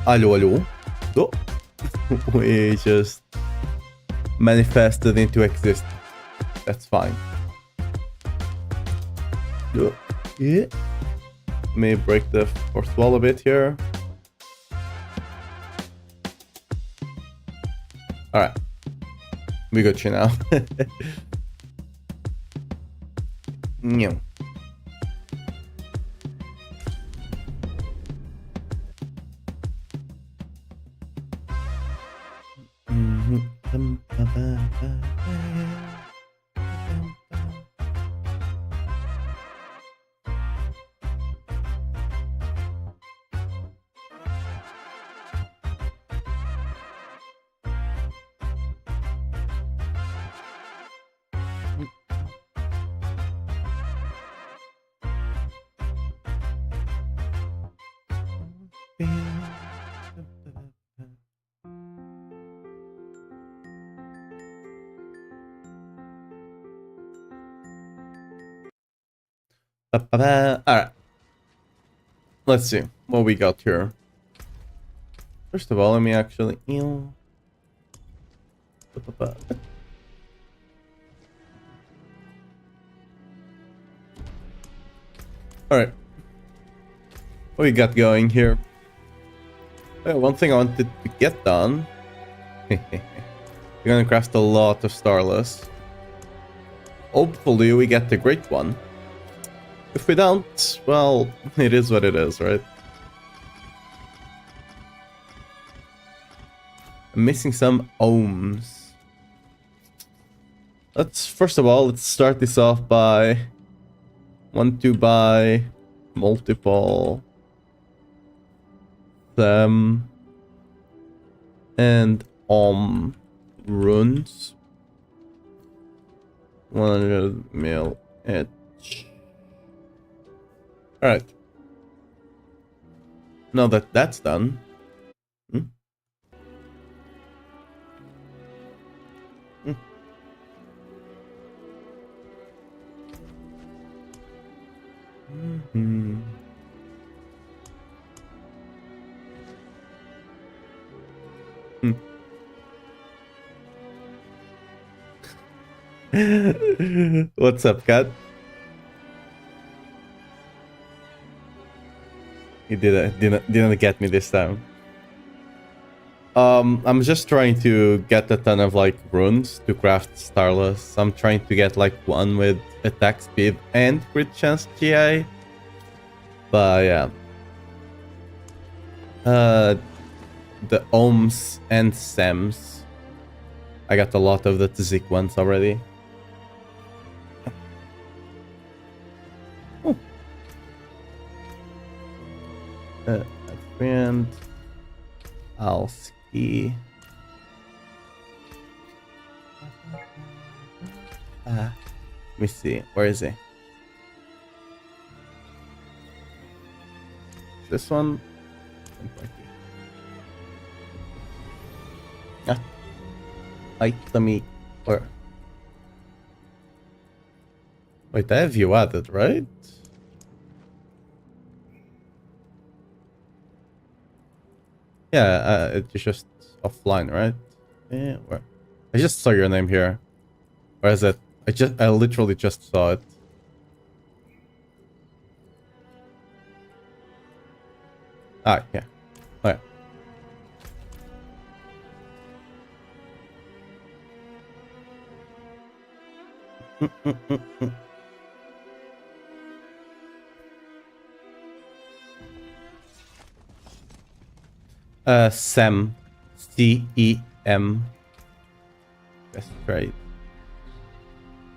Alô, alô. Oh. We just manifested into existence. That's fine. Oh. Yeah. May break the fourth wall a bit here. Alright. We got you now. No. Alright. Let's see what we got here. First of all, let me actually... Alright. What we got going here? Well, one thing I wanted to get done. We're gonna craft a lot of Starless. Hopefully we get the great one. If we don't, well, it is what it is, right? I'm missing some ohms. First of all, let's start this off by... want to buy multiple them And runes. 100 mil each. Alright. Now that that's done. Hmm? Hmm. Mm-hmm. What's up, cat? You didn't get me this time. I'm just trying to get a ton of like runes to craft Starless. I'm trying to get like one with attack speed and crit chance GI. But yeah. The Ohms and Sems. I got a lot of the Tzik ones already. Oh. Friend. I'll ski. Let me see. Where is he? This one? Ah. Let me. Where? Wait, I have you added, right? Yeah, it's just offline, right? Yeah, where? I just saw your name here. Where is it? I literally just saw it. Ah, yeah. Alright. Sem. CEM. That's right.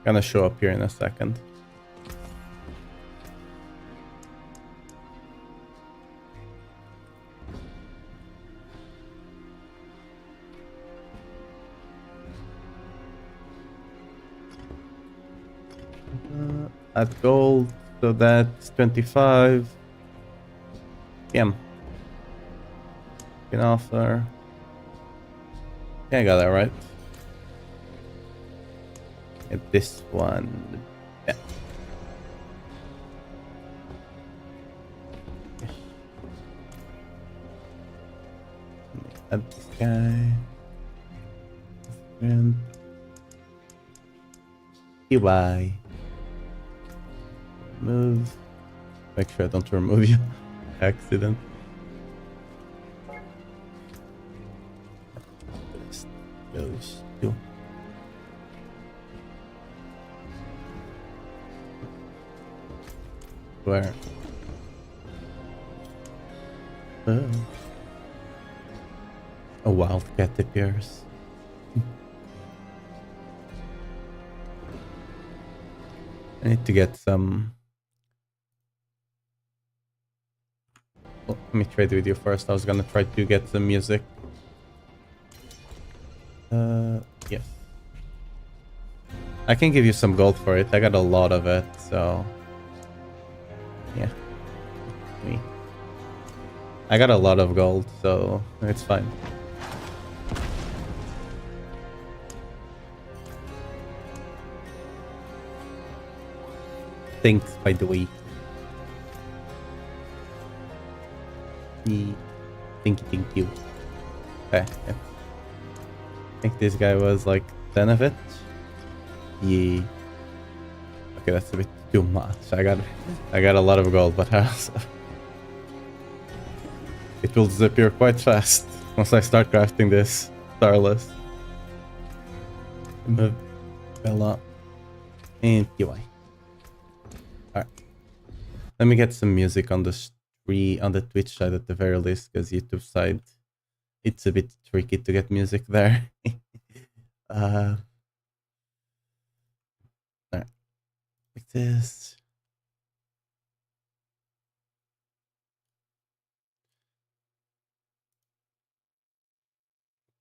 Gonna show up here in a second. Add gold, so that's 25. PM. Can offer. Yeah, I got that right. And this one. Yeah. Add this guy. And EY. Move. Make sure I don't remove you. Accident. Those two. Where? Oh. A wildcat appears. I need to get some. Oh, let me trade with you first. I was gonna try to get some music. Yes. I can give you some gold for it. I got a lot of it, so yeah. I got a lot of gold, so it's fine. Thanks, by the way. Thank you. Okay, yeah. I think this guy was like 10 of it. Yeah. Okay, that's a bit too much. I got a lot of gold, but also it will disappear quite fast once I start crafting this Starless. Move Bella and UI. Alright. Let me get some music on the on the Twitch side at the very least, because YouTube side it's a bit tricky to get music there. Alright. Like this.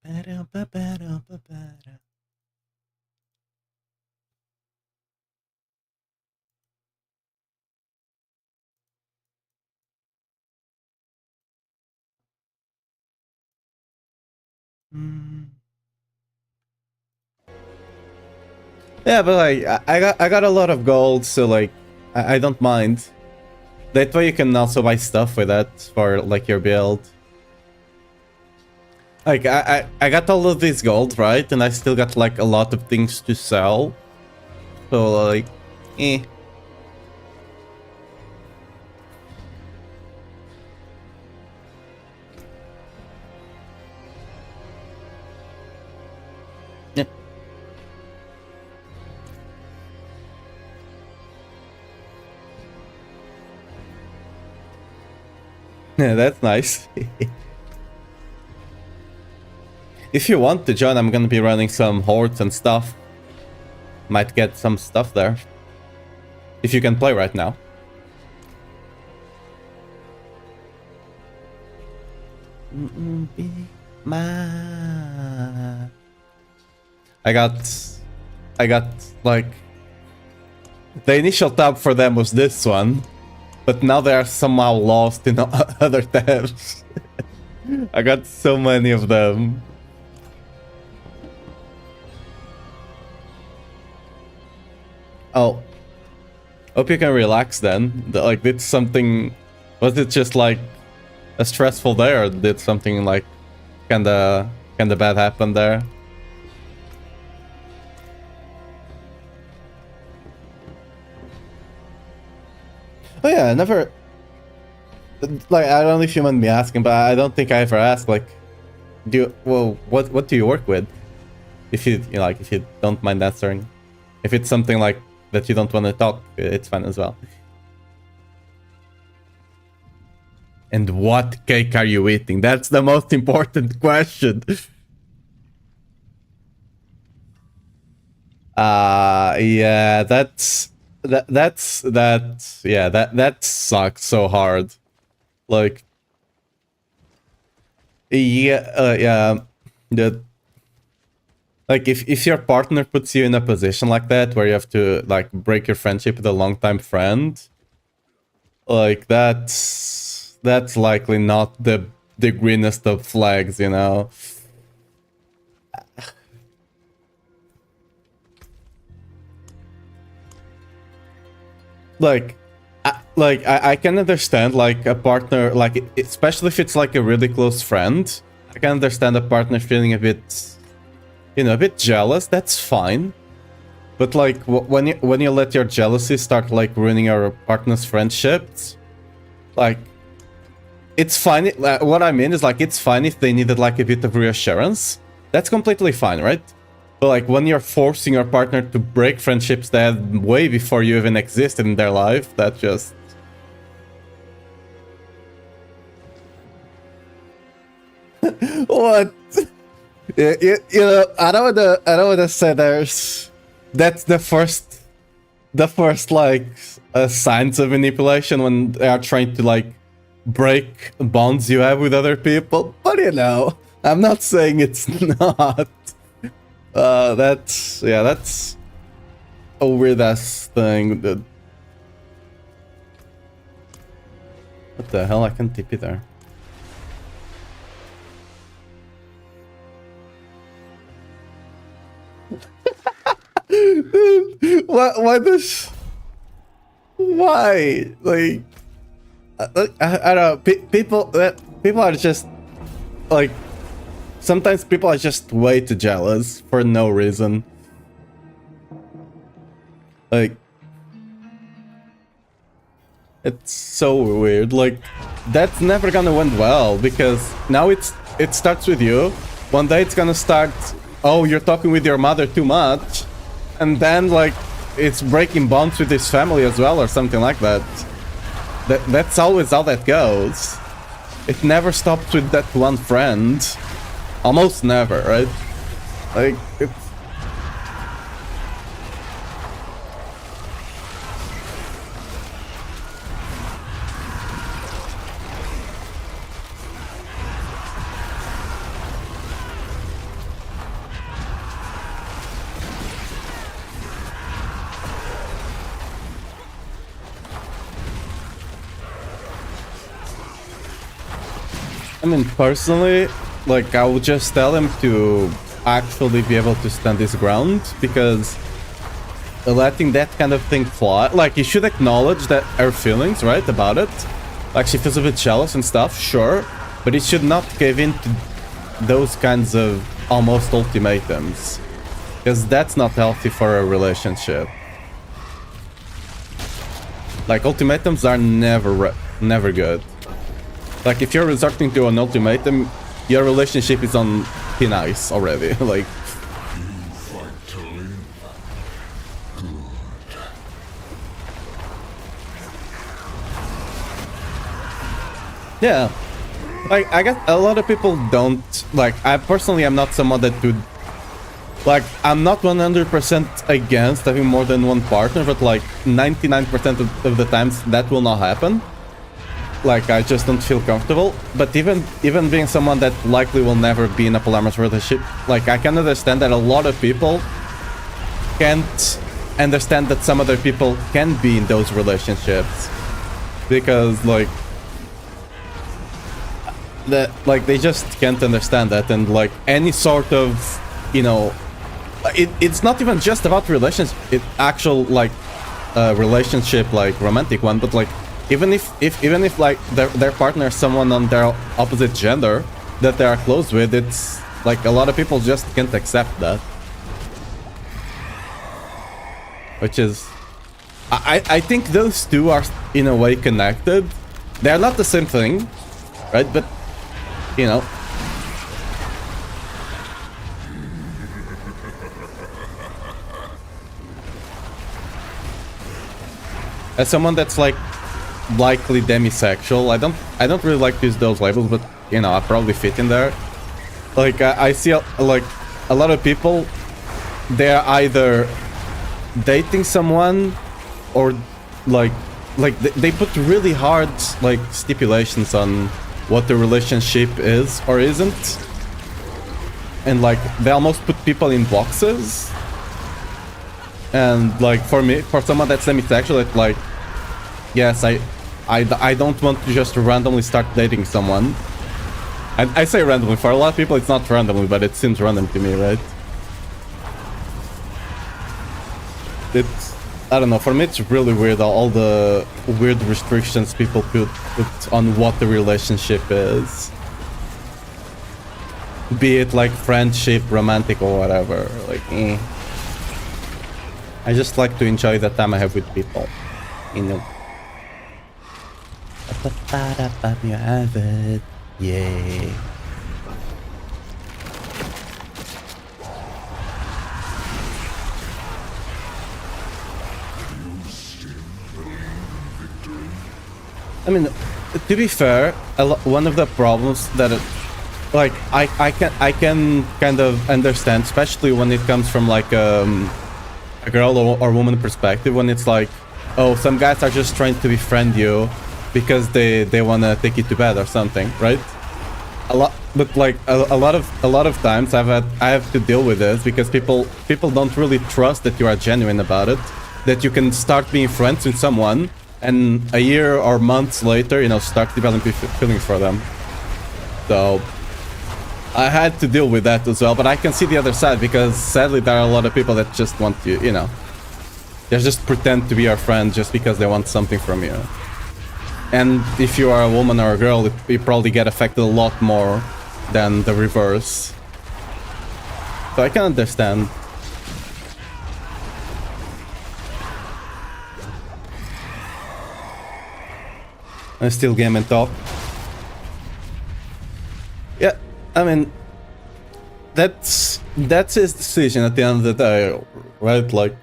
Yeah, but like I got a lot of gold, so like I don't mind. That way you can also buy stuff with that for like your build. Like I got all of this gold, right? And I still got like a lot of things to sell. So like eh. Yeah. Yeah, that's nice. If you want to join, I'm gonna be running some hordes and stuff. Might get some stuff there. If you can play right now. I got like the initial tab for them was this one, but now they are somehow lost in other tabs. I got so many of them. Oh, hope you can relax then. Like, did something? Was it just like a stressful day, or did something like kinda bad happen there? Oh yeah, I never. Like, I don't know if you mind me asking, but I don't think I ever asked. Like, what do you work with? If you know, like, if you don't mind answering, if it's something like that you don't want to talk, it's fine as well. And what cake are you eating? That's the most important question. Yeah, that sucks so hard. Like, yeah, that, like, if your partner puts you in a position like that where you have to like break your friendship with a longtime friend, like that's likely not the greenest of flags, you know. Like, I can understand like a partner, like especially if it's like a really close friend. I can understand a partner feeling a bit, you know, a bit jealous. That's fine. But like when you let your jealousy start like ruining your partner's friendships, like it's fine. What I mean is like it's fine if they needed like a bit of reassurance. That's completely fine, right? But like when you're forcing your partner to break friendships that way before you even existed in their life, that just what? You know, I don't wanna say that's the first like signs of manipulation when they are trying to like break bonds you have with other people. But you know, I'm not saying it's not. That's a weird ass thing. That... What the hell? I can TP there. Why this? Why? Like, I don't know. People are just like. Sometimes people are just way too jealous for no reason. Like, it's so weird. Like, that's never gonna end well because now it starts with you. One day it's gonna start. Oh, you're talking with your mother too much, and then like it's breaking bonds with his family as well, or something like that. That's always how that goes. It never stops with that one friend. Almost never, right? Like, it's... I mean, personally, like, I would just tell him to actually be able to stand his ground, because letting that kind of thing fly, like, you should acknowledge that her feelings, right, about it. Like, she feels a bit jealous and stuff, sure, but it should not give in to those kinds of almost ultimatums, because that's not healthy for a relationship. Like, ultimatums are never good. Like, if you're resorting to an ultimatum, your relationship is on thin ice already. Like, yeah. Like, I guess a lot of people don't, like, I personally am not someone that would, like, I'm not 100% against having more than one partner, but like 99% of the times that will not happen. Like, I just don't feel comfortable. But even being someone that likely will never be in a polyamorous relationship, like, I can understand that a lot of people can't understand that some other people can be in those relationships, because like that, like, they just can't understand that. And like any sort of, you know, it's not even just about relations, it actual like relationship, like romantic one, but like even if like their partner is someone on their opposite gender that they are close with, it's like a lot of people just can't accept that, which is, I think those two are in a way connected. They're not the same thing, right? But you know, as someone that's like likely demisexual, I don't really like to use those labels, but you know, I probably fit in there. Like I see like a lot of people, they're either dating someone or like they put really hard like stipulations on what the relationship is or isn't, and like they almost put people in boxes. And like for me, for someone that's demisexual, it's like, yes, I don't want to just randomly start dating someone. And I say randomly, for a lot of people it's not randomly, but it seems random to me, right? It's, I don't know, for me it's really weird, all the weird restrictions people put on what the relationship is. Be it like friendship, romantic, or whatever. Like, I just like to enjoy the time I have with people, you know. You have it, yay. I mean, to be fair, one of the problems that like I can kind of understand, especially when it comes from like a girl or woman perspective, when it's like, oh, some guys are just trying to befriend you because they want to take you to bed or something, right? But like a lot of times I have to deal with this because people don't really trust that you are genuine about it, that you can start being friends with someone and a year or months later, you know, start developing feelings for them. So I had to deal with that as well, but I can see the other side, because sadly there are a lot of people that just want you, you know, they just pretend to be your friend just because they want something from you. And if you are a woman or a girl, you probably get affected a lot more than the reverse. So I can understand. I still game and talk. Yeah, I mean, that's his decision at the end of the day, right? Like,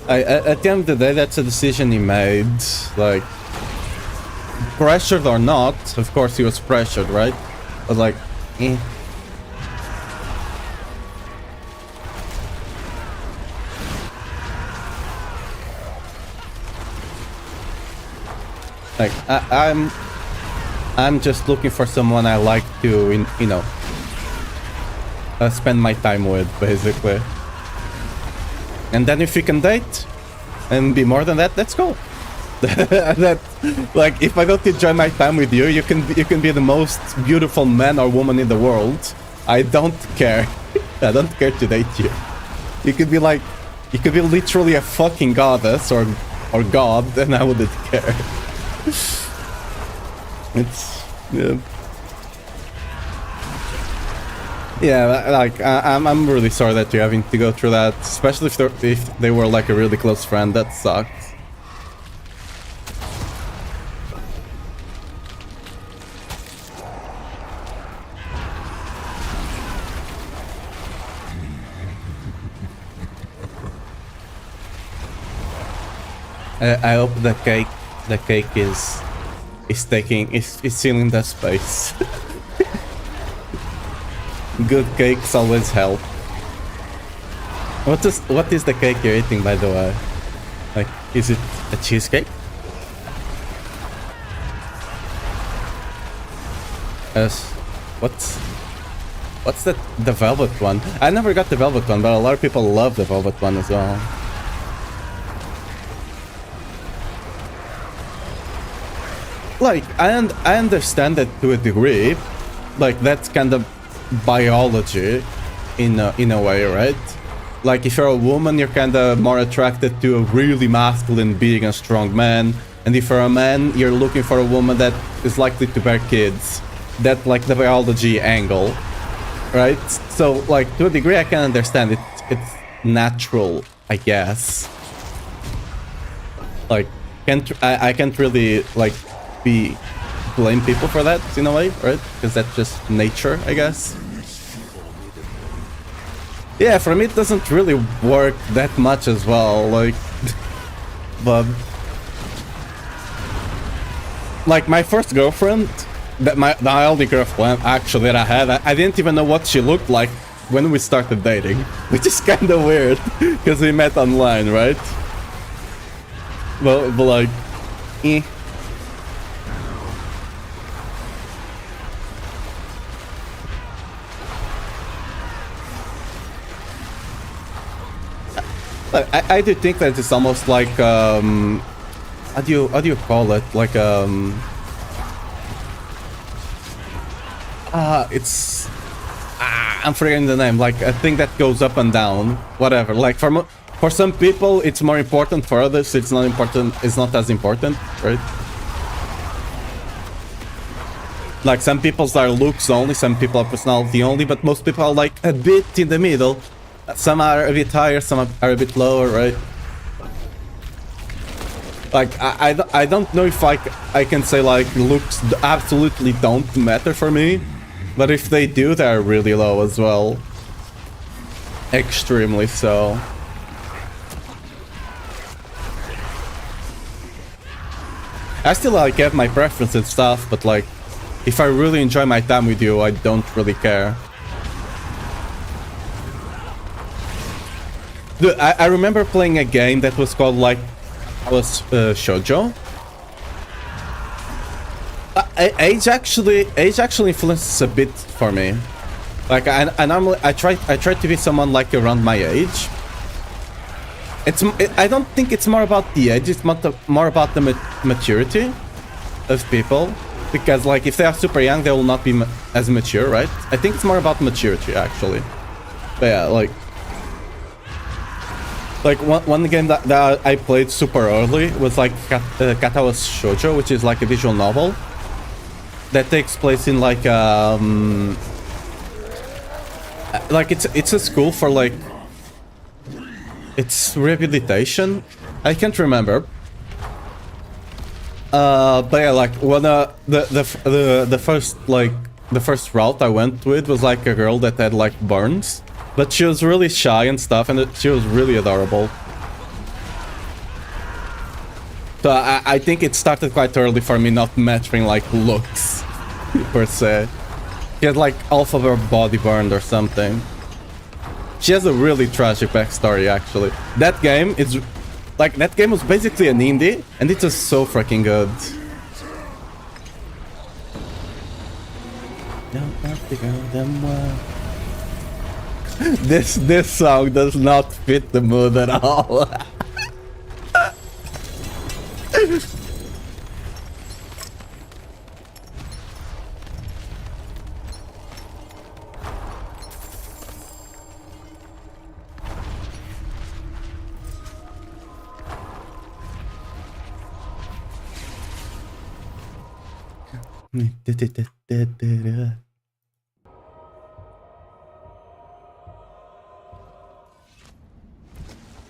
at the end of the day, that's a decision he made. Like, pressured or not, of course he was pressured, right? But like, Like, I'm just looking for someone I like to, you know, spend my time with, basically. And then if you can date and be more than that, let's go. That, like, if I don't enjoy my time with you, you can be the most beautiful man or woman in the world. I don't care. I don't care to date you. You could be like, you could be literally a fucking goddess or god, and I wouldn't care. It's yeah. Yeah, like I'm really sorry that you're having to go through that, especially if they were like a really close friend. That sucks. I hope the cake is sealing the space. Good cakes always help. What is the cake you're eating, by the way? Like, is it a cheesecake? What's the velvet one? I never got the velvet one, but a lot of people love the velvet one as well. Like, I understand that to a degree. Like, that's kind of biology in a way, right? Like, if you're a woman, you're kind of more attracted to a really masculine, big and strong man, and if you're a man, you're looking for a woman that is likely to bear kids. That's like the biology angle, right? So, like, to a degree, I can understand it. It's natural, I guess. Like, I can't really like blame people for that in a way, right? Because that's just nature, I guess. Yeah, for me it doesn't really work that much as well, like, but like my first girlfriend, the only girlfriend actually that I had, I didn't even know what she looked like when we started dating, which is kind of weird because we met online, right? But like, eh. I do think that it's almost like how do you call it, like I'm forgetting the name, like a thing that goes up and down, whatever. Like for some people it's more important, for others it's not important, it's not as important, right? Like some people's are looks only, some people are personality only, but most people are like a bit in the middle. Some are a bit higher, some are a bit lower, right? Like, I don't know if I can say, like, looks absolutely don't matter for me. But if they do, they're really low as well. Extremely so. I still, like, have my preference and stuff, but, like, if I really enjoy my time with you, I don't really care. Dude, I remember playing a game that was called, like, shoujo. Age actually influences a bit for me. Like, I normally try to be someone like around my age. I don't think it's more about the age. It's more about the maturity of people. Because, like, if they are super young, they will not be as mature, right? I think it's more about maturity, actually. But yeah, like one game that I played super early was like Katawa's Shoujo, which is like a visual novel that takes place in like it's a school for like it's rehabilitation. I can't remember. But yeah, like when the first route I went with was like a girl that had like burns. But she was really shy and stuff, and she was really adorable. So I think it started quite early for me, not mattering like looks, per se. She had like half of her body burned or something. She has a really tragic backstory, actually. That game is... Like, that game was basically an indie, and it was so freaking good. Don't have to go them well. This song does not fit the mood at all.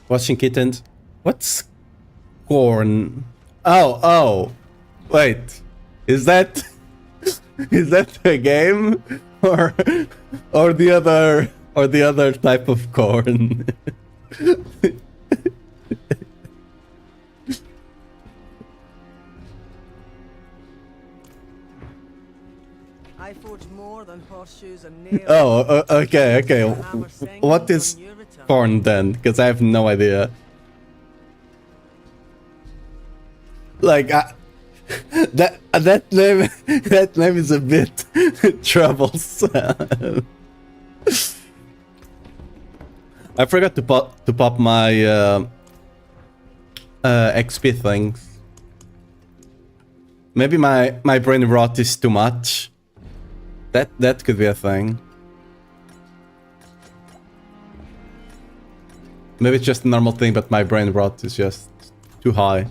Watching kittens. What's corn? Oh. Wait. Is that a game or the other type of corn? I forge more than horseshoes and nails. Oh, okay. What is corn then? Because I have no idea. Like that name is a bit troublesome. I forgot to pop my XP things. Maybe my brain rot is too much. That could be a thing. Maybe it's just a normal thing, but my brain rot is just too high.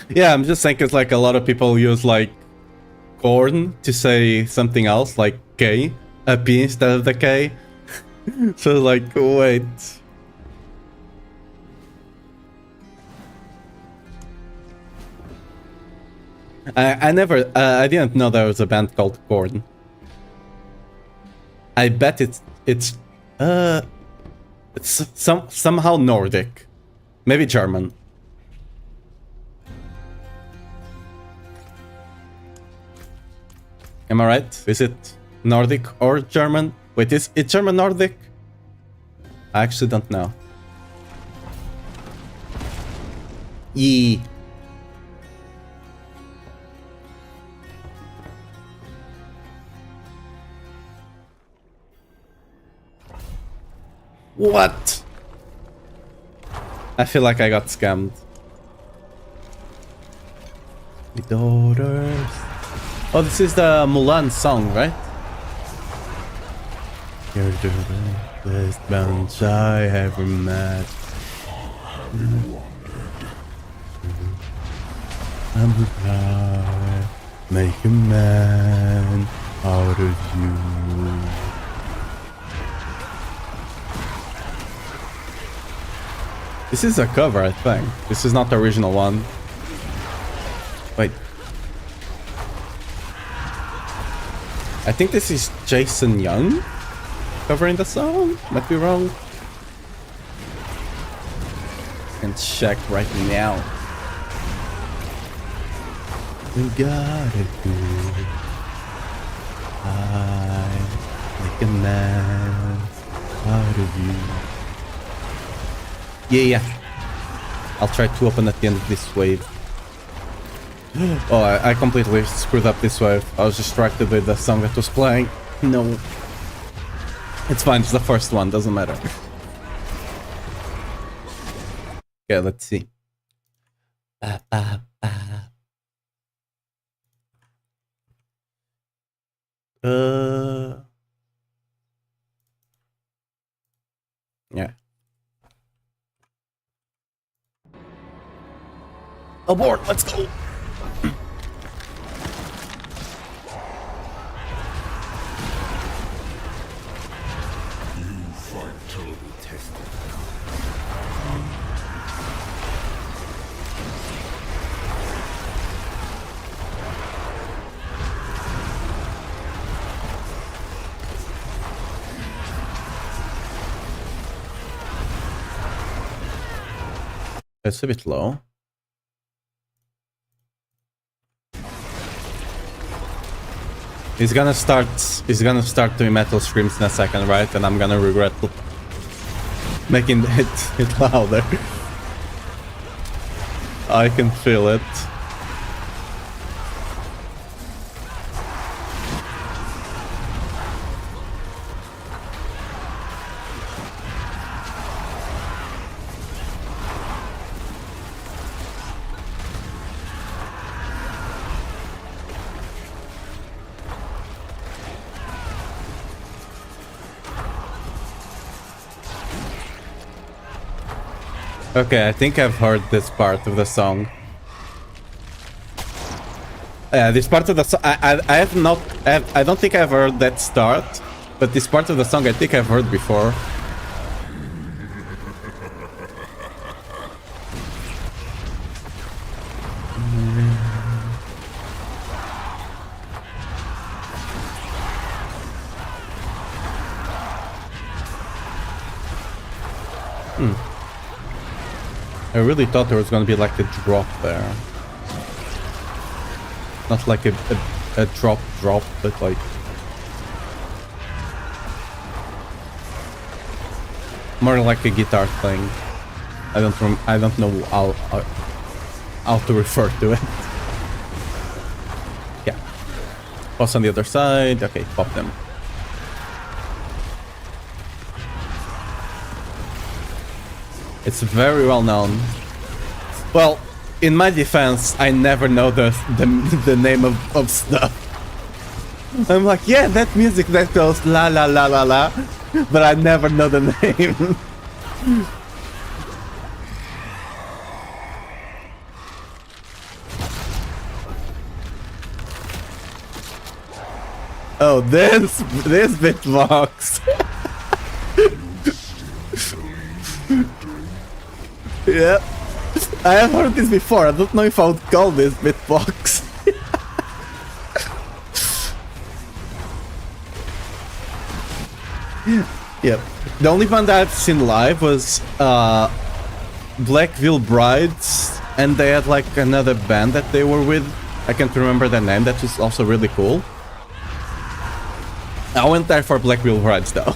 Yeah, I'm just saying because like a lot of people use like corn to say something else, like K, a P instead of the K. So like, wait. I I didn't know there was a band called Korn. I bet it's somehow Nordic, maybe German. Am I right? Is it Nordic or German? Wait, is it German Nordic? I actually don't know. Yee. What? I feel like I got scammed. The daughters. Oh, this is the Mulan song, right? You're the best bunch I ever met. I'm proud, make a man out of you. This is a cover, I think. This is not the original one. Wait. I think this is Jason Young covering the song. Might be wrong. Can check right now. We gotta do. I like a man out of you. Yeah. I'll try to open at the end of this wave. Oh, I completely screwed up this wave. I was distracted with the song that was playing. No. It's fine, it's the first one, doesn't matter. Okay, let's see. Yeah. Abort, let's go! It's a bit low. He's gonna start doing metal screams in a second, right? And I'm gonna regret making it louder. I can feel it. Okay, I think I've heard this part of the song. Yeah, this part of the song, I have not, I don't think I've heard that start, but this part of the song I think I've heard before. I really thought there was gonna be like a drop there. Not like a drop, but like... more like a guitar thing. I don't know how to refer to it. Yeah. Boss on the other side. Okay, pop them. It's very well known. Well, in my defense, I never know the name of stuff. I'm like, yeah, that music that goes la la la la la, but I never know the name. Oh, this bitbox. Yeah, I have heard this before. I don't know if I would call this bitbox. Yep. The only band I've seen live was Black Veil Brides, and they had like another band that they were with. I can't remember the name. That was also really cool. I went there for Black Veil Brides though.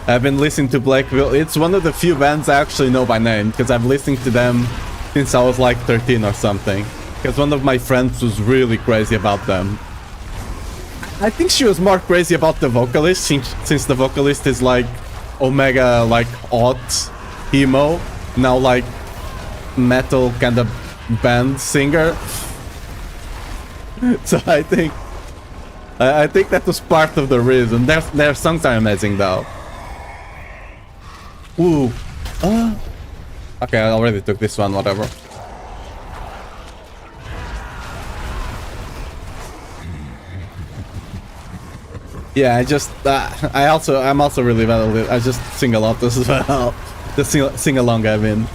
I've been listening to Black Veil. It's one of the few bands I actually know by name, because I've listened to them since I was like 13 or something. Because one of my friends was really crazy about them. I think she was more crazy about the vocalist, since the vocalist is like Omega, like hot emo, now like metal kind of band singer. So I think that was part of the reason. Their songs are amazing though. Ooh. Okay, I already took this one, whatever. Yeah, I'm also really bad at it. I just sing a lot as well. Just sing along, I mean.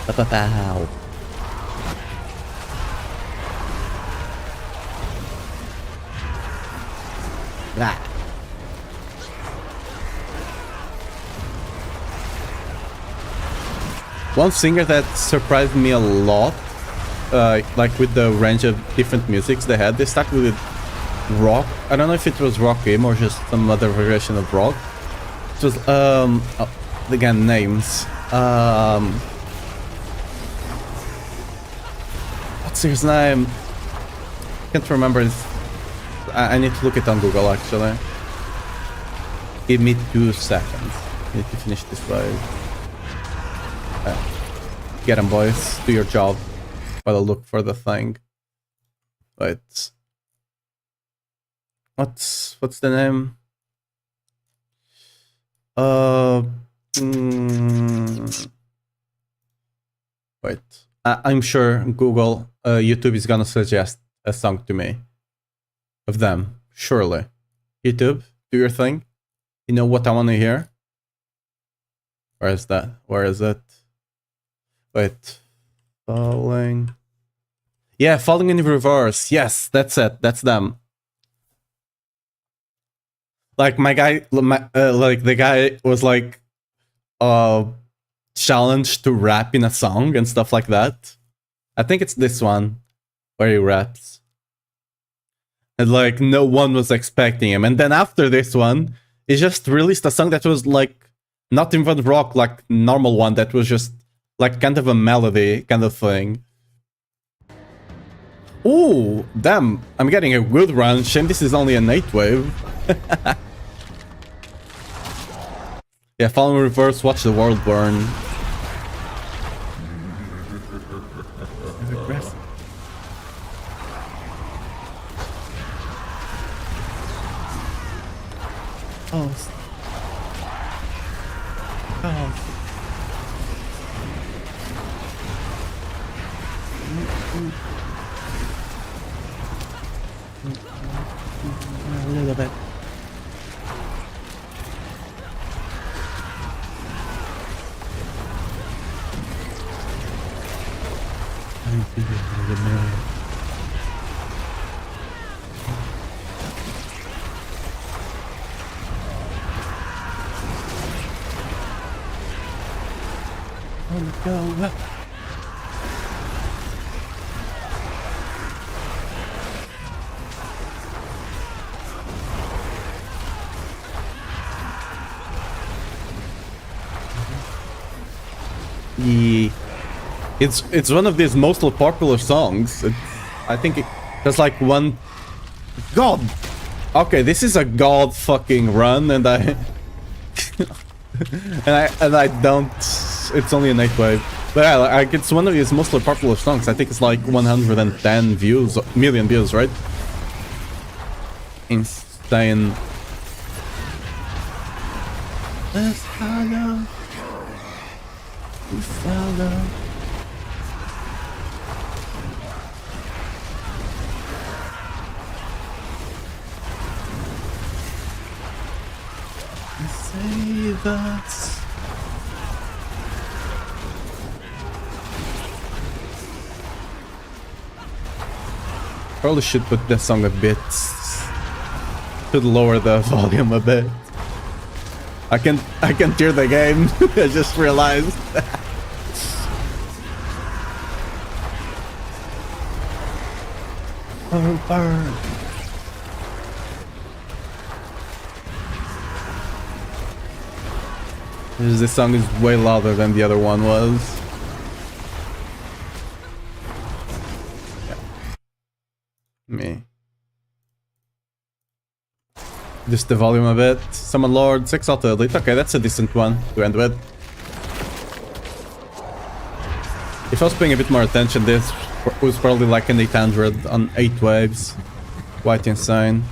Pow. Ah. One singer that surprised me a lot, like with the range of different musics they had, they started with rock. I don't know if it was rock game or just some other variation of rock. It was, again, names. What's his name? Can't remember his... I need to look it on Google, actually. Give me 2 seconds. I need to finish this ride. Get them, boys. Do your job while I look for the thing. Wait. What's the name? Wait. I'm sure Google, YouTube is gonna suggest a song to me. Of them. Surely. YouTube, do your thing. You know what I want to hear? Where is that? Where is it? Wait. Falling. Yeah, Falling in Reverse. Yes, that's it. That's them. Like my guy, like the guy was like, challenged to rap in a song and stuff like that. I think it's this one where he raps. And like no one was expecting him. And then after this one, he just released a song that was like not even rock, like normal one that was just like kind of a melody kind of thing. Ooh, damn, I'm getting a good run. Shame this is only an 8 wave. Yeah, Fall in Reverse, Watch the World Burn. Oh. Oh. A little bit. Oh no. Yeah. It's one of these most popular songs. I think it there's like one. God. Okay, this is a god fucking run, and I and I don't. It's only a night wave, but yeah, like it's one of his most popular songs. I think it's like 110 views, million views, right? Insane. Let's follow. We follow. Save us. Probably should put this song a bit. Should lower the volume a bit. I can hear the game. I just realized. Burn. This song is way louder than the other one was. Yeah. Me. Just the volume a bit. Summon Lord, 6 Alta Elite. Okay, that's a decent one to end with. If I was paying a bit more attention, this was probably like an 800 on 8 waves. Quite insane.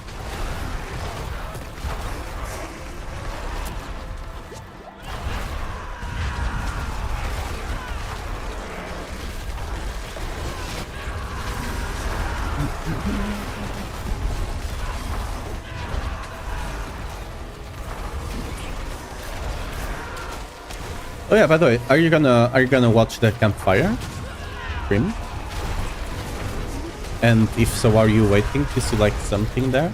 Oh yeah, by the way, are you gonna watch the Campfire stream? And if so, are you waiting to see like something there?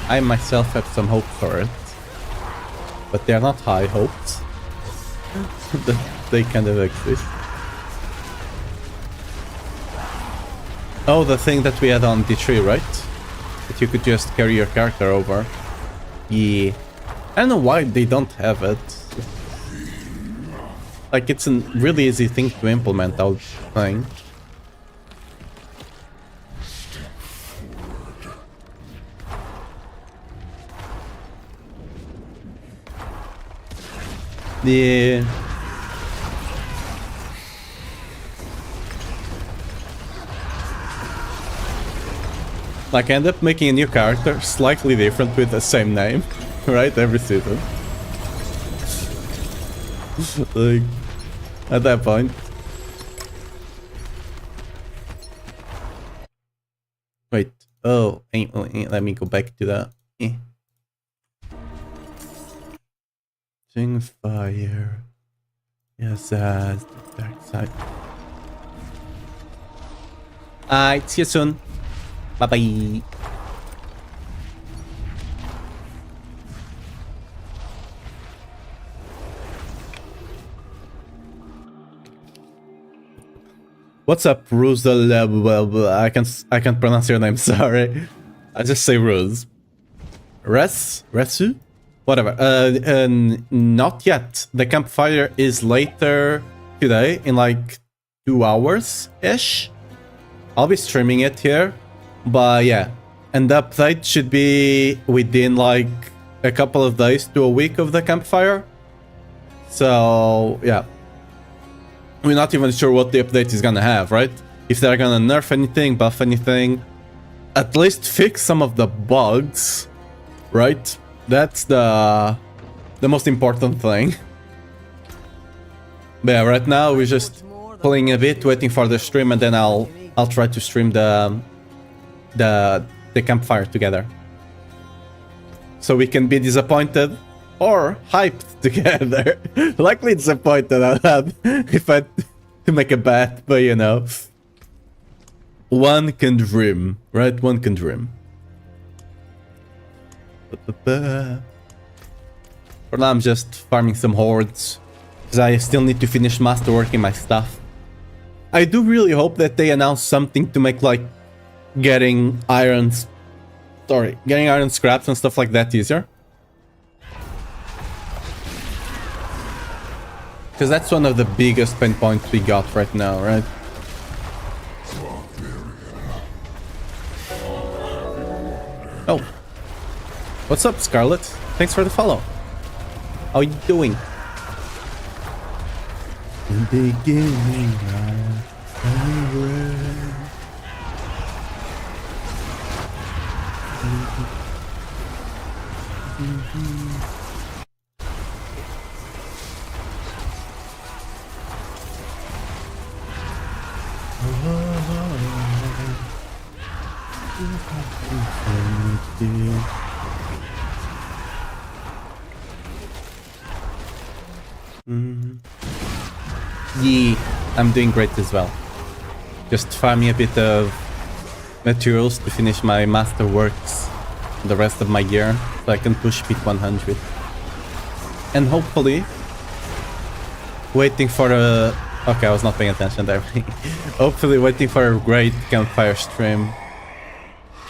I myself have some hope for it, but they are not high hopes. They kind of exist. Oh, the thing that we had on D3, right? That you could just carry your character over. Yeah. I don't know why they don't have it. Like, it's a really easy thing to implement, I would think. Yeah. Like, I end up making a new character, slightly different with the same name, right? Every season. Like, at that point. Wait, oh, let me go back to that. Campfire. Yes, the dark side. Alright, see you soon. Bye-bye. What's up, Ruzel? I can't pronounce your name. Sorry, I just say Ruse. Resu, whatever. Not yet. The Campfire is later today, in like 2 hours ish. I'll be streaming it here. But yeah, and the update should be within like a couple of days to a week of the Campfire. So yeah, we're not even sure what the update is gonna have, right? If they're gonna nerf anything, buff anything, at least fix some of the bugs, right? That's the most important thing. But yeah, right now we're just playing a bit, waiting for the stream, and then I'll try to stream the campfire together, so we can be disappointed or hyped together. Likely disappointed if I to make a bet, but you know, one can dream, right? One can dream. For now, I'm just farming some hordes, because I still need to finish masterworking my stuff. I do really hope that they announce something to make, like, getting iron scraps and stuff like that easier. Because that's one of the biggest pain points we got right now, right? Oh. What's up, Scarlet? Thanks for the follow. How you doing? In the beginning, Yeah, I'm doing great as well. Just farming a bit of materials to finish my masterworks the rest of my year, so I can push peak 100. And hopefully, waiting for a... Okay, I was not paying attention there. Hopefully waiting for a great campfire stream.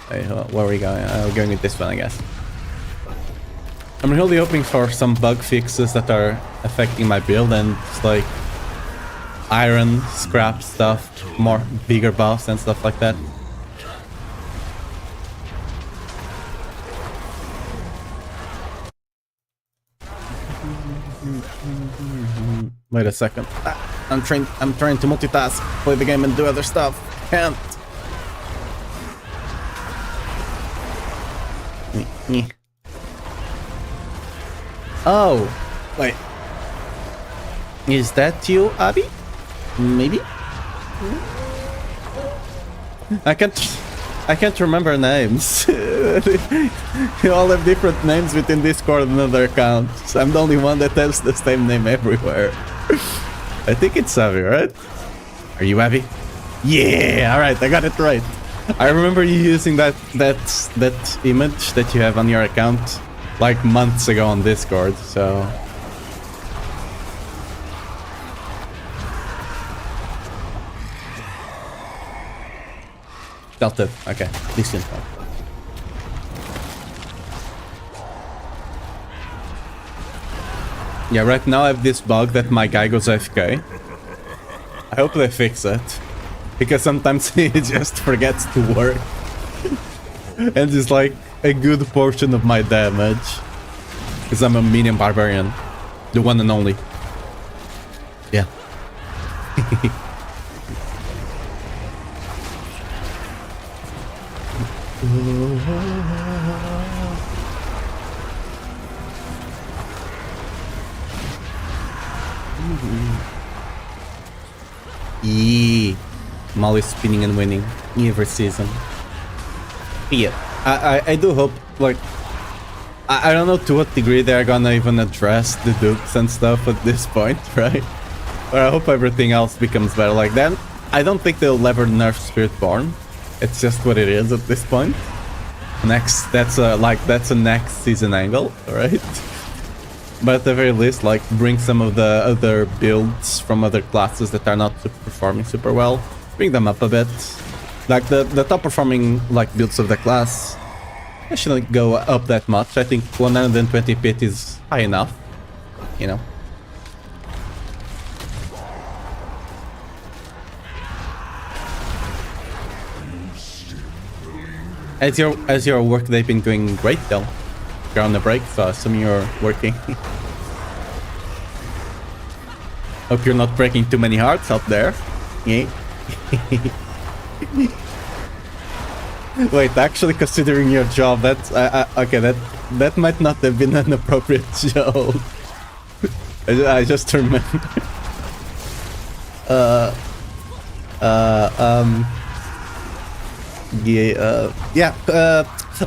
Hey, where are we going? We're going with this one, I guess. I'm really hoping for some bug fixes that are affecting my build, and it's like iron, scrap stuff, more bigger buffs and stuff like that. Wait a second. I'm trying to multitask, play the game and do other stuff. Can't. Oh, wait. Is that you, Abby? Maybe? I can't remember names. You all have different names within Discord and other accounts. I'm the only one that has the same name everywhere. I think it's Abby, right? Are you Abby? Yeah, alright, I got it right. I remember you using that image that you have on your account like months ago on Discord, so... Delta, okay, decent. Yeah, right now I have this bug that my guy goes AFK. I hope they fix it, because sometimes he just forgets to work. And it's like a good portion of my damage, because I'm a medium barbarian, the one and only. Yeah. Yeah, I'm always spinning and winning every season. Yeah, I do hope, like, I don't know to what degree they're gonna even address the dupes and stuff at this point, right? But I hope everything else becomes better. Like that, I don't think they'll ever nerf Spiritborn. It's just what it is at this point. That's a next season angle, right? But at the very least, like, bring some of the other builds from other classes that are not performing super well, bring them up a bit. Like the top performing like builds of the class, I shouldn't go up that much. I think 120 pit is high enough, you know. As your work, they've been doing great though. You're on the break, so I assume you're working. Hope you're not breaking too many hearts up there. Yeah. Wait, actually, considering your job, that's okay. That might not have been an appropriate joke. I just remember.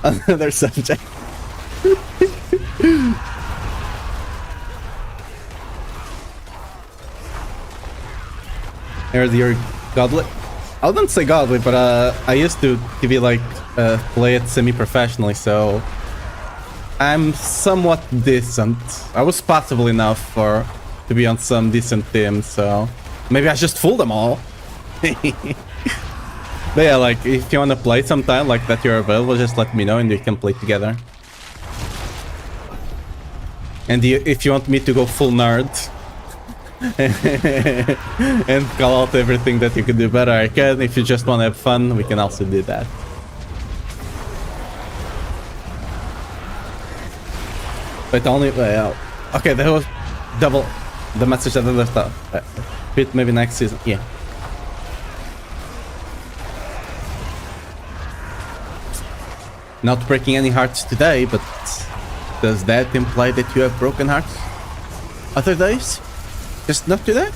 Another subject. Here's your godly. I wouldn't say godly, but I used to be like play it semi-professionally, so I'm somewhat decent. I was passable enough to be on some decent teams, so maybe I just fooled them all. But yeah, like if you want to play sometime like that you're available, just let me know and we can play together. And if you want me to go full nerd and call out everything that you can do better, I can. If you just want to have fun, we can also do that. But only okay, that was double the message that I left out. Maybe next season. Yeah. Not breaking any hearts today, but does that imply that you have broken hearts other days? Just not today?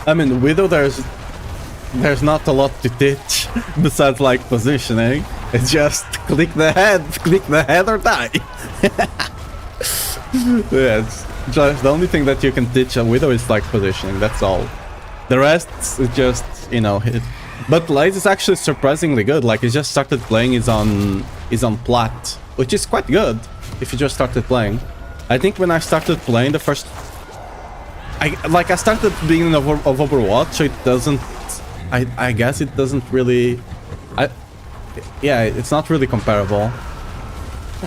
I mean, Widow, there's not a lot to teach besides like positioning. It's just click the head or die. Yeah, it's just the only thing that you can teach a Widow is like positioning, that's all. The rest is just, you know, hit. But Laze is actually surprisingly good. Like, he just started playing, is on plat, which is quite good if you just started playing. I think when I started playing the first, I started being of Overwatch, so it doesn't, I guess it doesn't really, yeah, it's not really comparable.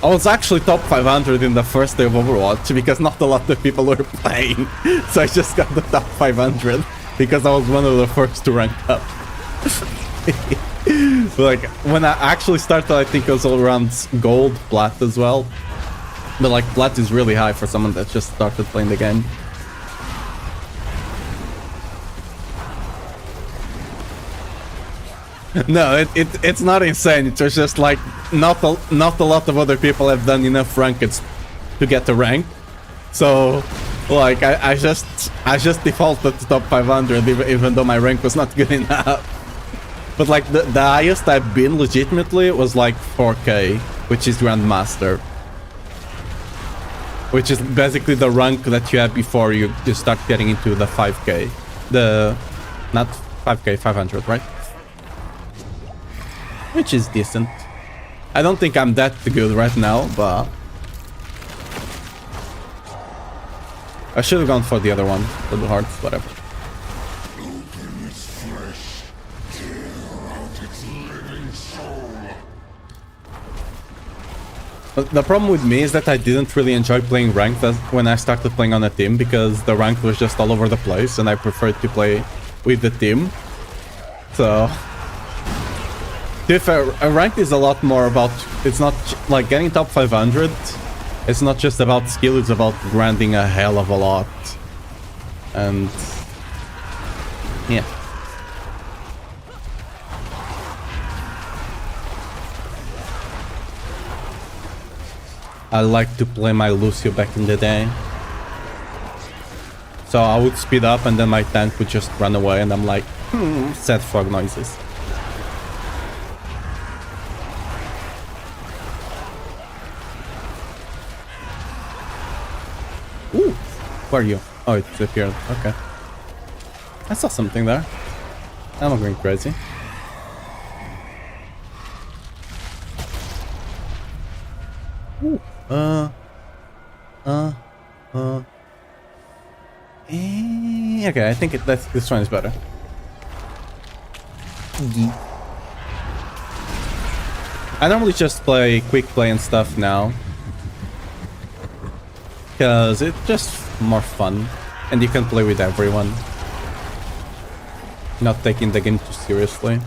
I was actually top 500 in the first day of Overwatch because not a lot of people were playing. So I just got the top 500 because I was one of the first to rank up. Like, when I actually started, I think it was all around gold, plat as well. But like, plat is really high for someone that just started playing the game. No, it's not insane. It was just like not a lot of other people have done enough rankeds to get the rank. So, like I just defaulted to top 500 even though my rank was not good enough. But like the highest I've been legitimately was like 4K, which is Grandmaster, which is basically the rank that you have before you start getting into the 5K. Not 5K, 500, right? Which is decent. I don't think I'm that good right now, but I should have gone for the other one, for the hearts, whatever. But the problem with me is that I didn't really enjoy playing ranked when I started playing on a team, because the rank was just all over the place and I preferred to play with the team. So if a ranked is a lot more about, it's not like getting top 500, it's not just about skill, it's about grinding a hell of a lot. And yeah. I like to play my Lucio back in the day. So I would speed up and then my tank would just run away and I'm like, sad frog noises. Ooh, where are you? Oh, it disappeared. Okay. I saw something there. I'm not going crazy. Ooh. Okay, I think this one is better. I normally just play quick play and stuff now, because it's just more fun. And you can play with everyone. Not taking the game too seriously.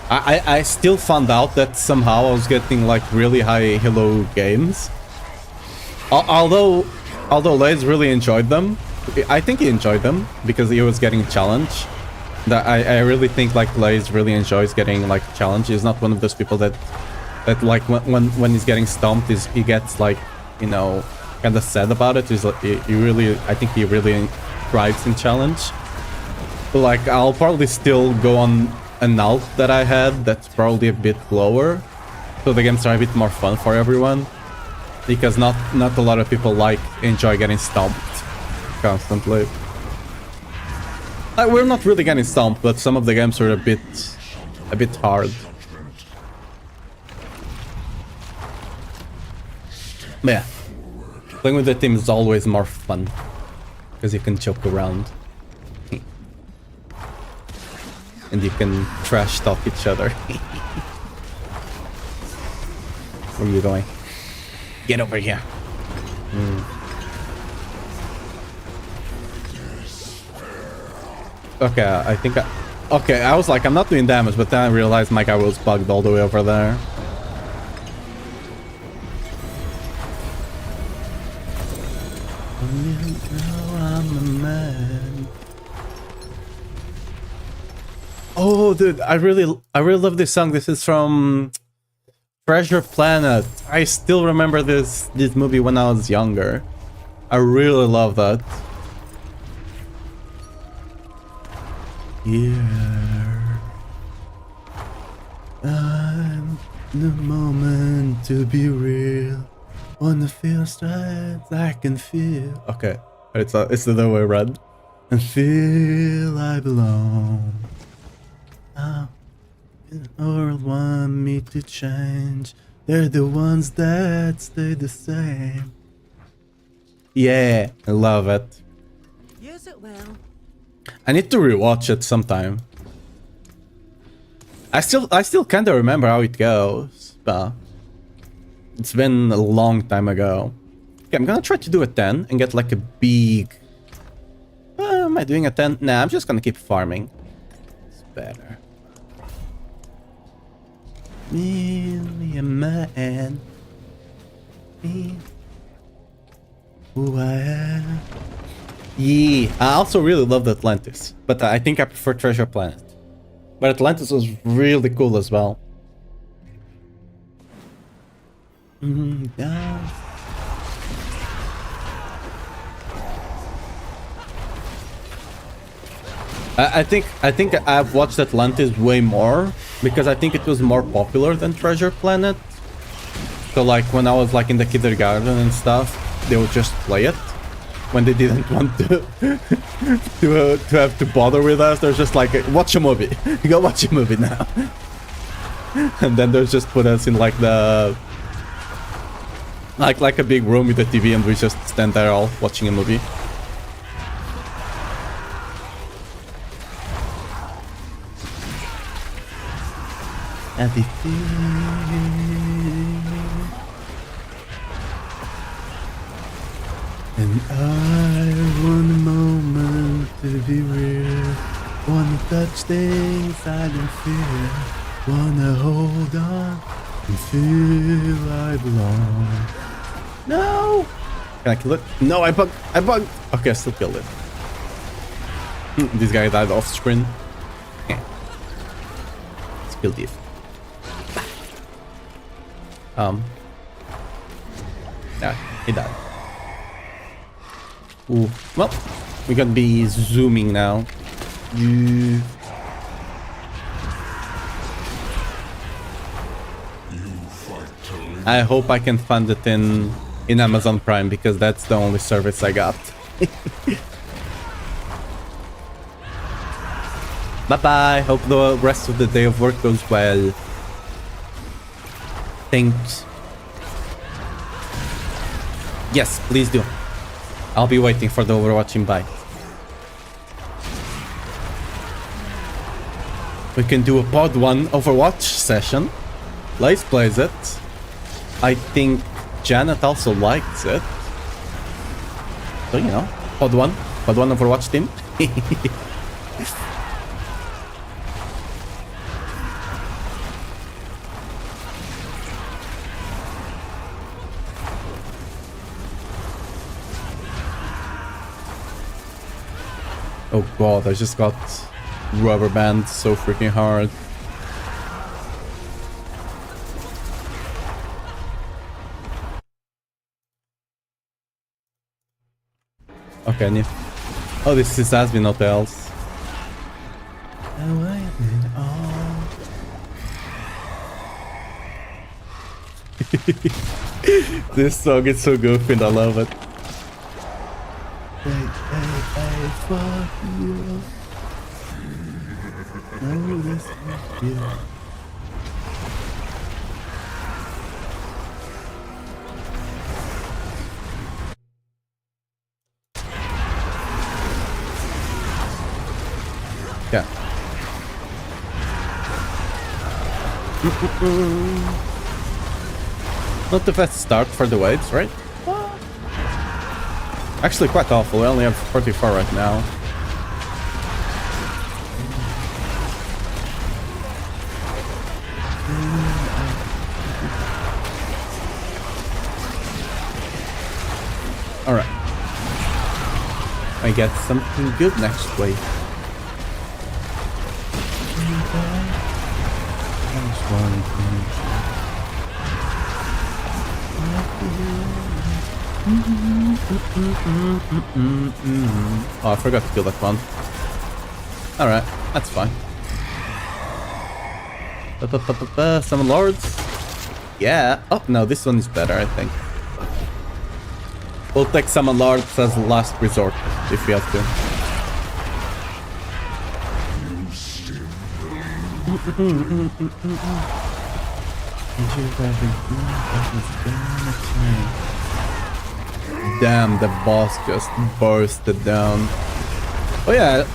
I still found out that somehow I was getting like really high Halo games. Although Lays really enjoyed them. I think he enjoyed them because he was getting challenged. That I really think like Lays really enjoys getting like challenged. He's not one of those people that like when he's getting stomped he gets like, you know, kind of sad about it. He's like I think he really thrives in challenge. But like I'll probably still go on an alt that I had that's probably a bit lower, so the games are a bit more fun for everyone, because not a lot of people enjoy getting stomped constantly. We're not really getting stomped, but some of the games are a bit hard. But yeah, playing with the team is always more fun because you can joke around. And you can trash talk each other. Where are you going? Get over here. Okay, I think okay, I was like, I'm not doing damage, but then I realized my guy was bugged all the way over there. I'm a man. Oh, dude, I really love this song. This is from Treasure Planet. I still remember this movie when I was younger. I really love that. Yeah. I'm the moment to be real. Wanna feel strength, I can feel. Okay, it's the other way around. And feel I belong. Oh, the world want me to change. They're the ones that stay the same. Yeah, I love it. Use it well. I need to rewatch it sometime. I still kind of remember how it goes, but it's been a long time ago. Okay, I'm gonna try to do a 10 and get like a big... am I doing a 10? Nah, I'm just gonna keep farming. It's better. Me a man. Me. Who I am. Yeah, I also really loved Atlantis, but I think I prefer Treasure Planet. But Atlantis was really cool as well. Yeah. I think I've watched Atlantis way more because I think it was more popular than Treasure Planet. So like when I was like in the kindergarten and stuff, they would just play it. When they didn't want to to have to bother with us, they're just like, watch a movie. Go watch a movie now. And then they just put us in like the like a big room with a TV, and we just stand there all watching a movie. And I want a moment to be real. Wanna touch things I don't feel. Wanna hold on and feel I belong. No! Can I kill it? No, I bugged. Okay, I still killed it. This guy died off screen. Let's kill this. Yeah, he died. Ooh, well, we're gonna be zooming now. I hope I can fund it in Amazon Prime, because that's the only service I got. Bye bye. Hope the rest of the day of work goes well. Thanks. Yes, please do. I'll be waiting for the Overwatch invite. We can do a pod 1 Overwatch session. Lace plays it. I think Janet also likes it. So, you know, Pod 1 Overwatch team. Oh god, I just got rubber band so freaking hard. Okay, new. Oh, this is has been not else. This song is so goofy and I love it. Hey, fuck you. Oh, this is you. Yeah. Not the best start for the waves, right? Actually quite awful, we only have 44 right now. Alright. I get something good next wave. Oh, I forgot to kill that one. Alright, that's fine. Summon lords. Yeah. Oh, no, this one is better, I think. We'll take summon lords as last resort, if we have to. Damn, the boss just bursted down. Oh yeah,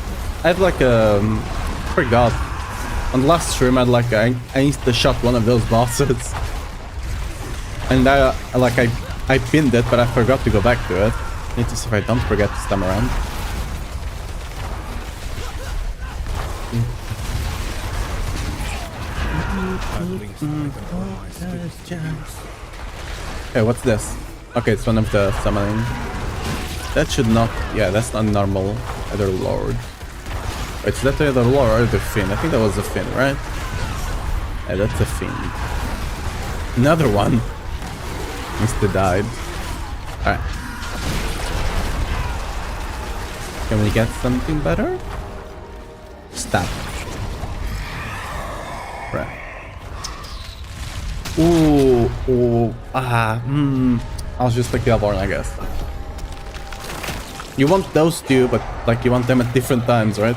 I had like a... forgot. On the last stream I had like I insta-shot one of those bosses. And I pinned it, but I forgot to go back to it. Need to see if I don't forget this time around. Okay, what's this? Okay, it's one of the summoning. That should not... yeah, that's not normal. Other lord. Wait, is that the other lord or the Finn? I think that was the Finn, right? Yeah, that's a Finn. Another one. Mr. died. Alright. Can we get something better? Stab. Right. Ooh, I'll just take the Alborn, I guess. You want those two, but like you want them at different times, right?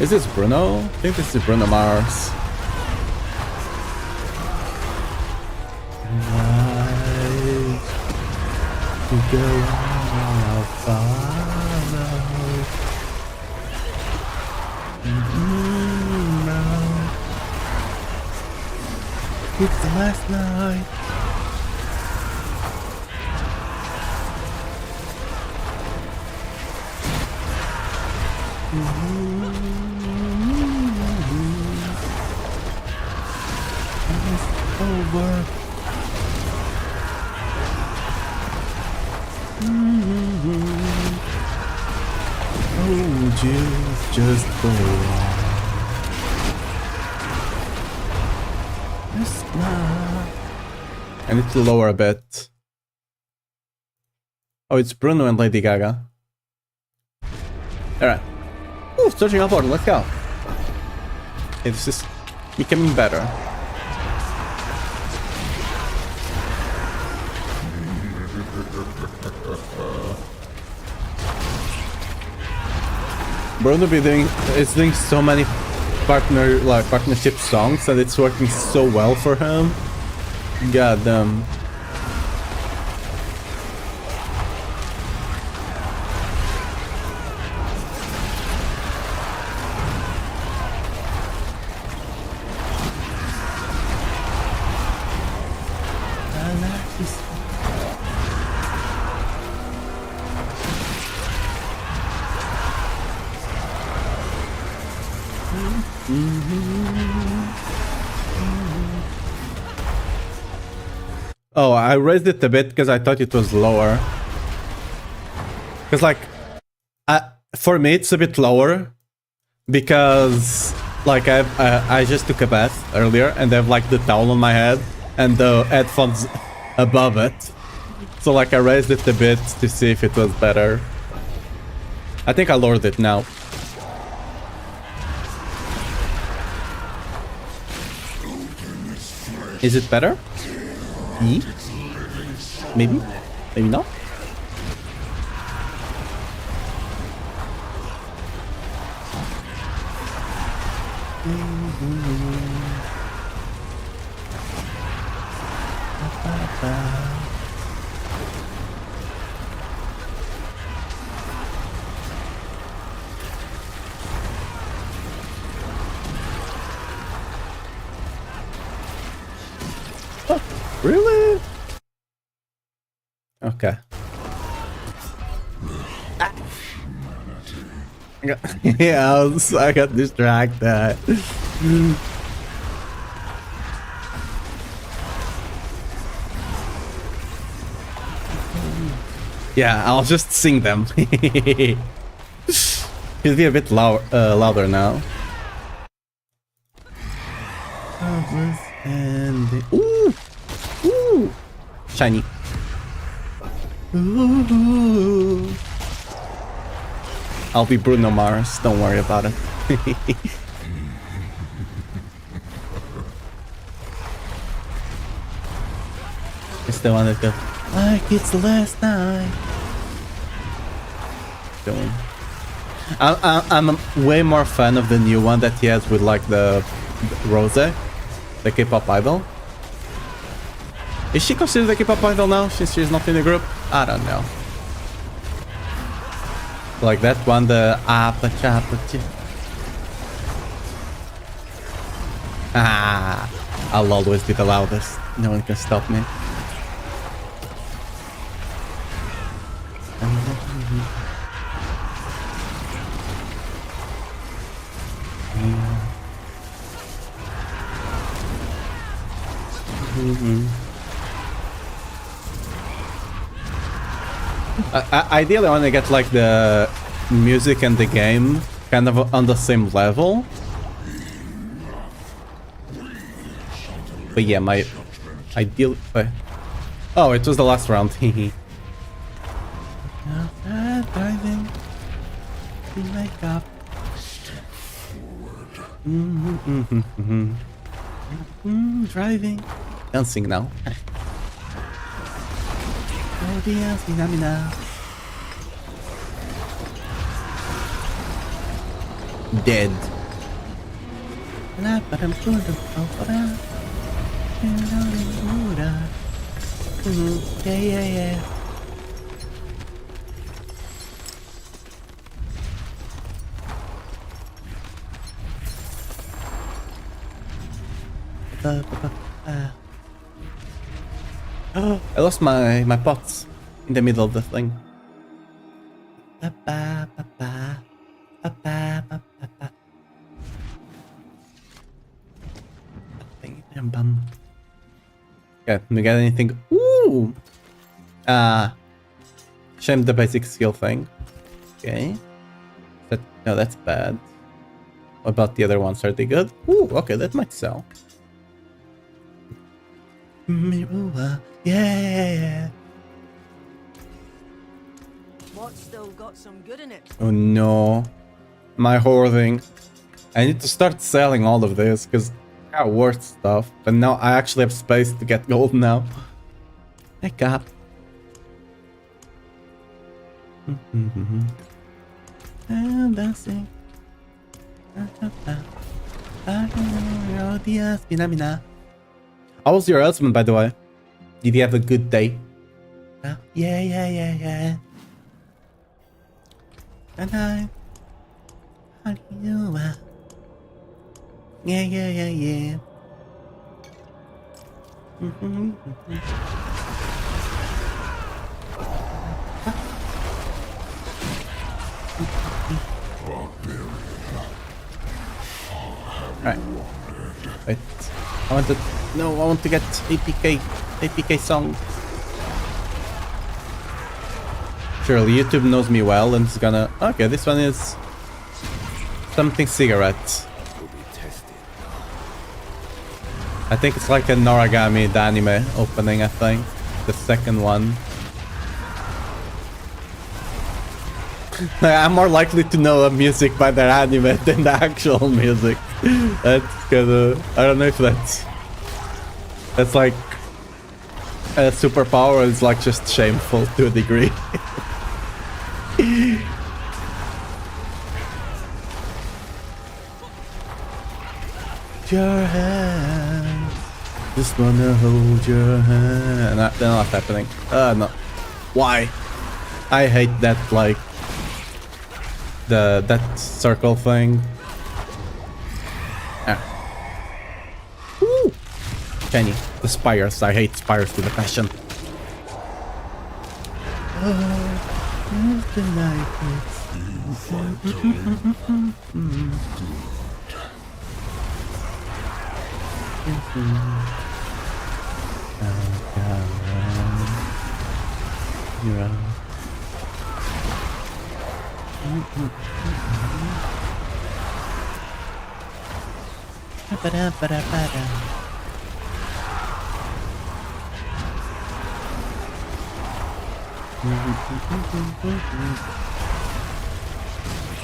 Is this Bruno? I think this is Bruno Mars. It's the last night. It's over. Oh, just go on. I need to lower a bit. Oh, it's Bruno and Lady Gaga. Alright. Ooh, searching upward, let's go. Okay, this is becoming better. Bruno is doing so many partnership songs and it's working so well for him. God damn. Oh, I raised it a bit because I thought it was lower. Because, like, for me, it's a bit lower because, like, I just took a bath earlier and I have, like, the towel on my head and the headphones above it. So, like, I raised it a bit to see if it was better. I think I lowered it now. Is it better? Maybe? Maybe not? Oh, really? Okay. Yeah, I got distracted. Yeah, I'll just sing them. He'll be a bit louder now. And ooh, ooh, shiny. Ooh. I'll be Bruno Mars. Don't worry about it. It's the one that goes like it's the last night. Going. I'm way more fan of the new one that he has with like the Rose, the K-pop idol. Is she considered a K-pop idol now since she's not in the group? I don't know. Like that one, the Appa Chappa. Ah, I'll always be the loudest. No one can stop me. Ideally, I want to get like the music and the game kind of on the same level. But yeah, my ideal. Oh, it was the last round. Driving to make up. Driving. Dancing now. Dead. Yeah. Oh, I lost my pots in the middle of the thing. Okay, we got anything? Ooh! Shame the basic skill thing. Okay. No, that's bad. What about the other ones? Are they good? Ooh, okay, that might sell. Yeah. What's still got some good in it? Oh no. My hoarding. I need to start selling all of this because I got worth stuff. But now I actually have space to get gold now. Pick up. I'm dancing. How was your husband, by the way? Did he have a good day? Yeah. And how do you Yeah. I want to... No, I want to get APK. APK song. Surely YouTube knows me well and it's gonna... Okay, this one is... something cigarettes. I think it's like a Noragami, the anime opening, I think. The second one. I'm more likely to know a music by their anime than the actual music. That's kinda... I don't know if that's... That's like... a superpower. It's like just shameful to a degree. Your hand, just wanna hold your hand. They're not happening. No. Why? I hate that, like that circle thing. Ah. Woo! Kenny, the spires. I hate spires with a passion.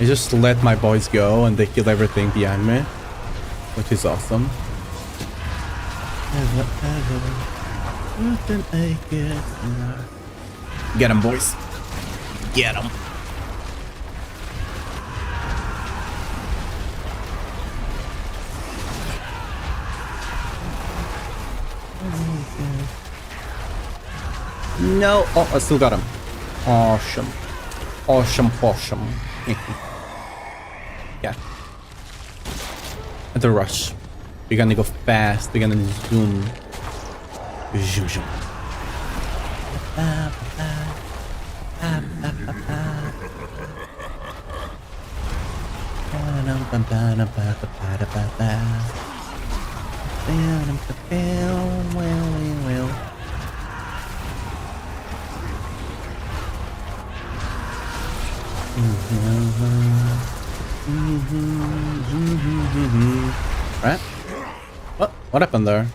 I just let my boys go and they kill everything behind me, which is awesome. Get him, boys. Get him. No. Oh, I still got him. Awesome. Awesome, awesome. Yeah. And the rush. We're gonna go fast. We're gonna zoom. Zoom, zoom. Right? What happened there?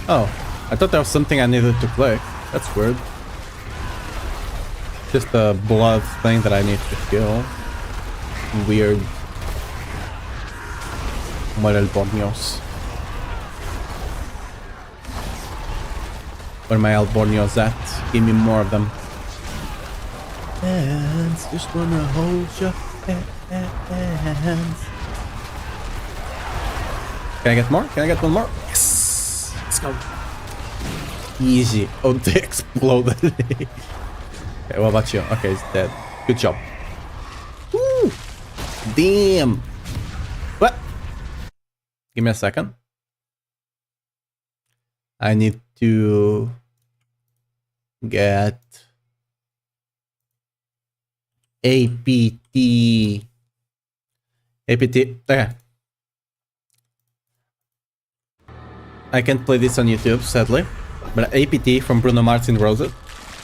Oh, I thought there was something I needed to click. That's weird. Just a blood thing that I need to kill. Weird. Muere el Borneos. Where my Alborneos at? Give me more of them. Hands, just wanna hold your hands. Can I get more? Can I get one more? Yes! Let's go. Easy. Oh, they exploded. Okay, what about you? Okay, it's dead. Good job. Woo! Damn! What? Give me a second. I need to get APT. Okay. I can't play this on YouTube, sadly. But APT from Bruno Mars and Roses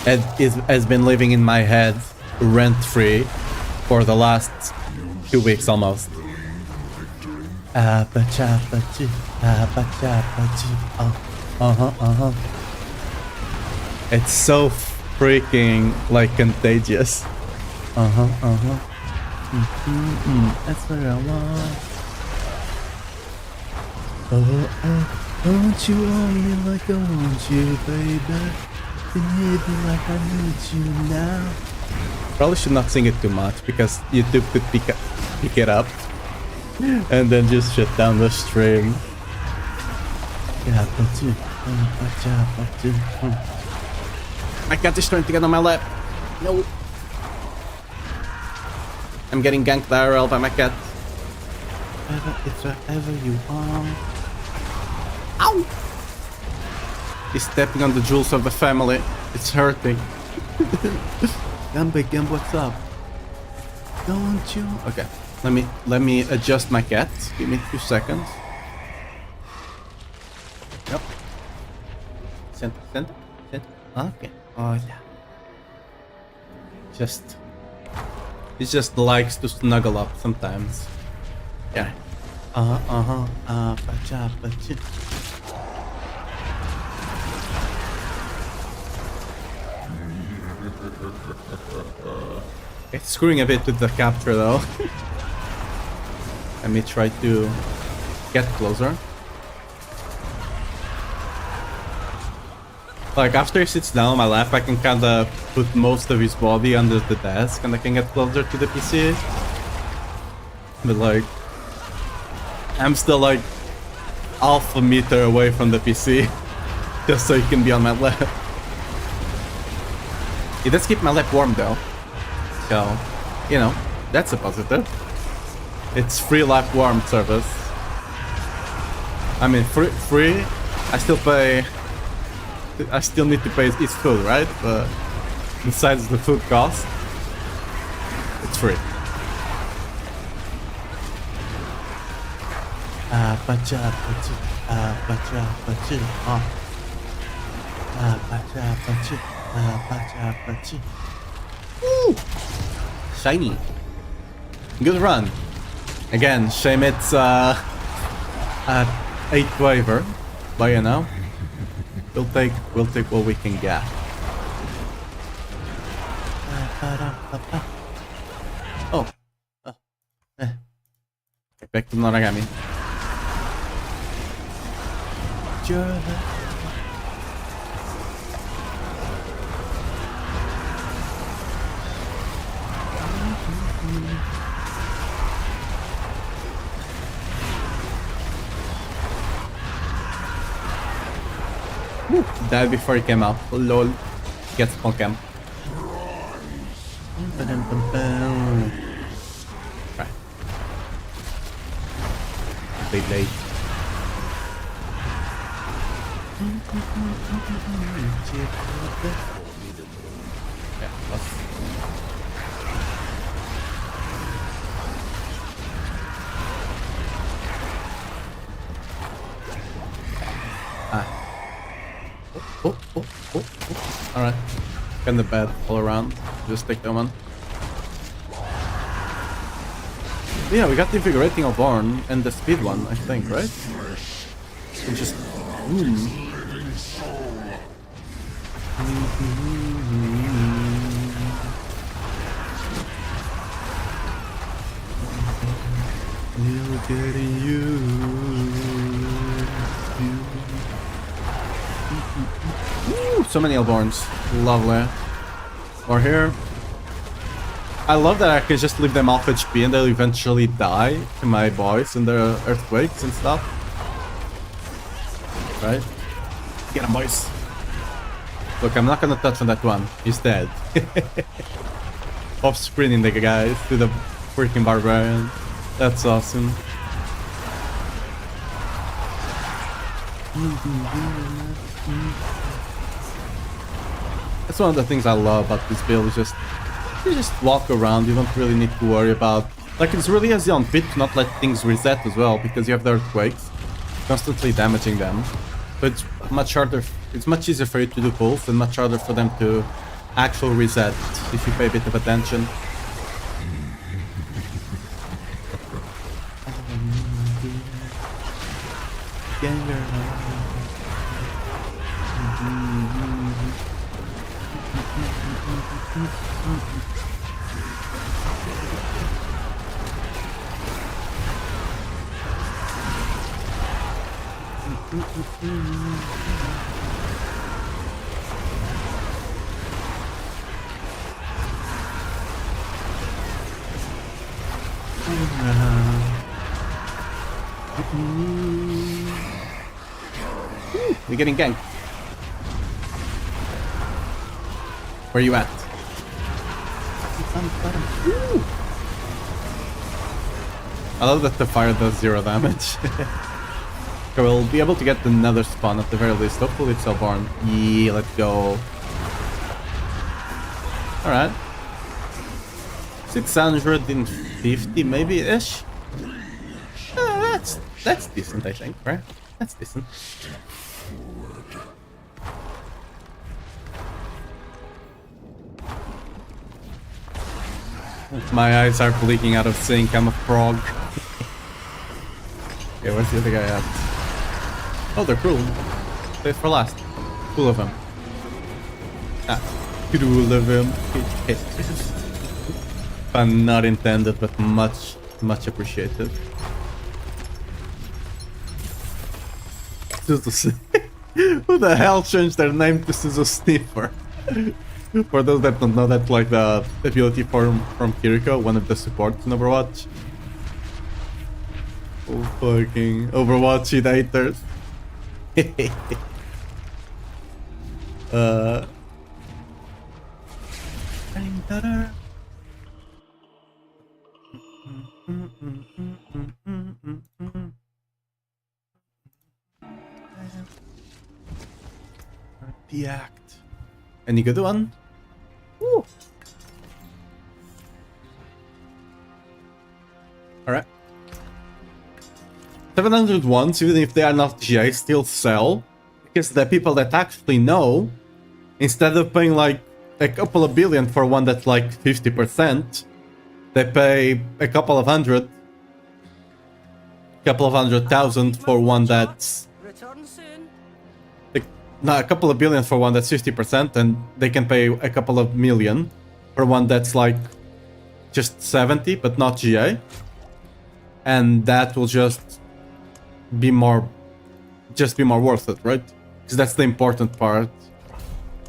has been living in my head rent-free for the last 2 weeks almost. It's so freaking like contagious. That's what I want. Don't you want me like I want you, baby? You need me like I need you now. Probably should not sing it too much because YouTube could pick it up and then just shut down the stream. My cat is trying to get on my lap. No. I'm getting ganked IRL by my cat. If ever you want. Ow! He's stepping on the jewels of the family. It's hurting. Gum, what's up? Don't you? Okay, let me adjust my cat. Give me 2 seconds. center. Okay. Oh yeah. He just likes to snuggle up sometimes. Yeah. Pacha. It's screwing a bit with the capture though. Let me try to get closer. Like, after he sits down on my lap, I can kinda put most of his body under the desk and I can get closer to the PC. But like, I'm still like half a meter away from the PC. Just so he can be on my lap. It does keep my lap warm though. So, you know, that's a positive. It's free lap warm service. I mean, free. I still need to pay his food, right? But besides the food cost, it's free. Woo! Shiny. Good run. Again, shame it's 8 waiver, but you know, we'll take what we can get. Oh. Back to Noragami. Died before he came out. Lol. Gets spawn camp. Right. Big late. Yeah, Oh. Alright. Kind of bad all around. Just take that one. Yeah, we got the invigorating of Born and the speed one, I think, right? And just Look at you. Ooh, so many Elborns. Lovely. Or here. I love that I can just leave them off HP and they'll eventually die to my boys and their earthquakes and stuff. Right? Get him, boys. Look, I'm not gonna touch on that one. He's dead. Off sprinting the guys to the freaking barbarian. That's awesome. That's one of the things I love about this build, is just you just walk around, you don't really need to worry about, like, it's really easy on pit to not let things reset as well, because you have the earthquakes constantly damaging them. So it's much harder, it's much easier for you to do pulls and much harder for them to actually reset if you pay a bit of attention. We're getting ganked. Where you at? Ooh. I love that the fire does 0 damage. Okay, we'll be able to get another spawn at the very least. Hopefully it's Elborn. Yeah, let's go. Alright. 650 maybe-ish? That's decent, I think, right? That's decent. My eyes are blinking out of sync. I'm a frog. Okay, where's the other guy at? Oh, they're cool. Save for last. Cool of them. Ah, cool of them. Pun not intended, but much appreciated. Who the hell changed their name to Suzo Sniffer? For those that don't know, that's like the ability from Kiriko, one of the supports in Overwatch. Oh, fucking Overwatch haters. The act. Any good one? Woo. Alright. 700 ones, even if they are not GA, still sell. Because the people that actually know, instead of paying like a couple of billion for one that's like 50%, they pay a couple of hundred thousand for one that's... Return soon. No, a couple of billion for one that's 50%, and they can pay a couple of million for one that's like just 70, but not GA. And that will just be more worth it, right? Because that's the important part.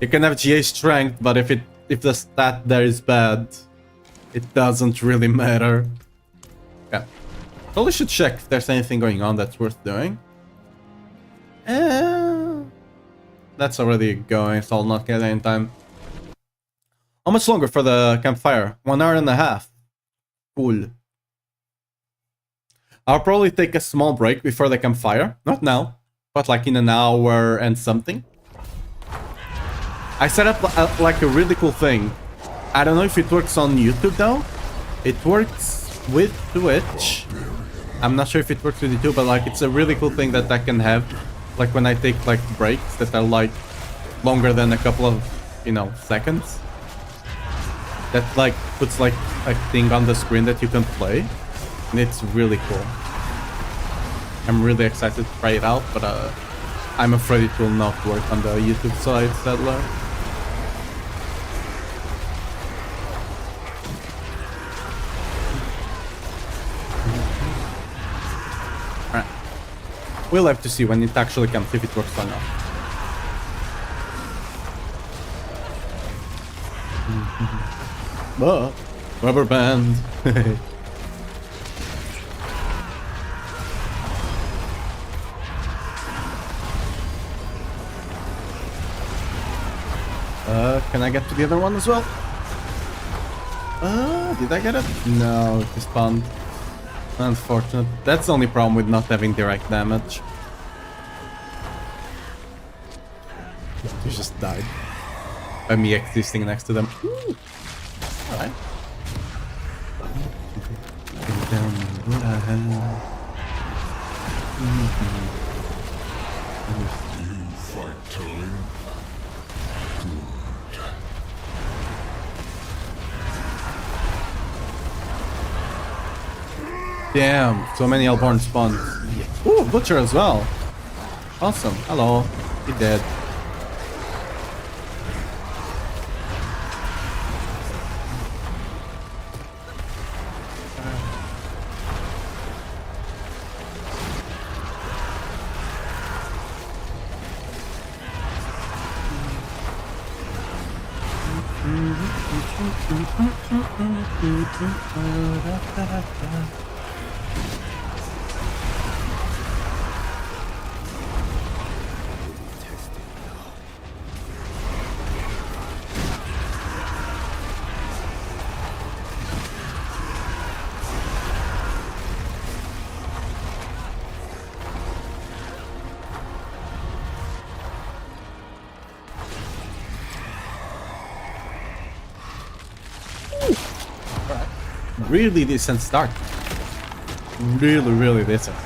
You can have GA strength, but if the stat there is bad, it doesn't really matter. Yeah. Probably should check if there's anything going on that's worth doing. That's already going, so I'll not get any time. How much longer for the campfire? 1 hour and a half. Cool. I'll probably take a small break before the campfire. Not now, but like in an hour and something. I set up like a really cool thing. I don't know if it works on YouTube though. It works with Twitch. I'm not sure if it works with YouTube, but like it's a really cool thing that I can have. Like when I take like breaks that are like longer than a couple of, you know, seconds. That like puts like a thing on the screen that you can play. And it's really cool. I'm really excited to try it out, but I'm afraid it will not work on the YouTube side, sadly. Alright. We'll have to see when it actually comes, if it works or not. Oh, rubber band. Can I get to the other one as well? Did I get it? No, it spawned. Unfortunate. That's the only problem with not having direct damage. He just died. By me existing next to them. Alright. Damn, so many Hellborn spawns. Ooh, Butcher as well. Awesome. Hello. He dead. Really decent start. Really, really decent.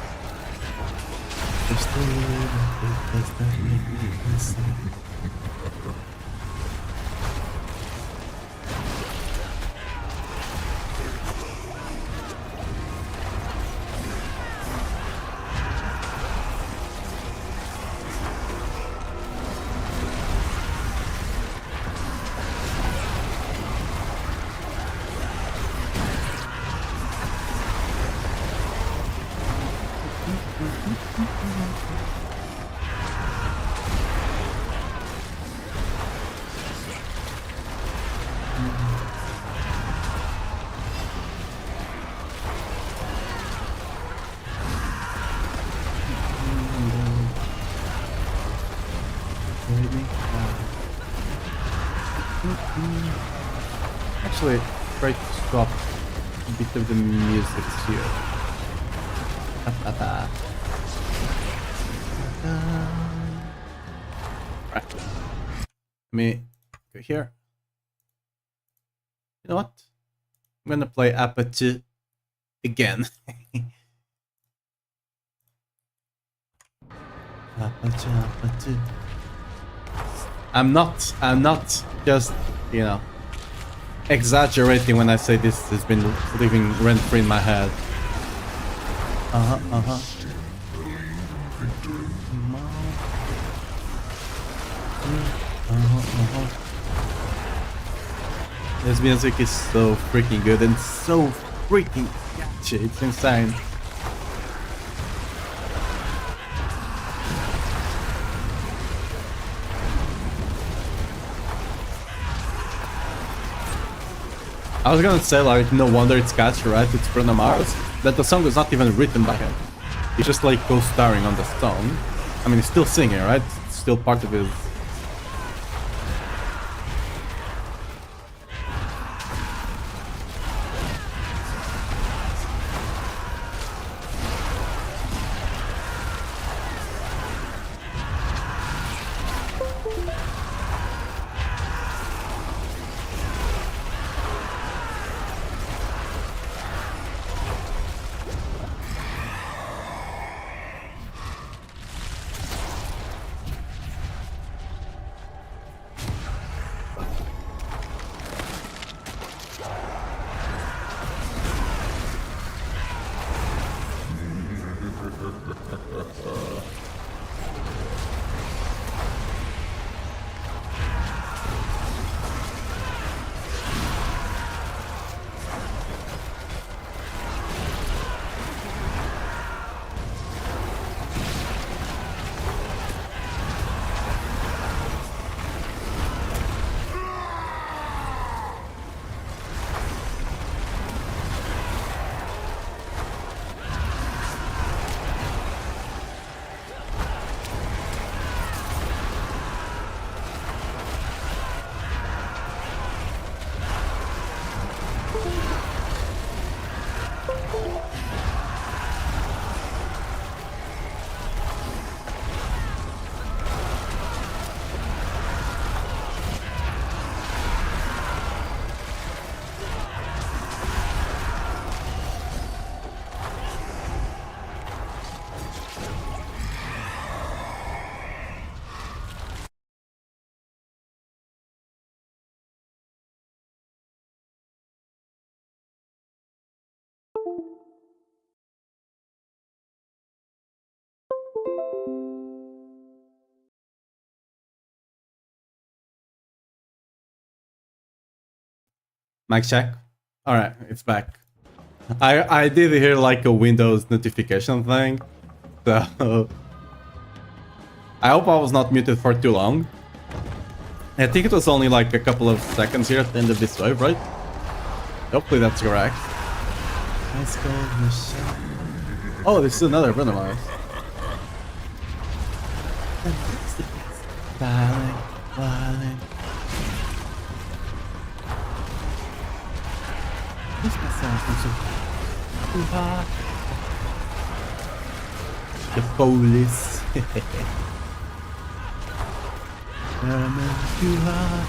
Actually, try to stop a bit of the music here. Right. Let me go here. You know what? I'm gonna play Apathy again. Apathy. I'm not just, you know, exaggerating when I say this has been living rent-free in my head. This music is so freaking good and so freaking catchy. It's insane. I was gonna say, like, no wonder it's catchy, right? It's Bruno Mars. That the song was not even written by him. He just like co-starring on the song. I mean, he's still singing, right? It's still part of his... Mic check. All right, it's back. I did hear like a Windows notification thing, so I hope I was not muted for too long. I think it was only like a couple of seconds here at the end of this wave, right? Hopefully that's correct. Let's go, Michelle. Oh, this is another friend of mine. Darling, darling. This sounds so too hot. The police. Too hot. Too hot.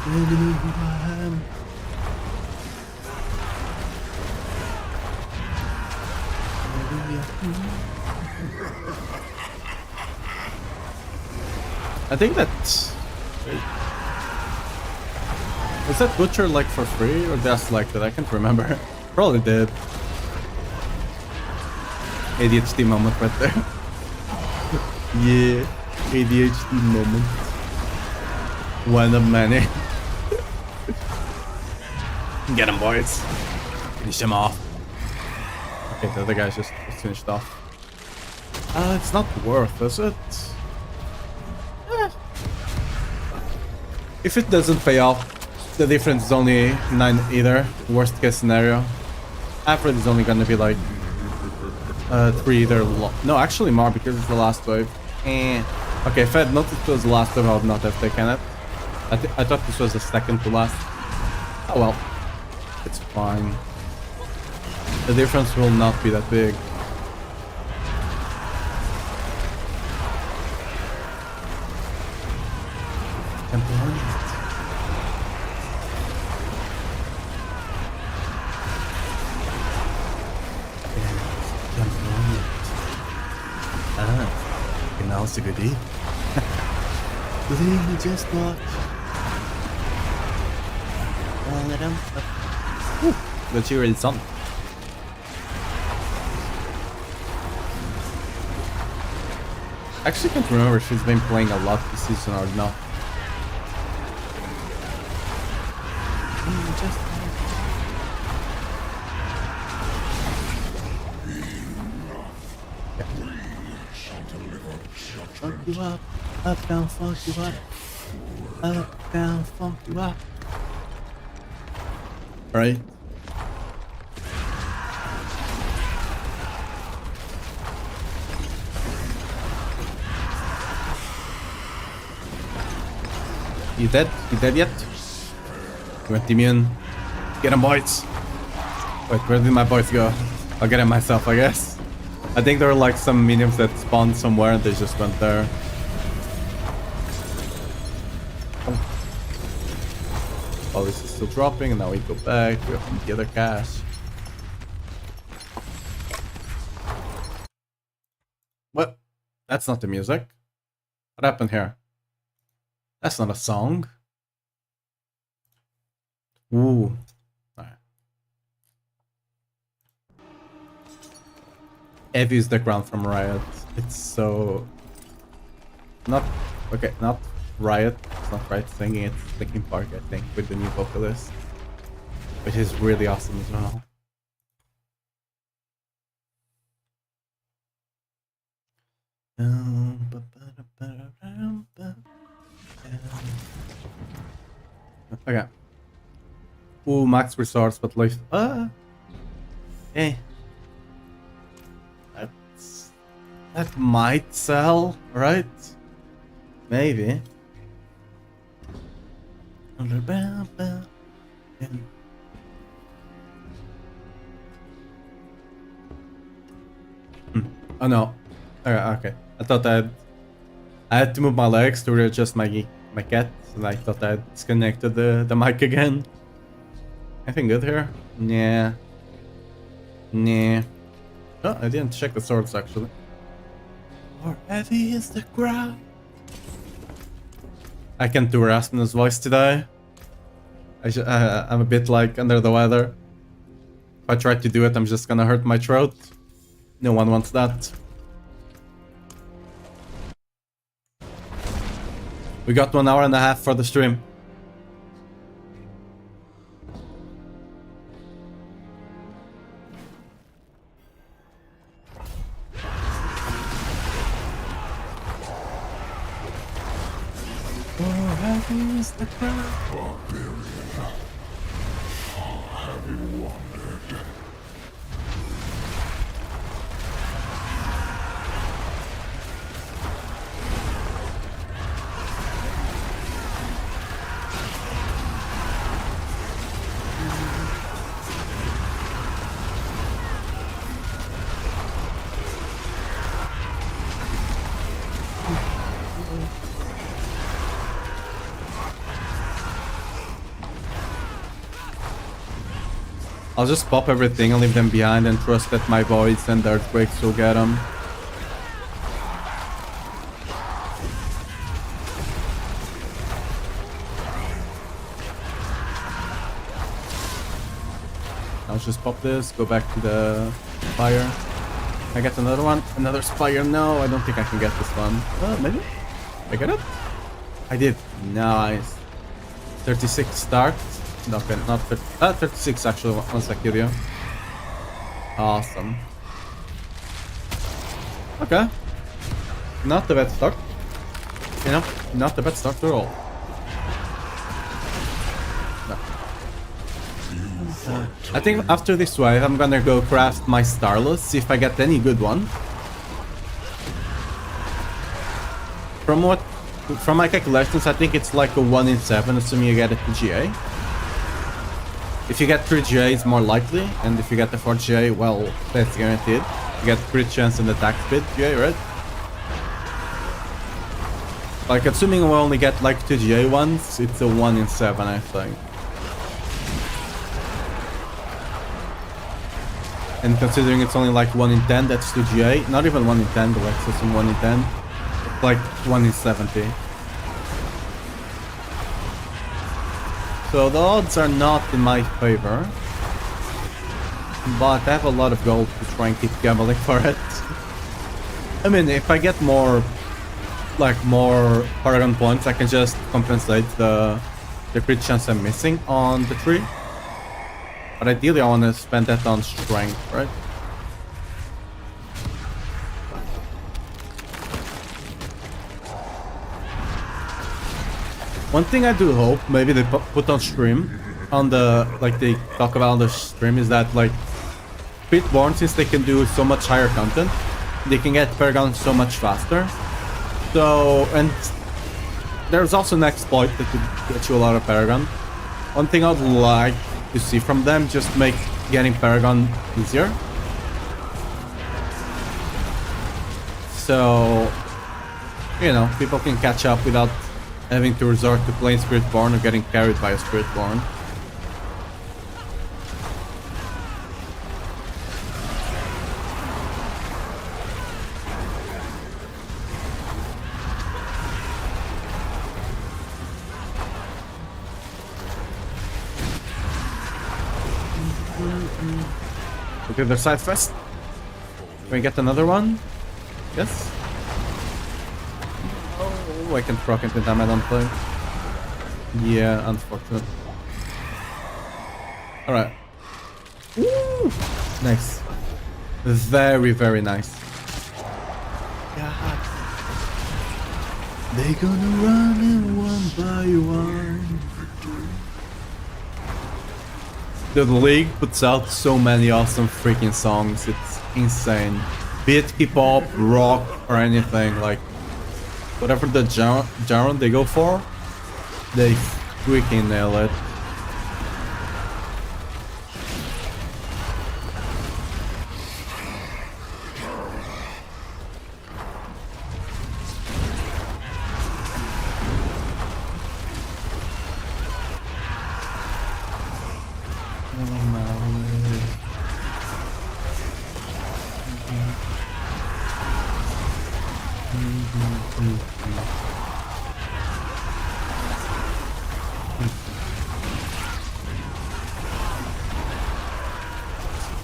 Really know who I am. I think that's... Was that Butcher like for free or just like that? I can't remember. Probably did. ADHD moment right there. Yeah, ADHD moment. One of many. Get him, boys. Finish him off. Okay, the other guy's just finished off. It's not worth, is it? If it doesn't pay off, the difference is only 9 either. Worst case scenario. Average is only gonna be like 3 either. No, actually more because it's the last wave. Okay, if I had noticed it was the last wave, I would not have taken it. I thought this was the second to last. Oh well. It's fine. The difference will not be that big. Can't believe it. Can't believe it. Ah, genau so good. Please just watch. The cheer is on. I actually can't remember if she's been playing a lot this season or not. Fuck you up, down, fuck you up, down, fuck you up. Right. You dead? You dead yet? You went immune. Get him, boys. Wait, where did my boys go? I'll get him myself, I guess. I think there are like some minions that spawned somewhere and they just went there. Oh, this is still dropping and now we go back. We open the other cache. What? That's not the music. What happened here? That's not a song. Ooh. Alright. Evie is the ground from Riot. It's so... Not... Okay, not Riot. It's not Riot singing, it's Linkin Park, I think, with the new vocalist. Which is really awesome as well. Okay. Ooh, max resource, but life. Eh. That might sell, right? Maybe. Oh no. Okay. I thought I had to move my legs to readjust my cat, and I thought I disconnected the mic again. Anything good here? Yeah. Nah. Oh, I didn't check the swords actually. Or heavy is the ground. I can't do Rasmus's voice today. I'm a bit like under the weather. If I try to do it, I'm just gonna hurt my throat. No one wants that. We got 1 hour and a half for the stream. Oh, heavy is the ground. Have you wandered? I'll just pop everything and leave them behind and trust that my voids and earthquakes will get them. I'll just pop this, go back to the fire. I get another one, another spire. No, I don't think I can get this one. Maybe? I get it? I did. Nice. 36 start. No, okay, not 30, 36 actually, once I kill you. Awesome. Okay. Not a bad start. You know, not a bad start at all. No. I think after this wave, I'm gonna go craft my Starless, see if I get any good one. From my calculations, I think it's like a 1 in 7, assuming you get a 2GA. If you get 3GA, it's more likely, and if you get the 4GA, well, that's guaranteed. You get crit chance and attack speed GA, right? Like, assuming we only get like 2GA ones, it's a 1 in 7, I think. And considering it's only like 1 in 10, that's 2GA. Not even 1 in 10, but let's assume 1 in 10. Like 1 in 70. So the odds are not in my favor. But I have a lot of gold to try and keep gambling for it. I mean, if I get more Paragon points, I can just compensate the crit chance I'm missing on the tree. But ideally I want to spend that on strength, right? One thing I do hope, maybe they put on stream, on the, like they talk about on the stream, is that like Speedborn, since they can do so much higher content, they can get Paragon so much faster. So, and there's also an exploit that could get you a lot of Paragon. One thing I'd like to see from them, just make getting Paragon easier. So, you know, people can catch up without having to resort to playing Spiritborn or getting carried by a Spiritborn. Okay, their side first. Can we get another one? Yes. Oh, I can proc into them, I don't play. Yeah, unfortunate. Alright. Nice. Very, very nice. God. They gonna run in one by one. The League puts out so many awesome freaking songs, it's insane. Be it hip-hop, rock, or anything, like whatever the genre they go for, they freaking nail it.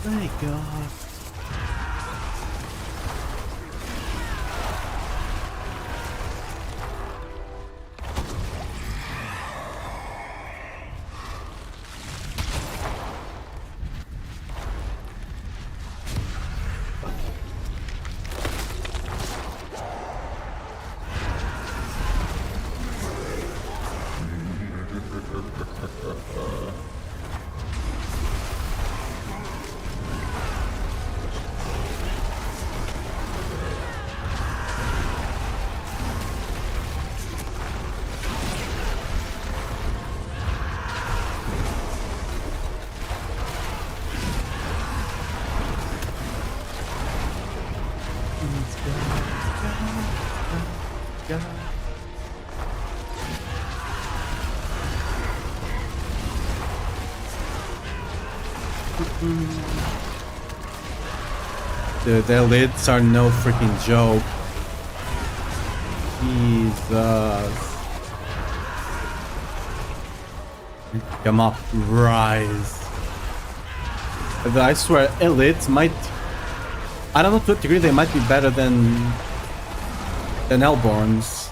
Thank God. Dude, the elites are no freaking joke. Jesus. Come up, rise. I swear, elites might... I don't know to what degree they might be better than Hellborns.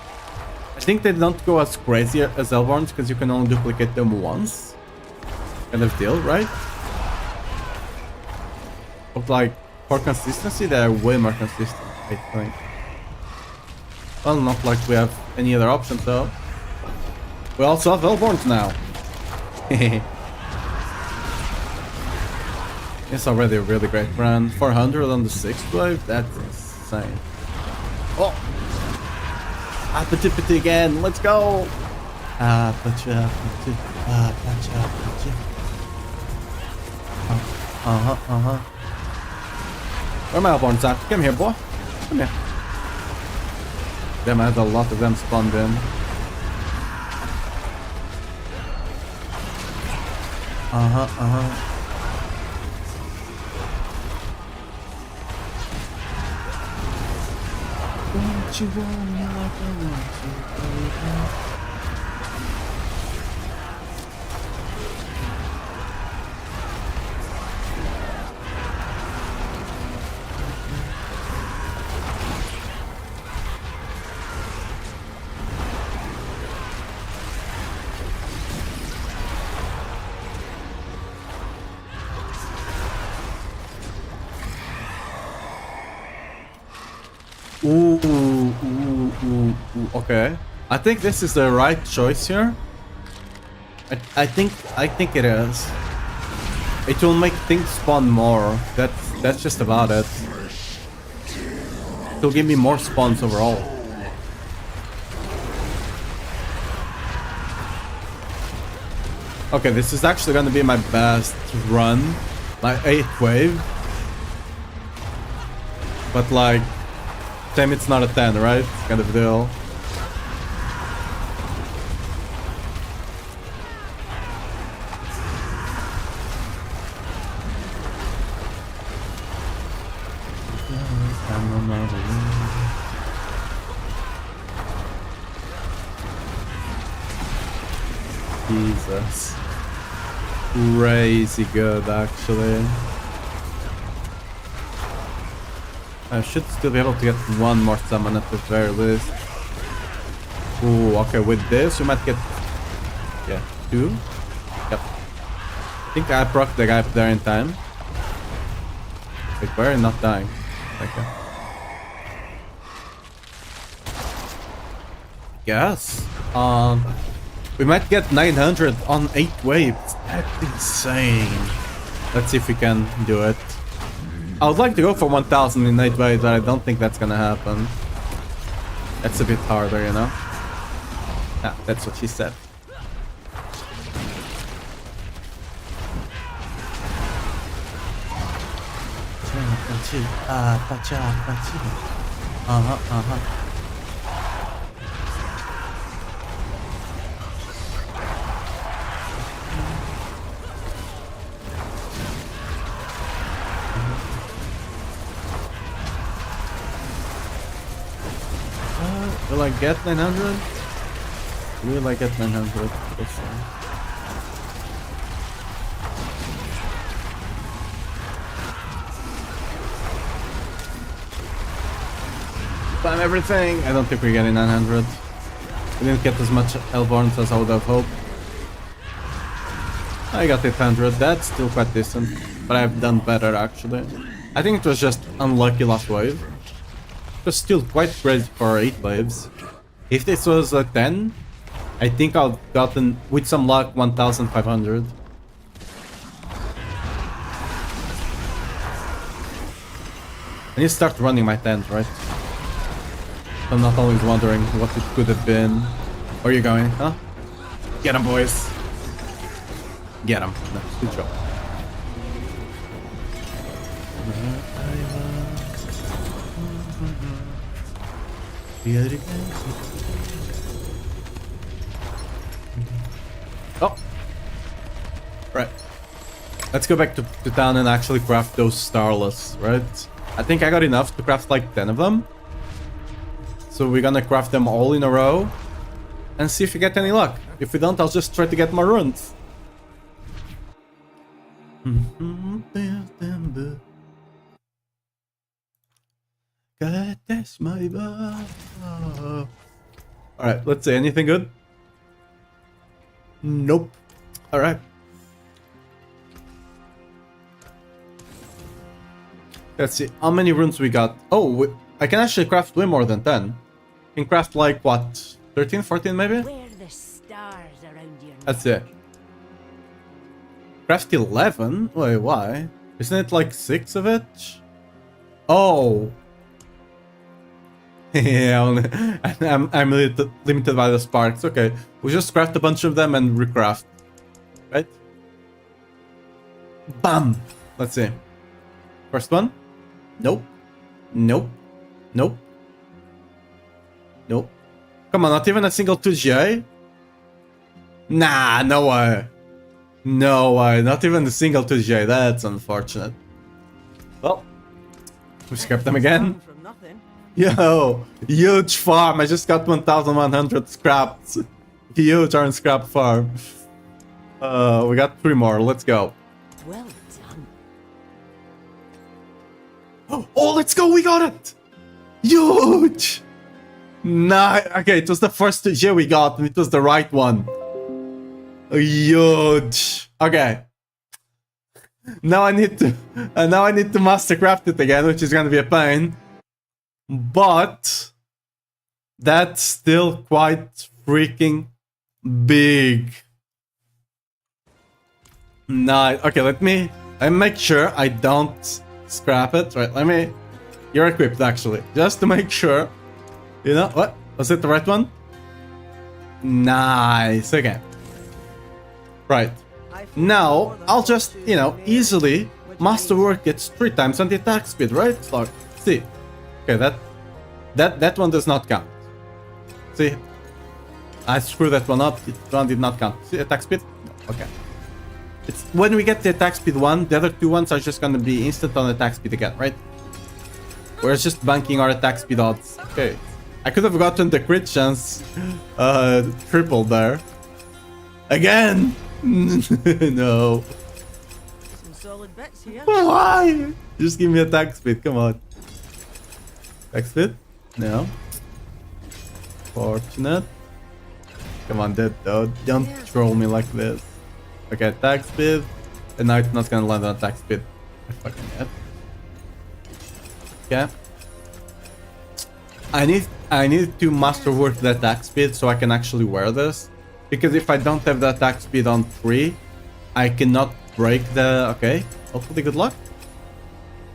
I think they don't go as crazy as Hellborns because you can only duplicate them once. Kind of deal, right? But like, for consistency, they're way more consistent, I think. Well, not like we have any other options though. We also have Hellborns now. It's already a really great run. 400 on the 6th wave? That's insane. Oh! Apatipity again, let's go! Apatipity. Where are my Hellborns at? Come here, boy. Come here. Damn, I had a lot of them spawned in. Don't you want me like I want you, baby? Ooh, okay. I think this is the right choice here. I think it is. It will make things spawn more. That's just about it. It'll give me more spawns overall. Okay, this is actually gonna be my best run. My 8th wave. But like, damn, it's not a 10, right? Kind of deal. Jesus. Crazy good, actually. I should still be able to get one more summon at the very least. Ooh, okay, with this we might get... yeah, 2? Yep. I think I proc the guy up there in time. Like, we're not dying. Okay. Yes. We might get 900 on 8 waves. That's insane. Let's see if we can do it. I would like to go for 1000 in 8 waves, but I don't think that's gonna happen. That's a bit harder, you know? Yeah, that's what she said. Will I get 900? Will I get 900? This one. Spam everything! I don't think we're getting 900. We didn't get as much Hellborns as I would have hoped. I got 800, that's still quite decent. But I've done better actually. I think it was just unlucky last wave. It was still quite crazy for 8 waves. If this was a 10, I think I've gotten, with some luck, 1500. I need to start running my 10s, right? I'm not always wondering what it could have been. Where are you going, huh? Get 'em, boys. Get 'em. No, good job. Oh! Right. Let's go back to town and actually craft those starless, right? I think I got enough to craft like 10 of them. So we're gonna craft them all in a row and see if we get any luck. If we don't, I'll just try to get more runes. Alright, let's see. Anything good? Nope. Alright. Let's see. How many runes we got? Oh, I can actually craft way more than 10. I can craft like, what? 13, 14 maybe? Where the stars around your That's it. Craft 11? Wait, why? Isn't it like 6 of it? Oh. Yeah, I'm limited by the sparks. Okay, we just craft a bunch of them and recraft. Right? Bam! Let's see. First one? Nope. Nope. Nope. Nope. Come on, not even a single 2GA? Nah, no way. No way, not even a single 2GA. That's unfortunate. Well, we scrapped them again. From nothing. Yo, huge farm. I just got 1,100 scraps. Huge iron scrap farm. We got 3 more. Let's go. well done. Oh, let's go. We got it. Huge. Nice. Okay, it was the first G we got. It was the right one. Huge. Okay. Now I need to master craft it again, which is gonna be a pain. But that's still quite freaking big. Nice. Okay, let me make sure I don't scrap it. Right, you're equipped actually. Just to make sure. You know what? Was it the right one? Nice. Okay. Right. Now I'll just, easily masterwork it 3 times on the attack speed, right? So, see. Okay, that one does not count. See, I screwed that one up. That one did not count. See, attack speed? No. Okay. It's when we get the attack speed one, the other 2 ones are just gonna be instant on attack speed again, right? We're just banking our attack speed odds. Okay. I could have gotten the crit chance triple there. Again! No. Some solid bits here. Why? Just give me attack speed, come on. Attack speed? No. Fortunate. Come on, don't troll me like this. Okay, attack speed. And now it's not gonna land on attack speed. I fucking hit. Okay. I need to masterwork the attack speed so I can actually wear this. Because if I don't have the attack speed on 3, I cannot break the... Okay, hopefully good luck.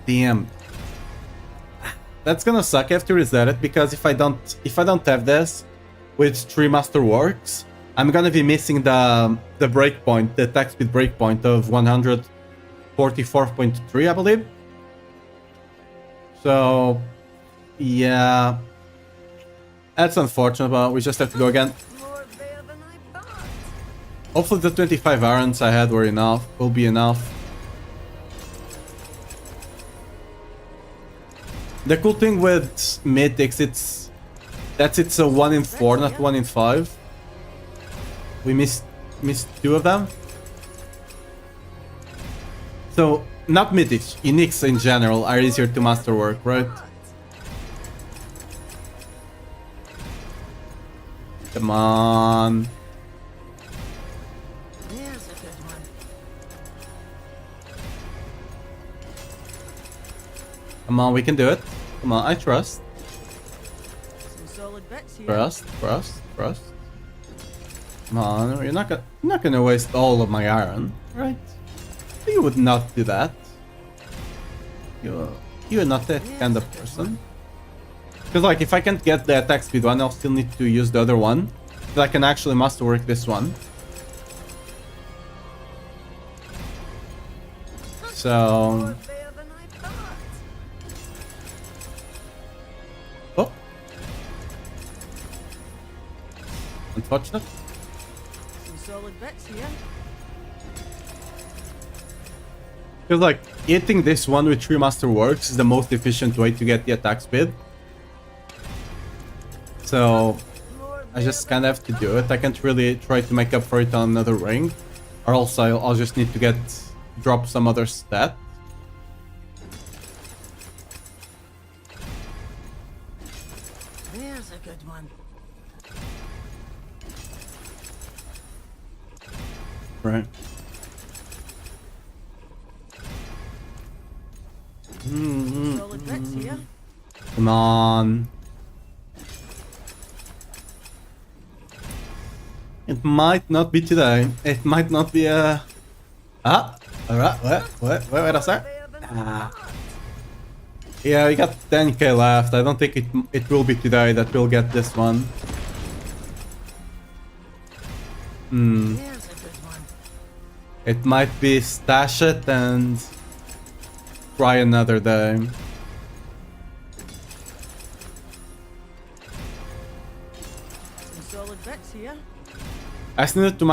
Damn. That's gonna suck. I have to reset it because if I don't have this with 3 masterworks, I'm gonna be missing the breakpoint, the attack speed breakpoint of 144.3, I believe. So, yeah, that's unfortunate, but we just have to go again. More there than I thought. Hopefully the 25 irons I had were enough, will be enough. The cool thing with mythics, it's a 1 in 4, not 1 in 5. We missed 2 of them. So, not mythics, uniques in general are easier to masterwork, right? Come on. There's a good one. Come on, we can do it. Come on, I trust. Some solid bits here. Trust. Come on, you're not gonna waste all of my iron, right? You would not do that. You're not that kind of person. Because like if I can't get the attack speed one, I'll still need to use the other one. But I can actually masterwork this one. So More there than I thought. oh. Unfortunate. Some solid bits here. Because like hitting this one with 3 Master Works is the most efficient way to get the attack speed. So I just kind of have to do it. I can't really try to make up for it on another ring, or else I'll just need to drop some other stat. There's a good one. Right. Solid bricks here. Come on. It might not be today. It might not be a... Alright, wait a sec. Yeah, we got 10k left. I don't think it will be today that we'll get this one. There's a good one. It might be stash it and try another day. Some solid bricks here. I still need to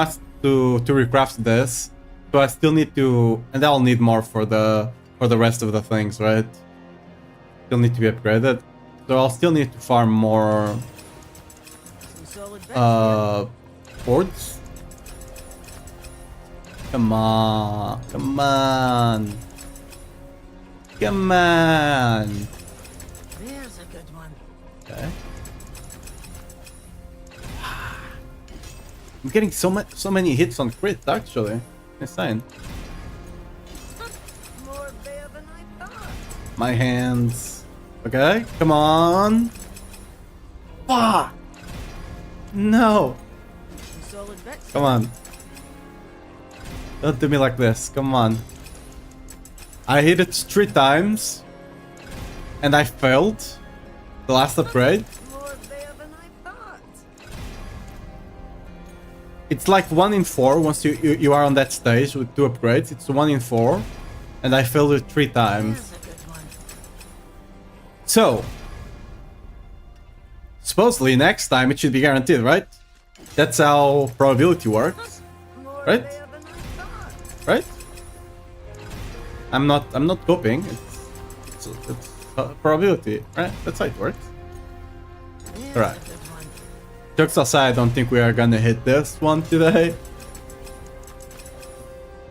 recraft this, so I still need to, and I'll need more for the rest of the things, right? Still need to be upgraded, so I'll still need to farm more Some solid bricks here. boards. Come on, come on, come on. There's a good one. Okay. I'm getting so many hits on crit actually. Insane. More there than I thought. My hands. Okay, come on. Fuck. No. Some solid bricks. Come on. Don't do me like this. Come on. I hit it 3 times. And I failed. The last upgrade. More there than I thought. It's like 1 in 4 once you are on that stage with 2 upgrades. It's 1 in 4. And I failed it 3 times. There's a good one. So, supposedly next time it should be guaranteed, right? That's how probability works, More Right? there than I thought. right? I'm not coping. It's probability, right? That's how it works. There's Alright. a good one. Jokes aside, I don't think we are gonna hit this one today.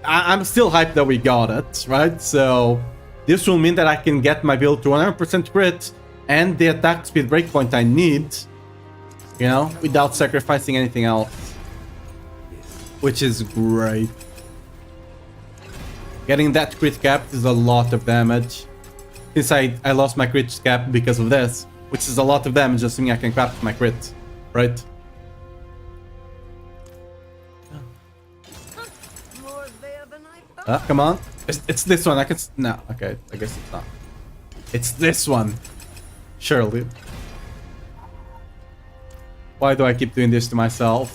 I'm still hyped that we got it, right? So this will mean that I can get my build to 100% crit and the attack speed breakpoint I need, you know, without sacrificing anything else. Which is great. Getting that crit cap is a lot of damage. Since I lost my crit cap because of this, which is a lot of damage, assuming I can craft my crit, right? More there than I thought. Come on. It's this one. I can... No, okay. I guess it's not. It's this one. Surely. Why do I keep doing this to myself?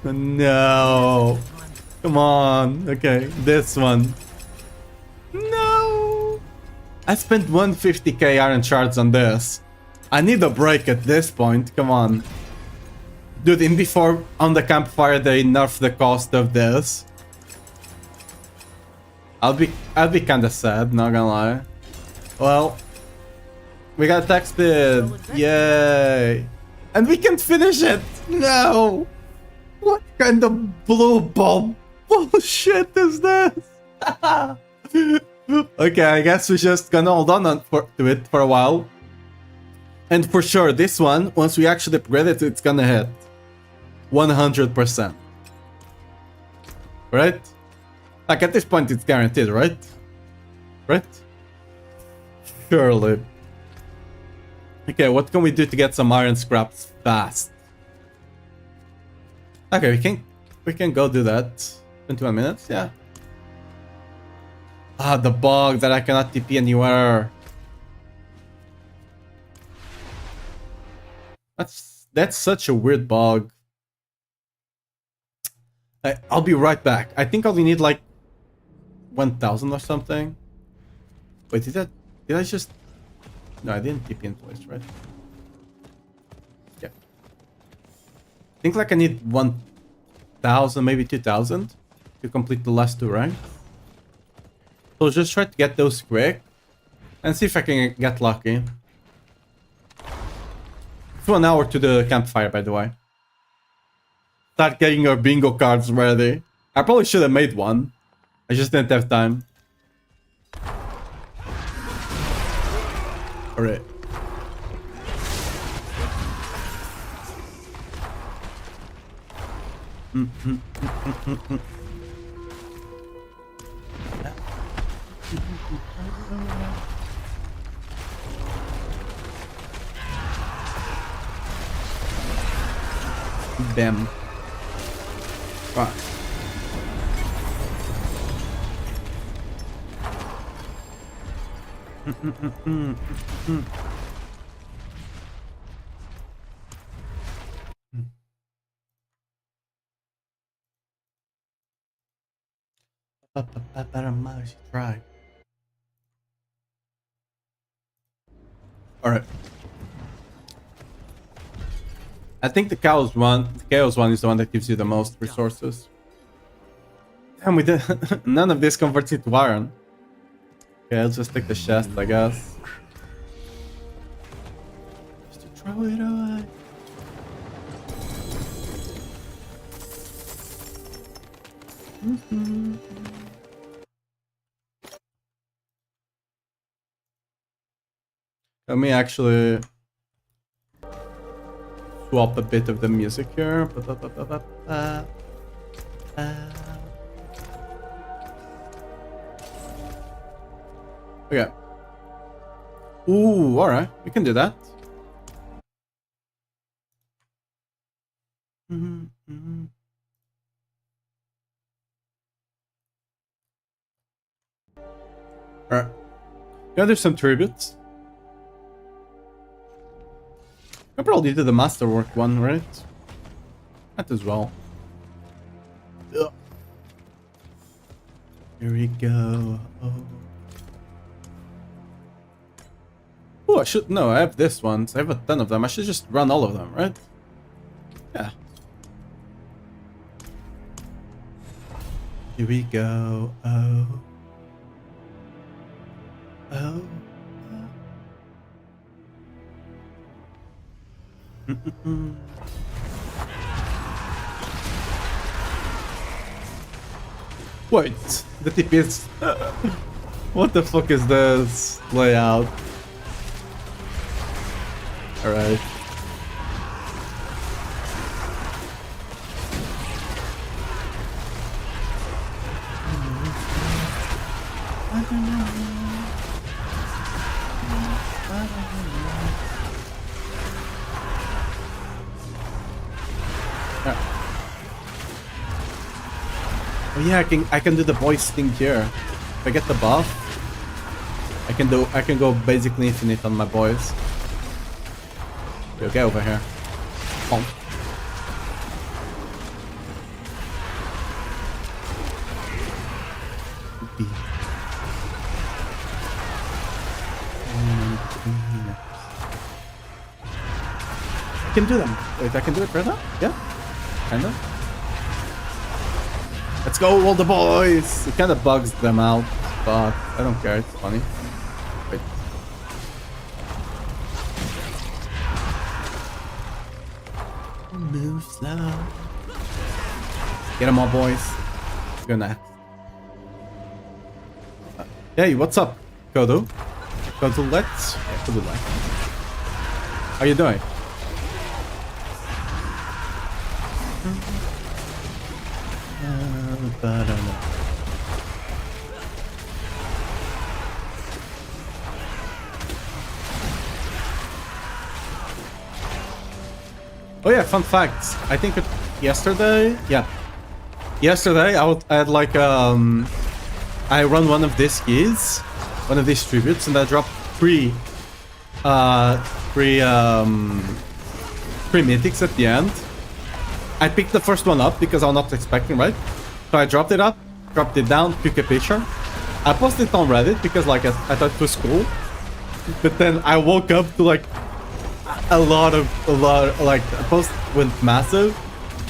No. Come on. Okay, this one. No. I spent 150k iron shards on this. I need a break at this point. Come on. Dude, in before on the campfire they nerfed the cost of this. I'll be kinda sad, not gonna lie. Well, we got attack speed. Yay. And we can finish it. No. What kind of blue ball bullshit is this? Okay, I guess we're just gonna hold on to it for a while. And for sure, this one, once we actually upgrade it, it's gonna hit 100%. Right? Like at this point, it's guaranteed, right? Right? Surely. Okay, what can we do to get some iron scraps fast? Okay, we can go do that. 21 minutes, yeah. Ah, the bug that I cannot TP anywhere. That's such a weird bug. I'll be right back. I think I'll need like 1,000 or something. Wait, did I just... No, I didn't TP in place, right? Yeah. I think like I need 1,000, maybe 2,000. to complete the last two, right? So just try to get those quick and see if I can get lucky. It's 1 hour to the campfire, by the way. Start getting your bingo cards ready. I probably should have made one. I just didn't have time. Alright. Bam. Right. Try. All right. I think the chaos one is the one that gives you the most resources. Damn, we did none of this converts into iron. Okay, I'll just take the chest, I guess. Just to throw it away. Let me actually swap a bit of the music here. Okay. Ooh, alright. We can do that. Alright. Yeah, there's some tributes. I probably did the masterwork one, right? That as well. Ugh. Here we go. Oh, I should... No, I have this one. So I have a ton of them. I should just run all of them, right? Yeah. Here we go. Oh. Oh. Wait, the tip is... What the fuck is this layout? Alright. Oh yeah, I can do the voice thing here. If I get the buff, I can go basically infinite on my boys. Okay, over here. Bonk. I can do them. Wait, I can do it right now? Yeah? Kinda. Let's go, all the boys! It kinda bugs them out, but I don't care, it's funny. Wait. Move slow. Get them all, boys. Go next. Hey, what's up, Kodo? Kodo, let's... Yeah, Kodo, let's. How you doing? Oh yeah, fun fact. I think yesterday, yeah, yesterday I had like I run one of these keys, one of these tributes, and I dropped three mythics at the end. I picked the first one up because I was not expecting, right? So I dropped it up, dropped it down, took a picture. I posted it on Reddit because like I thought it was cool. But then I woke up to like a lot like the post went massive,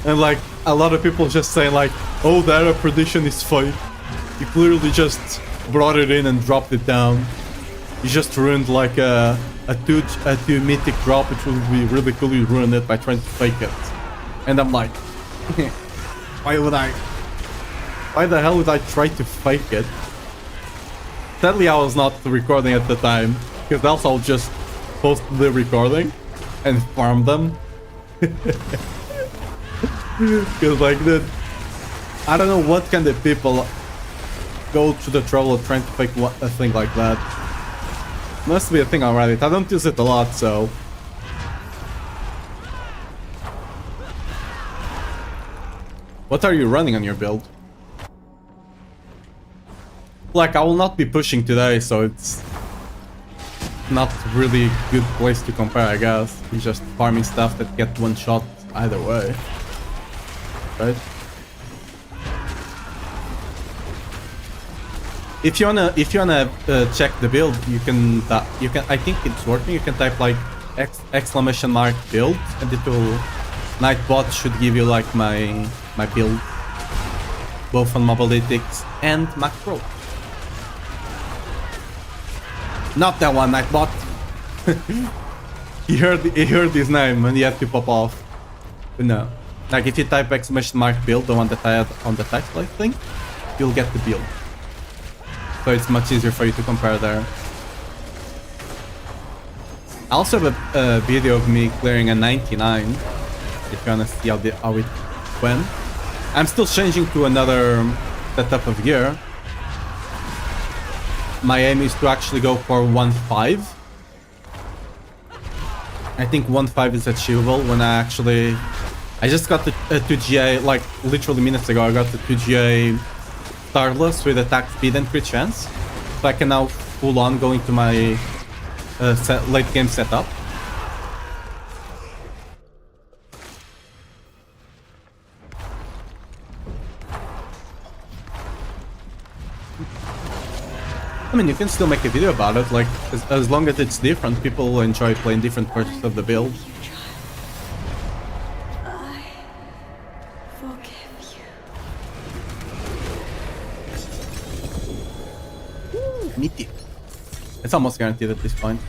and like a lot of people just say like, oh, the Arab prediction is fake. You clearly just brought it in and dropped it down. You just ruined like a two mythic drop, which would be really cool. You ruined it by trying to fake it. And I'm like, why the hell would I try to fake it? Sadly, I was not recording at the time, because else I'll just post the recording and farm them. Because like I don't know what kind of people go to the trouble of trying to fake a thing like that. Must be a thing on Reddit. I don't use it a lot, so. What are you running on your build? Like, I will not be pushing today, so it's not really a good place to compare, I guess. You're just farming stuff that get one shot either way. Right? If you wanna check the build, you can I think it's working. You can type like exclamation mark build, and it will Nightbot should give you like my build, both on Mobalytics and Mac Pro. Not that one, Nightbot. he heard his name and he had to pop off. But no, like if you type exclamation mark build, the one that I had on the title, I think, you'll get the build. So it's much easier for you to compare there. I also have a video of me clearing a 99, if you wanna see how it went. I'm still changing to another setup of gear. My aim is to actually go for 1.5. I think 1.5 is achievable when I just got the 2GA, like literally minutes ago, I got the 2GA Starless with attack speed and crit chance. So I can now full on go into my late game setup. I mean, you can still make a video about it, like, as long as it's different, people will enjoy playing different parts of the build. I forgive you. Meaty. It's almost guaranteed at this point.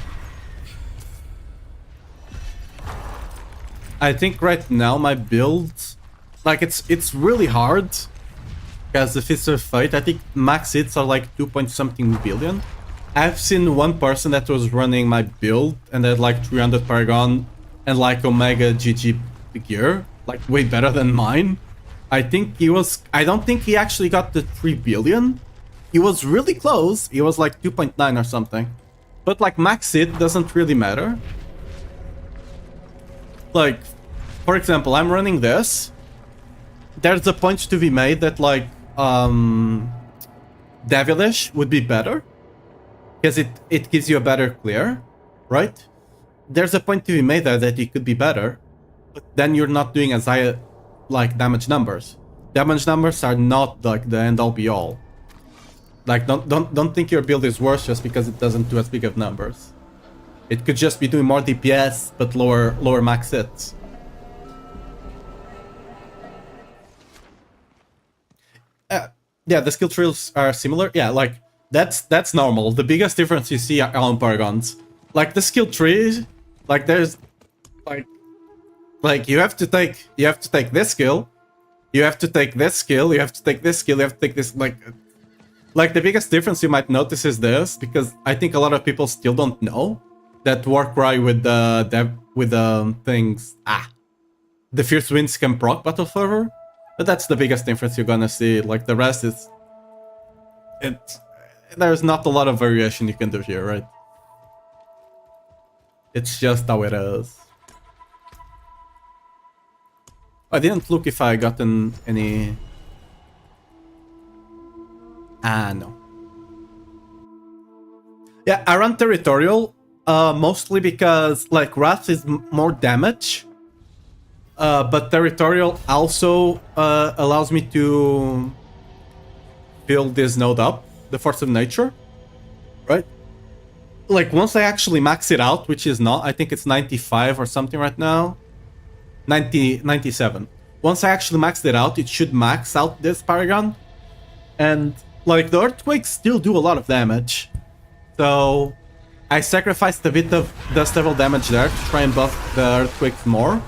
I think right now my build, like, it's really hard. Because the Fist of Fate, I think max hits are like 2.something billion. I've seen one person that was running my build and had like 300 Paragon and like Omega GG gear, like way better than mine. I don't think he actually got the 3 billion. He was really close. He was like 2.9 or something. But like max hit doesn't really matter. Like, for example, I'm running this. There's a point to be made that like Devilish would be better because it gives you a better clear, right? There's a point to be made there that it could be better, but then you're not doing as high like damage numbers. Damage numbers are not like the end all be all. Like don't think your build is worse just because it doesn't do as big of numbers. It could just be doing more DPS but lower max hits. Yeah, the skill trees are similar. Yeah, like that's normal. The biggest difference you see are on Paragons. Like the skill trees, like there's like you have to take this skill, you have to take this skill, you have to take this skill, you have to take this like the biggest difference you might notice is this, because I think a lot of people still don't know that Warcry with the things the Fierce Winds can proc Battle Fervor. But that's the biggest difference you're gonna see. Like the rest is, there's not a lot of variation you can do here, right? It's just how it is. I didn't look if I gotten any. No. Yeah, I run Territorial mostly because like Wrath is more damage. But Territorial also allows me to build this node up, the Force of Nature, right? Like once I actually max it out, which is not, I think it's 95 or something right now, 97. once I actually maxed it out, it should max out this Paragon. And like the Earthquakes still do a lot of damage. So I sacrificed a bit of Dust Devil damage there to try and buff the Earthquakes more.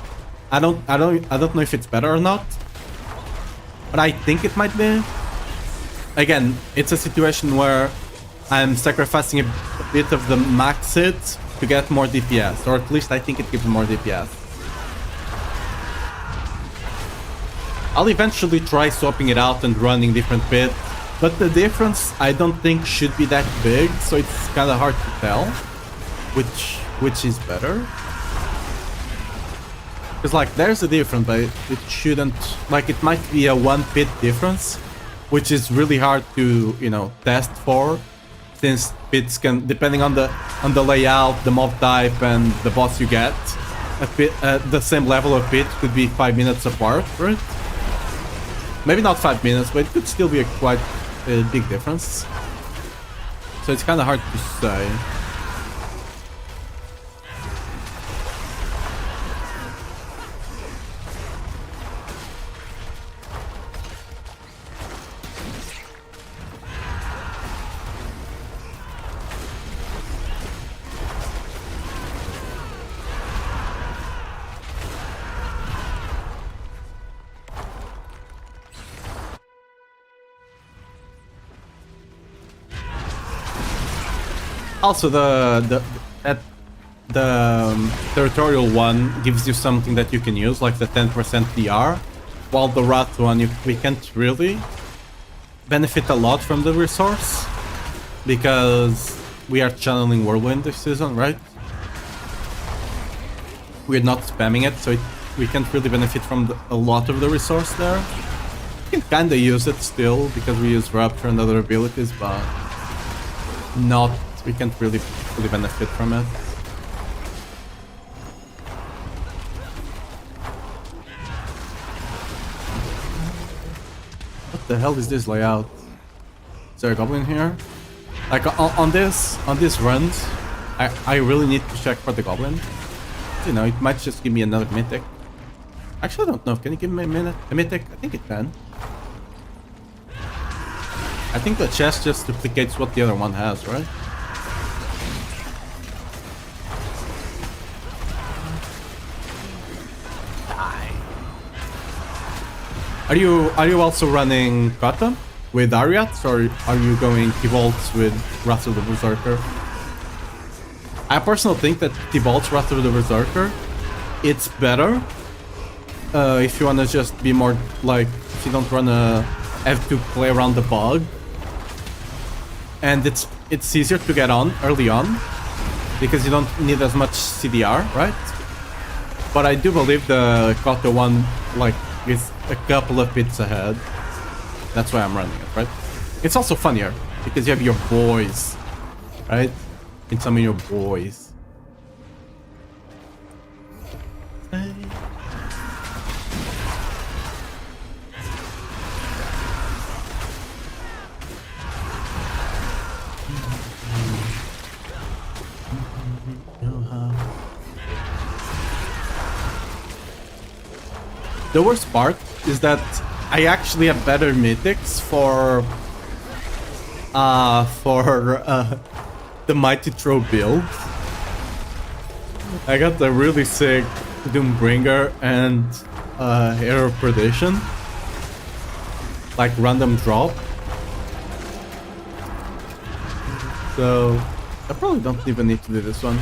I don't know if it's better or not. But I think it might be. Again, it's a situation where I'm sacrificing a bit of the max hit to get more DPS, or at least I think it gives more DPS. I'll eventually try swapping it out and running different bits, but the difference I don't think should be that big, so it's kind of hard to tell which is better. Because like there's a difference, but it shouldn't, like it might be a 1 pit difference, which is really hard to, you know, test for, since pits can, depending on the layout, the mob type, and the boss you get, a pit, the same level of pit could be 5 minutes apart, right? Maybe not 5 minutes, but it could still be a quite big difference. So it's kind of hard to say. Also, the territorial one gives you something that you can use, like the 10% DR, while the Wrath one, we can't really benefit a lot from the resource, because we are channeling Whirlwind this season, right? We're not spamming it, so we can't really benefit from a lot of the resource there. We can kinda use it still, because we use Rapture and other abilities, but not... we can't really benefit from it. What the hell is this layout? Is there a goblin here? Like on this runs, I really need to check for the goblin. You know, it might just give me another mythic. Actually, I don't know. Can it give me a mythic? I think it can. I think the chest just duplicates what the other one has, right? Are you also running Kata with Ariats, or are you going T-Bolts with Wrath of the Berserker? I personally think that T-Bolts Wrath of the Berserker, it's better if you wanna just be more like, if you don't wanna have to play around the bug, and it's easier to get on early on because you don't need as much CDR, right? But I do believe the Kata one like is a couple of bits ahead. That's why I'm running it, right? It's also funnier because you have your boys, right? You can summon your boys. The worst part is that I actually have better mythics for the Mighty Throw build. I got the really sick Doombringer and Hero of Perdition, like random drop. So I probably don't even need to do this one.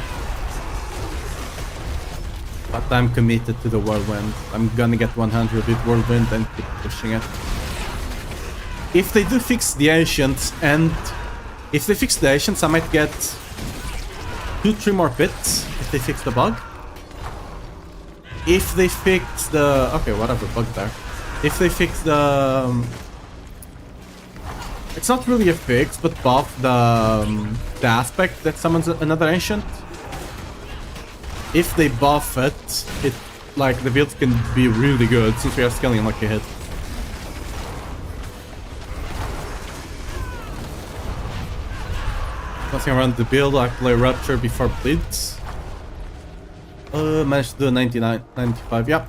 But I'm committed to the Whirlwind. I'm gonna get 100 with Whirlwind and keep pushing it. If they do fix the Ancients, and if they fix the Ancients, I might get 2-3 more pits if they fix the bug. If they fix the... okay, whatever, bug there. If they fix the... it's not really a fix, but buff the aspect that summons another Ancient. If they buff it, like the build can be really good since we are scaling like a hit. Nothing around the build, I play Rapture before Blitz. Managed to do 99, 95, yeah.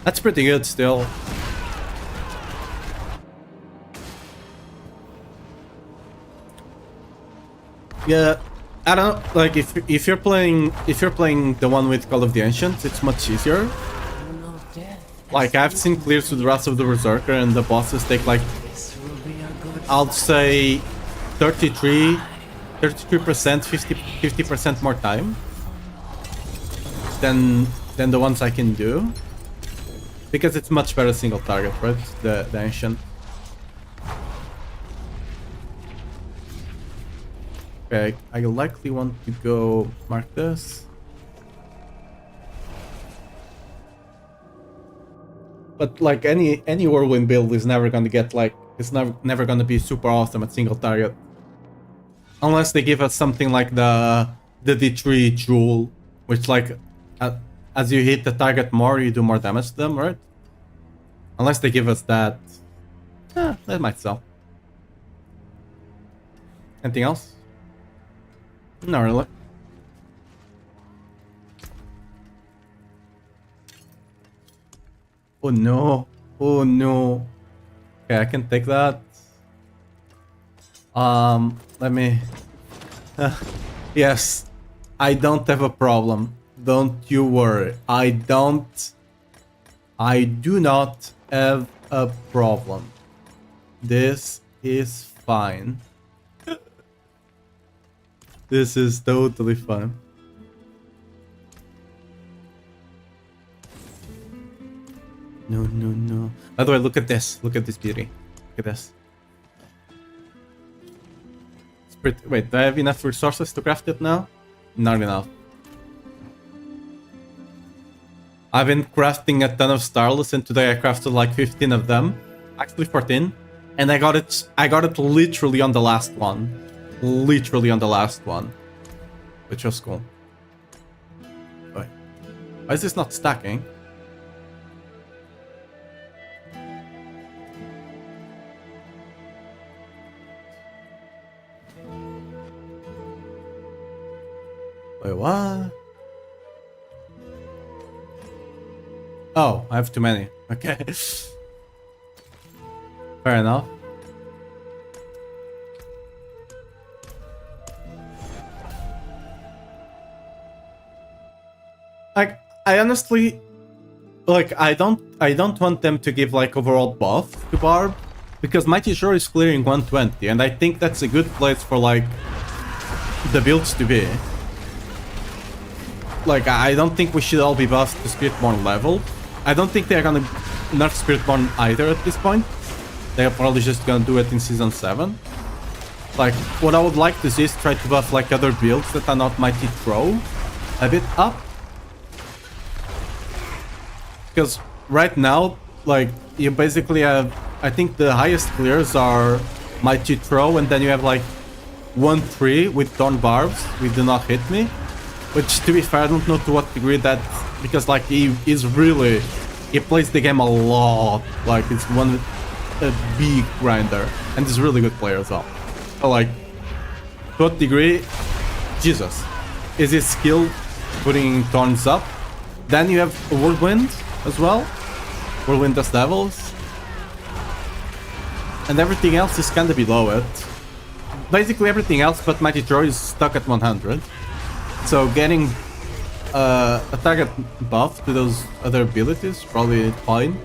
That's pretty good still. Yeah, I don't like if you're playing the one with Call of the Ancients, it's much easier. Like I've seen clears with Wrath of the Berserker and the bosses take like I'll say 33%, 50% more time than the ones I can do. Because it's much better single target, right? The Ancient. Okay, I likely want to go mark this. But like any whirlwind build is never gonna get like it's never gonna be super awesome at single target. Unless they give us something like the D3 jewel, which like as you hit the target more, you do more damage to them, right? Unless they give us that. That might sell. Anything else? Not really. Oh no. Oh no. Okay, I can take that. Let me... yes. I don't have a problem. Don't you worry. I do not have a problem. This is fine. This is totally fine. No, no, no. By the way, look at this. Look at this beauty. Look at this. It's pretty... Wait, do I have enough resources to craft it now? Not enough. I've been crafting a ton of Starless, and today I crafted like 15 of them. Actually 14. And I got it literally on the last one. Literally on the last one. Which was cool. Wait. Why is this not stacking? Wait, what? Oh, I have too many. Okay. Fair enough. Like, I honestly, like, I don't want them to give like overall buff to Barb, because Mighty Shore is clearing 120, and I think that's a good place for like the builds to be. Like, I don't think we should all be buffed to Spiritborn level. I don't think they're gonna nerf Spiritborn either at this point. They're probably just gonna do it in Season 7. Like, what I would like to see is try to buff like other builds that are not Mighty Throw a bit up. Because right now, like, you basically have... I think the highest clears are Mighty Throw, and then you have like 1-3 with Thorn Barbs with Do Not Hit Me. Which, to be fair, I don't know to what degree that... Because, like, he is really... He plays the game a lot. Like, it's a big grinder. And he's a really good player as well. So, like, to what degree... Jesus. Is his skill putting Thorns up? Then you have Whirlwind as well. Whirlwind does levels. And everything else is kind of below it. Basically everything else but Mighty Throw is stuck at 100. So getting a target buff to those other abilities is probably fine.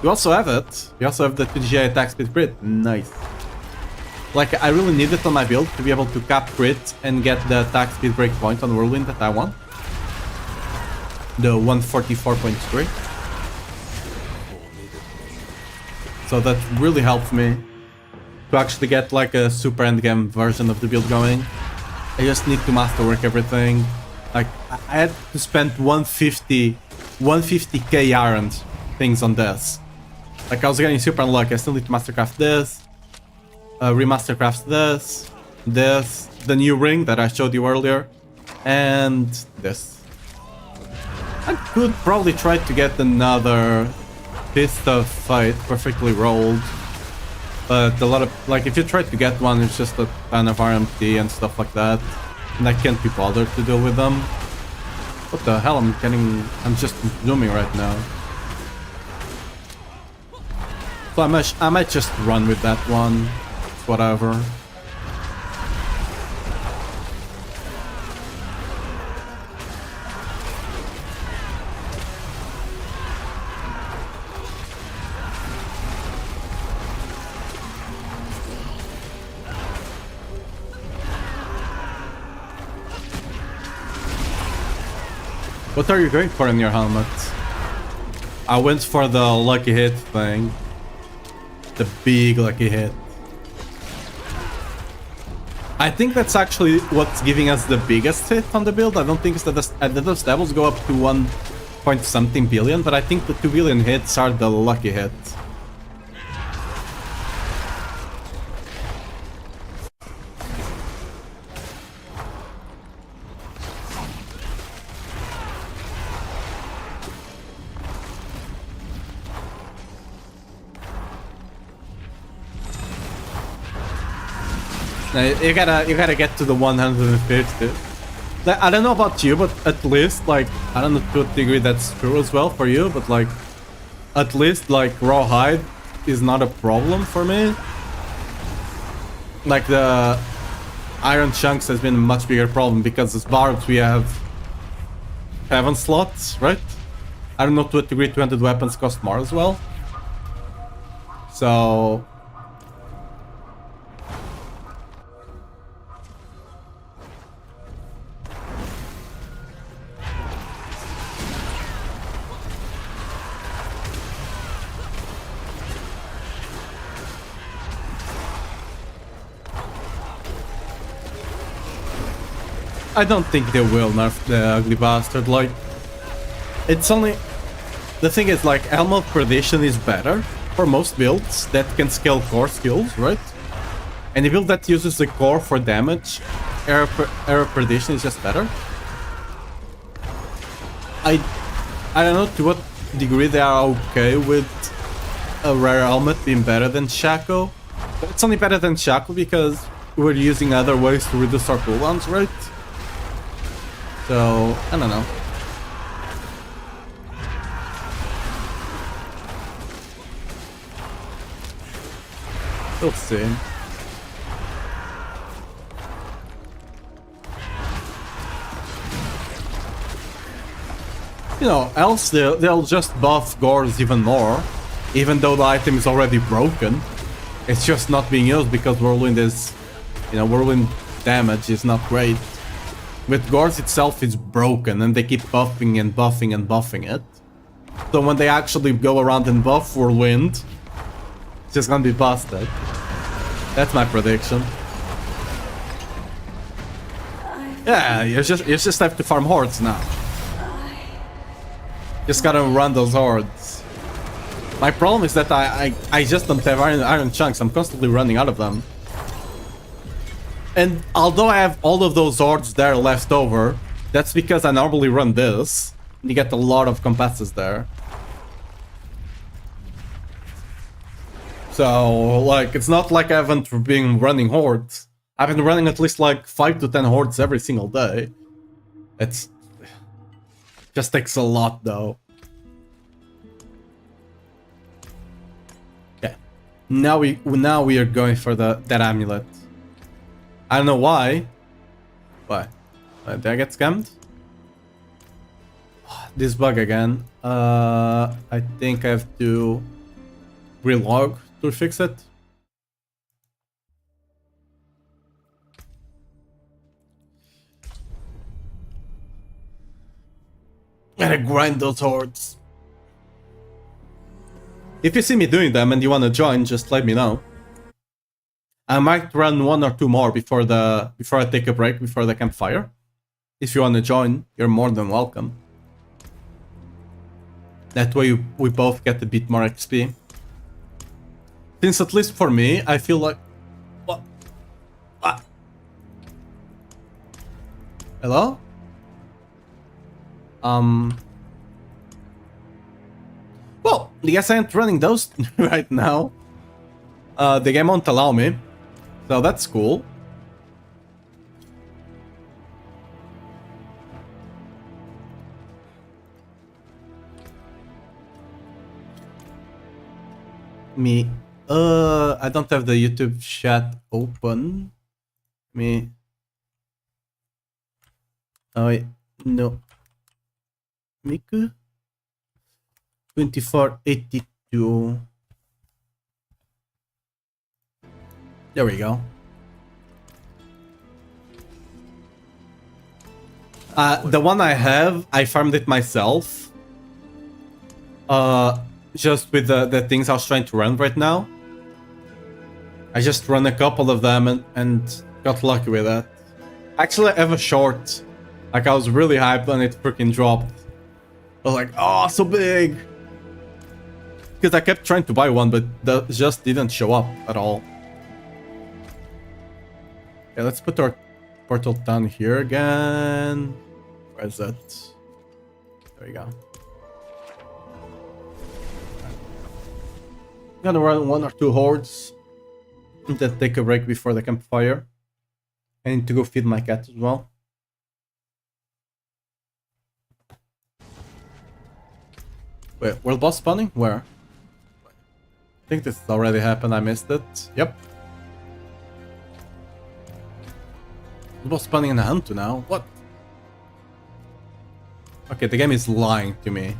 You also have it. You also have the 2GI attack speed crit. Nice. Like, I really need it on my build to be able to cap crit and get the attack speed breakpoint on Whirlwind that I want. The 144.3. So that really helps me to actually get like a super endgame version of the build going. I just need to masterwork everything. Like, I had to spend 150k errand things on this. Like, I was getting super unlucky. I still need to mastercraft this. Remastercraft this. This. The new ring that I showed you earlier. And this. I could probably try to get another Fist of Fight perfectly rolled. But a lot of, like, if you try to get one, it's just a ton of RMT and stuff like that. And I can't be bothered to deal with them. What the hell? I'm just zooming right now. So I might just run with that one. Whatever. What are you going for in your helmet? I went for the lucky hit thing. The big lucky hit. I think that's actually what's giving us the biggest hit on the build. I don't think it's that the devils go up to 1 point something billion, but I think the 2 billion hits are the lucky hit. You gotta get to the 150. I don't know about you, but at least, like, I don't know to what degree that's true as well for you, but like, at least like raw hide is not a problem for me. Like the iron chunks has been a much bigger problem because as barbs we have 7 slots, right? I don't know to what degree 200 weapons cost more as well. So I don't think they will nerf the ugly bastard. Like, it's only... The thing is, like, Helm of Perdition is better for most builds that can scale core skills, right? And a build that uses the core for damage, Era of Perdition is just better. I don't know to what degree they are okay with a rare helmet being better than Shaco. But it's only better than Shaco because we're using other ways to reduce our cooldowns, right? So, I don't know. We'll see. You know, else they'll just buff Gores even more, even though the item is already broken. It's just not being used because Whirlwind is, you know, Whirlwind damage is not great. With Gores itself, it's broken, and they keep buffing and buffing and buffing it. So when they actually go around and buff Whirlwind, it's just gonna be busted. That's my prediction. Yeah, you just have to farm hordes now. Just gotta run those hordes. My problem is that I just don't have iron chunks. I'm constantly running out of them. And although I have all of those hordes there left over, that's because I normally run this. You get a lot of compasses there. So, like, it's not like I haven't been running hordes. I've been running at least like 5 to 10 hordes every single day. It's... just takes a lot, though. Okay. Now we are going for that amulet. I don't know why. Why? Did I get scammed? This bug again. I think I have to relog to fix it. Gotta grind those hordes. If you see me doing them and you wanna join, just let me know. I might run 1 or 2 more before I take a break before the campfire. If you wanna join, you're more than welcome. That way we both get a bit more XP. Since at least for me, I feel like... What? What? Hello? Well, I guess I ain't running those right now. The game won't allow me. So that's cool. Me. I don't have the YouTube chat open. Me. Oh wait, no. Miku. 2482. There we go. The one I have, I farmed it myself. Just with the things I was trying to run right now. I just run a couple of them and got lucky with that. Actually, I have a short. Like, I was really hyped when it freaking dropped. I was like, oh, so big. Because I kept trying to buy one, but that just didn't show up at all. Okay, let's put our portal down here again. Where is that? There we go. I'm gonna run 1 or 2 hordes. Then take a break before the campfire. I need to go feed my cat as well. Wait, world boss spawning? Where? I think this already happened, I missed it. Yep. World boss spawning in a Hantu now? What? Okay, the game is lying to me.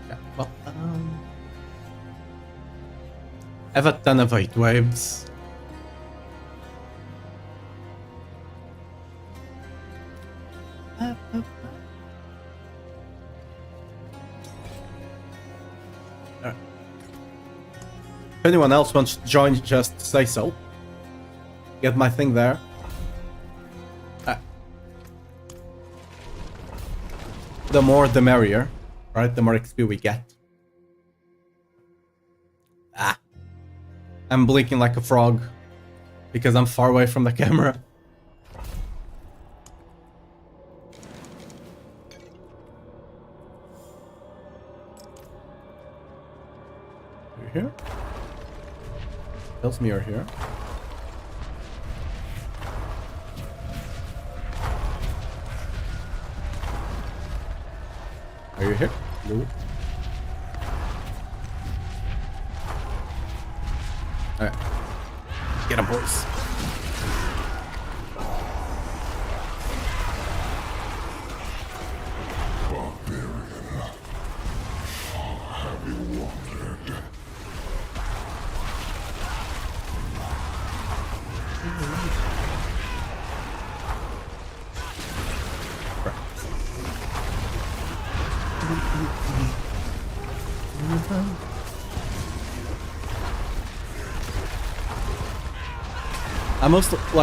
Yeah, well, I have a ton of heat waves. If anyone else wants to join, just say so. Get my thing there. The more the merrier, right? The more XP we get. I'm blinking like a frog because I'm far away from the camera. Are you here? Tells me you're here. Are you here? No. Alright. Get him, boys.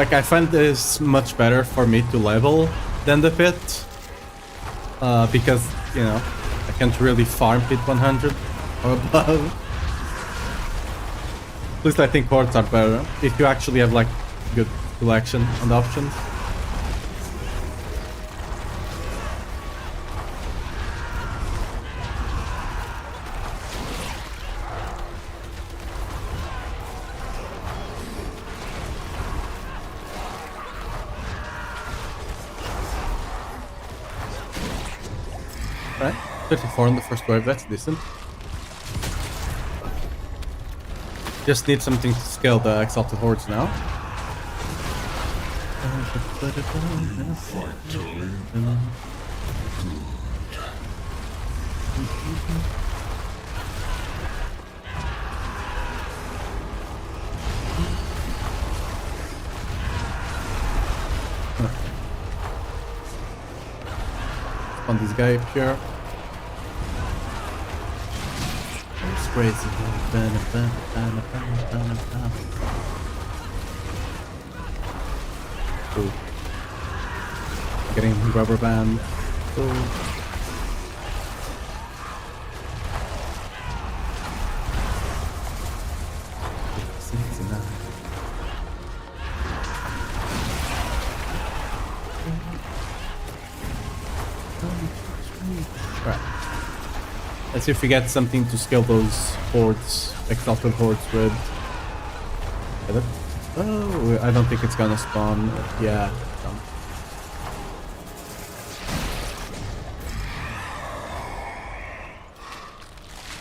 I find this much better for me to level than the pit. Because, you know, I can't really farm pit 100 or above. At least I think hordes are better if you actually have like good selection and options. Right, 34 on the first wave, that's decent. Just need something to scale the Exalted Hordes now. On this guy up here. It's crazy. Ooh. Getting rubber band. Ooh. Right. Let's see if we get something to scale those hordes, exalted hordes with. Oh, I don't think it's gonna spawn. Yeah.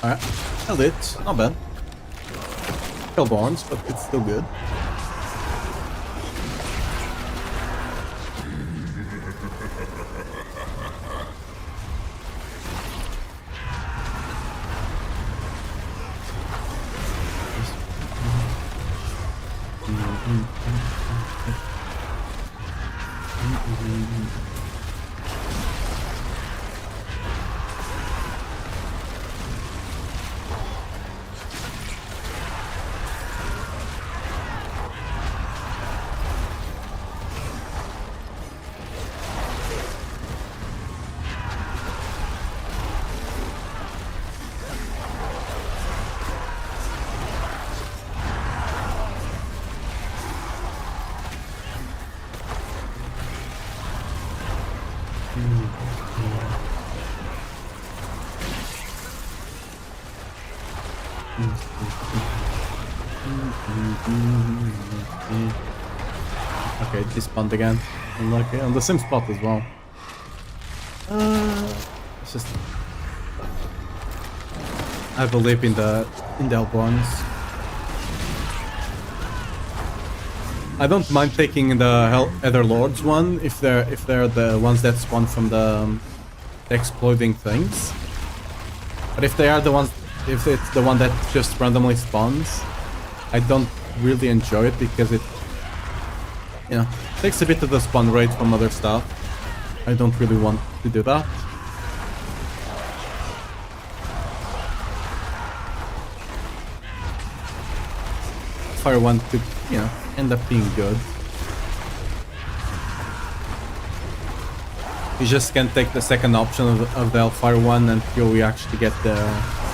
Alright, held it. Not bad. Hellborns, but it's still good. Okay, it despawned again. Unlucky. On the same spot as well. It's just I believe in the Hellborns. I don't mind taking the Ether Lords one if they're the ones that spawn from the exploding things. But if they are the ones, if it's the one that just randomly spawns, I don't really enjoy it because it, you know, takes a bit of the spawn rate from other stuff. I don't really want to do that. Fire one could, you know, end up being good. You just can't take the second option of the Hellfire one until we actually get the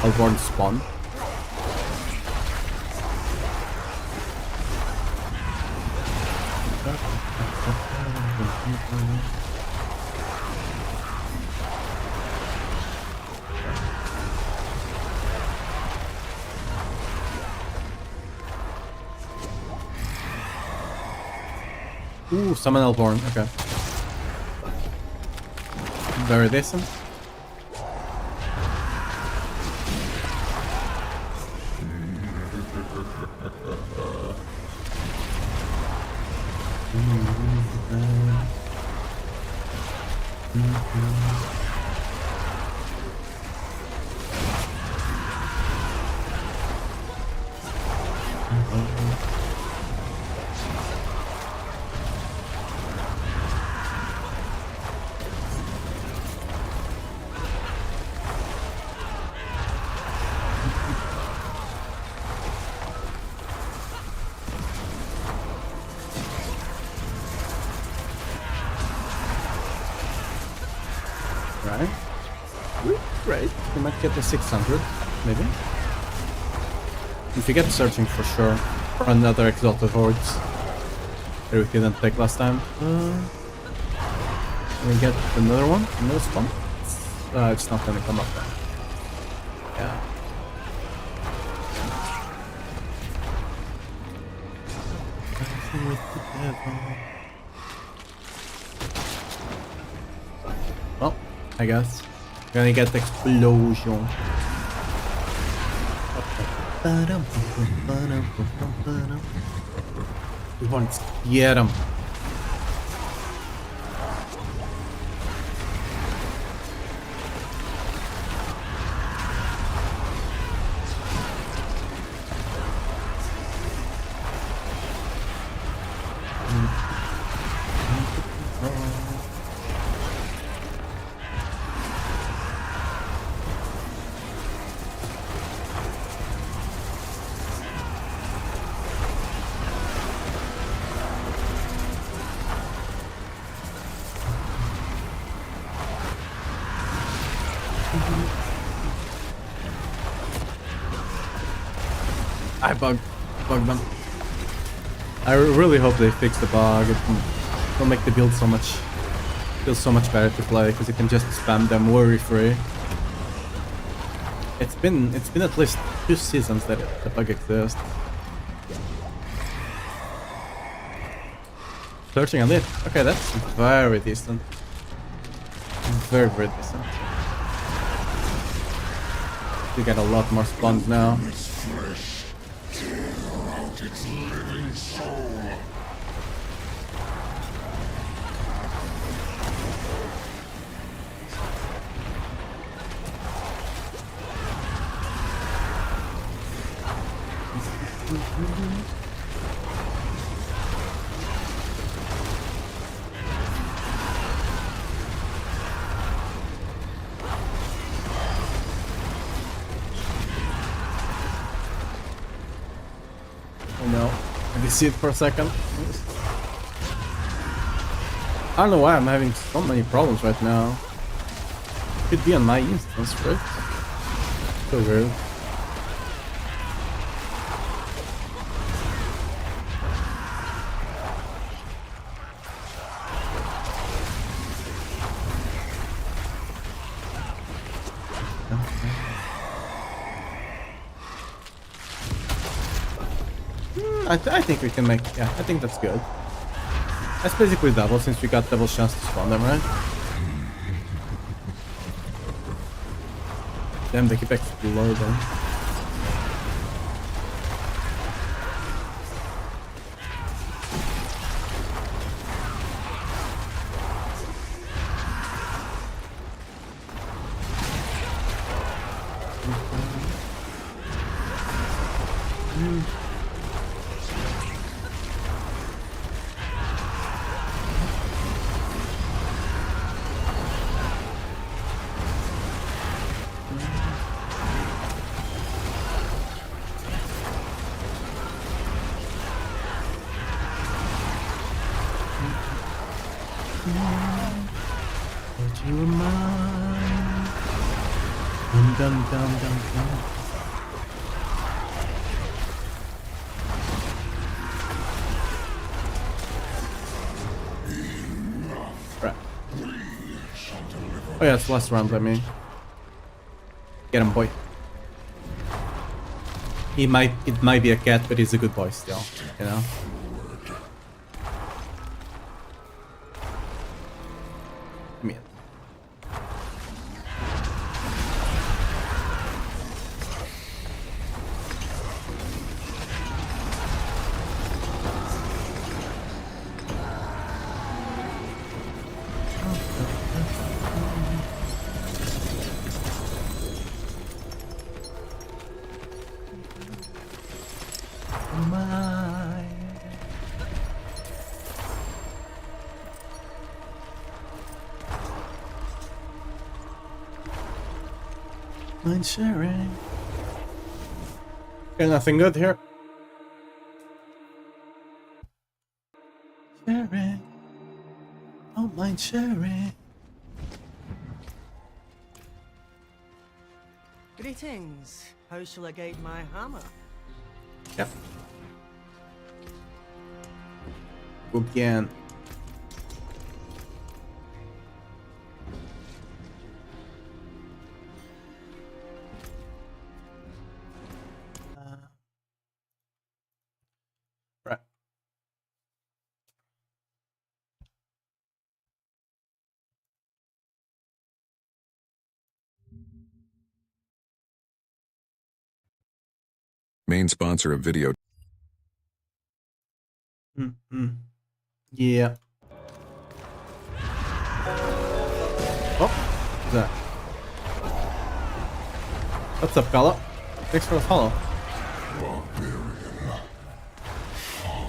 Hellborn spawn. Ooh, summon Hellborn, okay. Very decent. Right. Great. We might get the 600, maybe. If we get searching for sure. For another Exalted Hordes. That we didn't take last time. We get another one? Another spawn? It's not gonna come up then. Yeah. Well, I guess. Gonna get the explosion. We want to get him. I bugged them. I really hope they fix the bug. It'll make the build feel so much better to play because you can just spam them worry free. It's been at least 2 seasons that the bug exists. Searching on it. Okay, that's very decent. Very, very decent. You get a lot more spawns now. Its flesh, tear out its living soul. Oh no. Let me see it for a second. I don't know why I'm having so many problems right now. Could be on my instance, right? So weird. I think we can make, yeah, I think that's good. That's basically double since we got double chance to spawn them, right? Damn, they keep exploding. Would you mind? Dum dum dum dum dum. Right. Oh yeah, it's last round, let me get him, boy. It might be a cat, but he's a good boy still, you know? Come here. Mind sharing. Okay, nothing good here. Sharing. Don't mind sharing. Greetings. How shall I guide my hammer? Yep. Again. Right. Main sponsor of video. Yeah. Oh, what's that? What's up, fella? Thanks for the follow.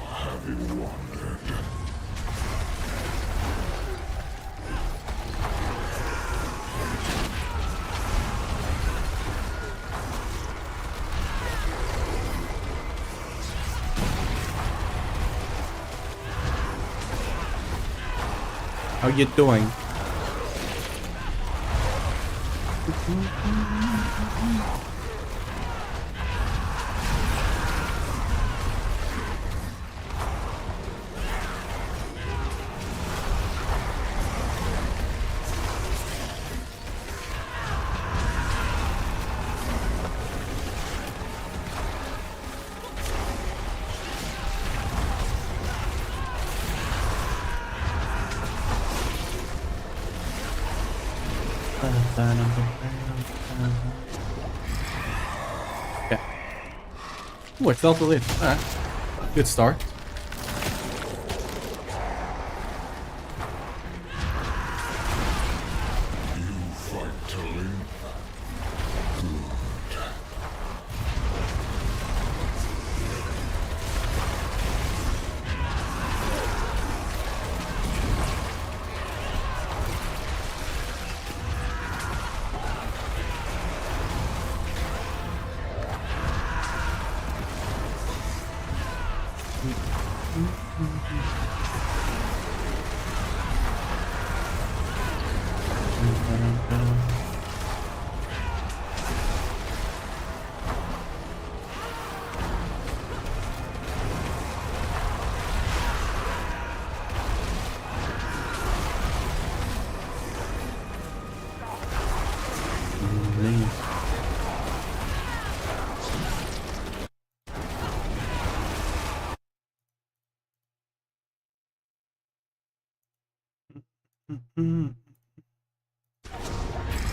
Have you wandered? How you doing? Oh, it's not the lead. Alright. Good start. You fight to live.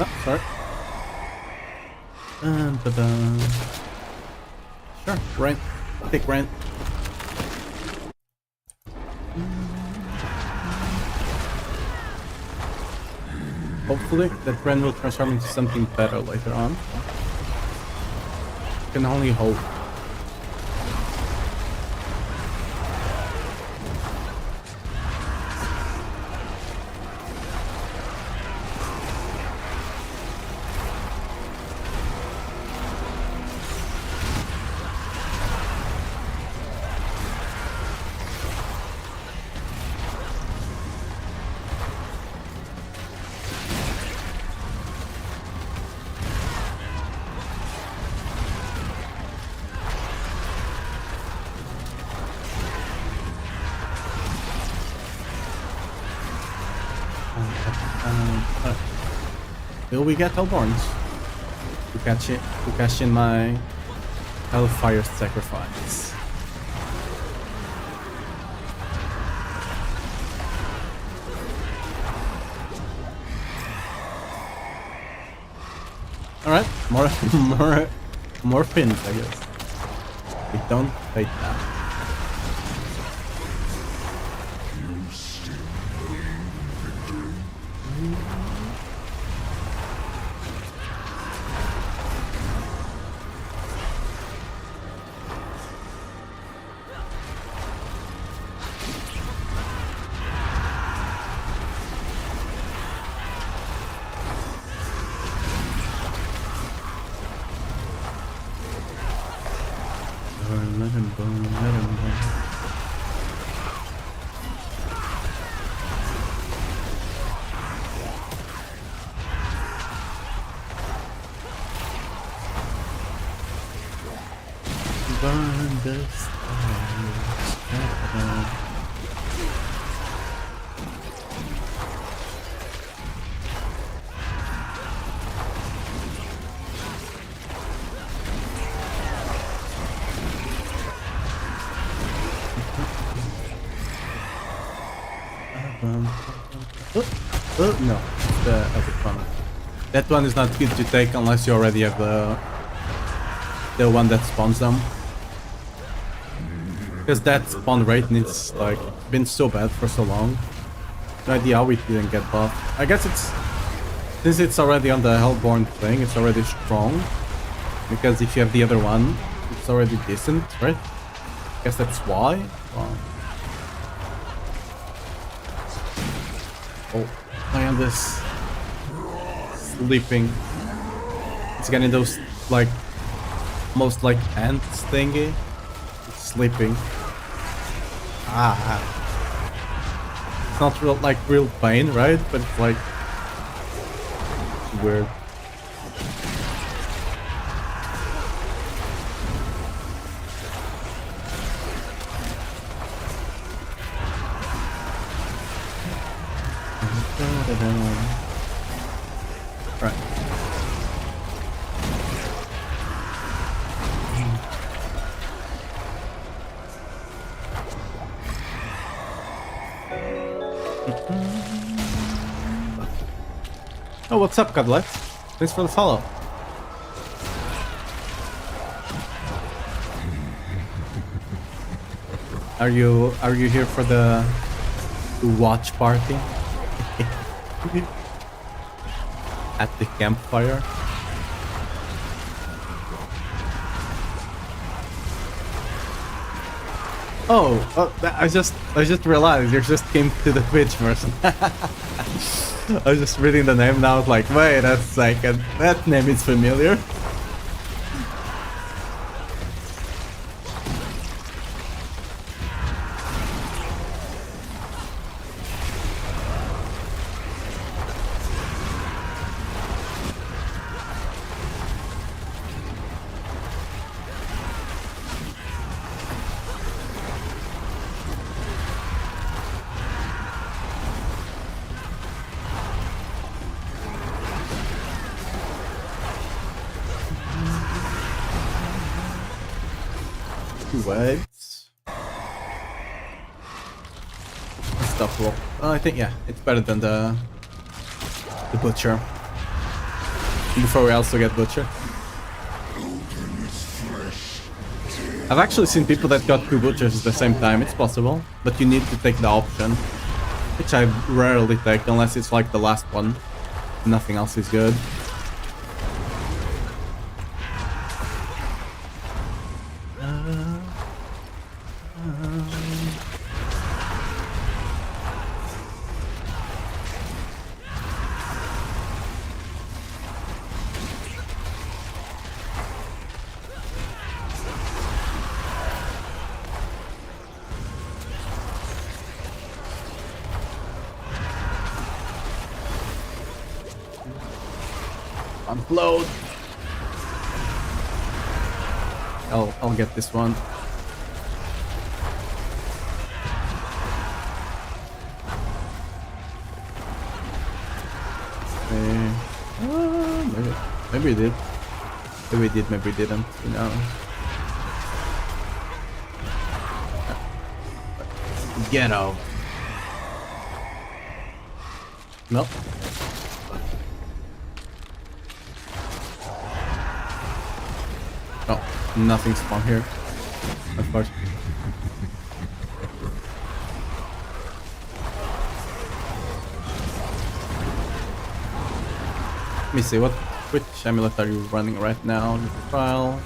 Oh, sorry. Ba-dum. Sure, rent. Take rent. Hopefully, that rent will transform into something better later on. Can only hope. Will we get Hellborns? To cash in my Hellfire sacrifice. Alright, more pins, I guess. We don't fight that. You still believe in victory? Let him burn, let him burn. Burn this fire. No, the other one. That one is not good to take unless you already have the one that spawns them. Because that spawn rate needs like been so bad for so long. No idea how it didn't get buffed. I guess it's since it's already on the Hellborn thing, it's already strong. Because if you have the other one, it's already decent, right? I guess that's why. Oh, I am this sleeping. It's getting those like most like ants thingy. It's sleeping. It's not real like real pain, right? But it's like weird. Right. Oh, what's up, Godlet? Thanks for the follow. Are you here for the watch party? At the campfire? I just realized you just came to the Twitch version. I was just reading the name now. I was like, wait, that's like that name is familiar. What? Stuff will. I think yeah, it's better than the butcher. Before we also get butcher. I've actually seen people that got 2 butchers at the same time. It's possible, but you need to take the option, which I rarely take unless it's like the last one. Nothing else is good. Unload. I'll get this one. Maybe we did. Maybe we did. Maybe we didn't. You know. Ghetto. Nope. Oh, nothing spawned here. Of course. Let me see, which amulet are you running right now? The trial.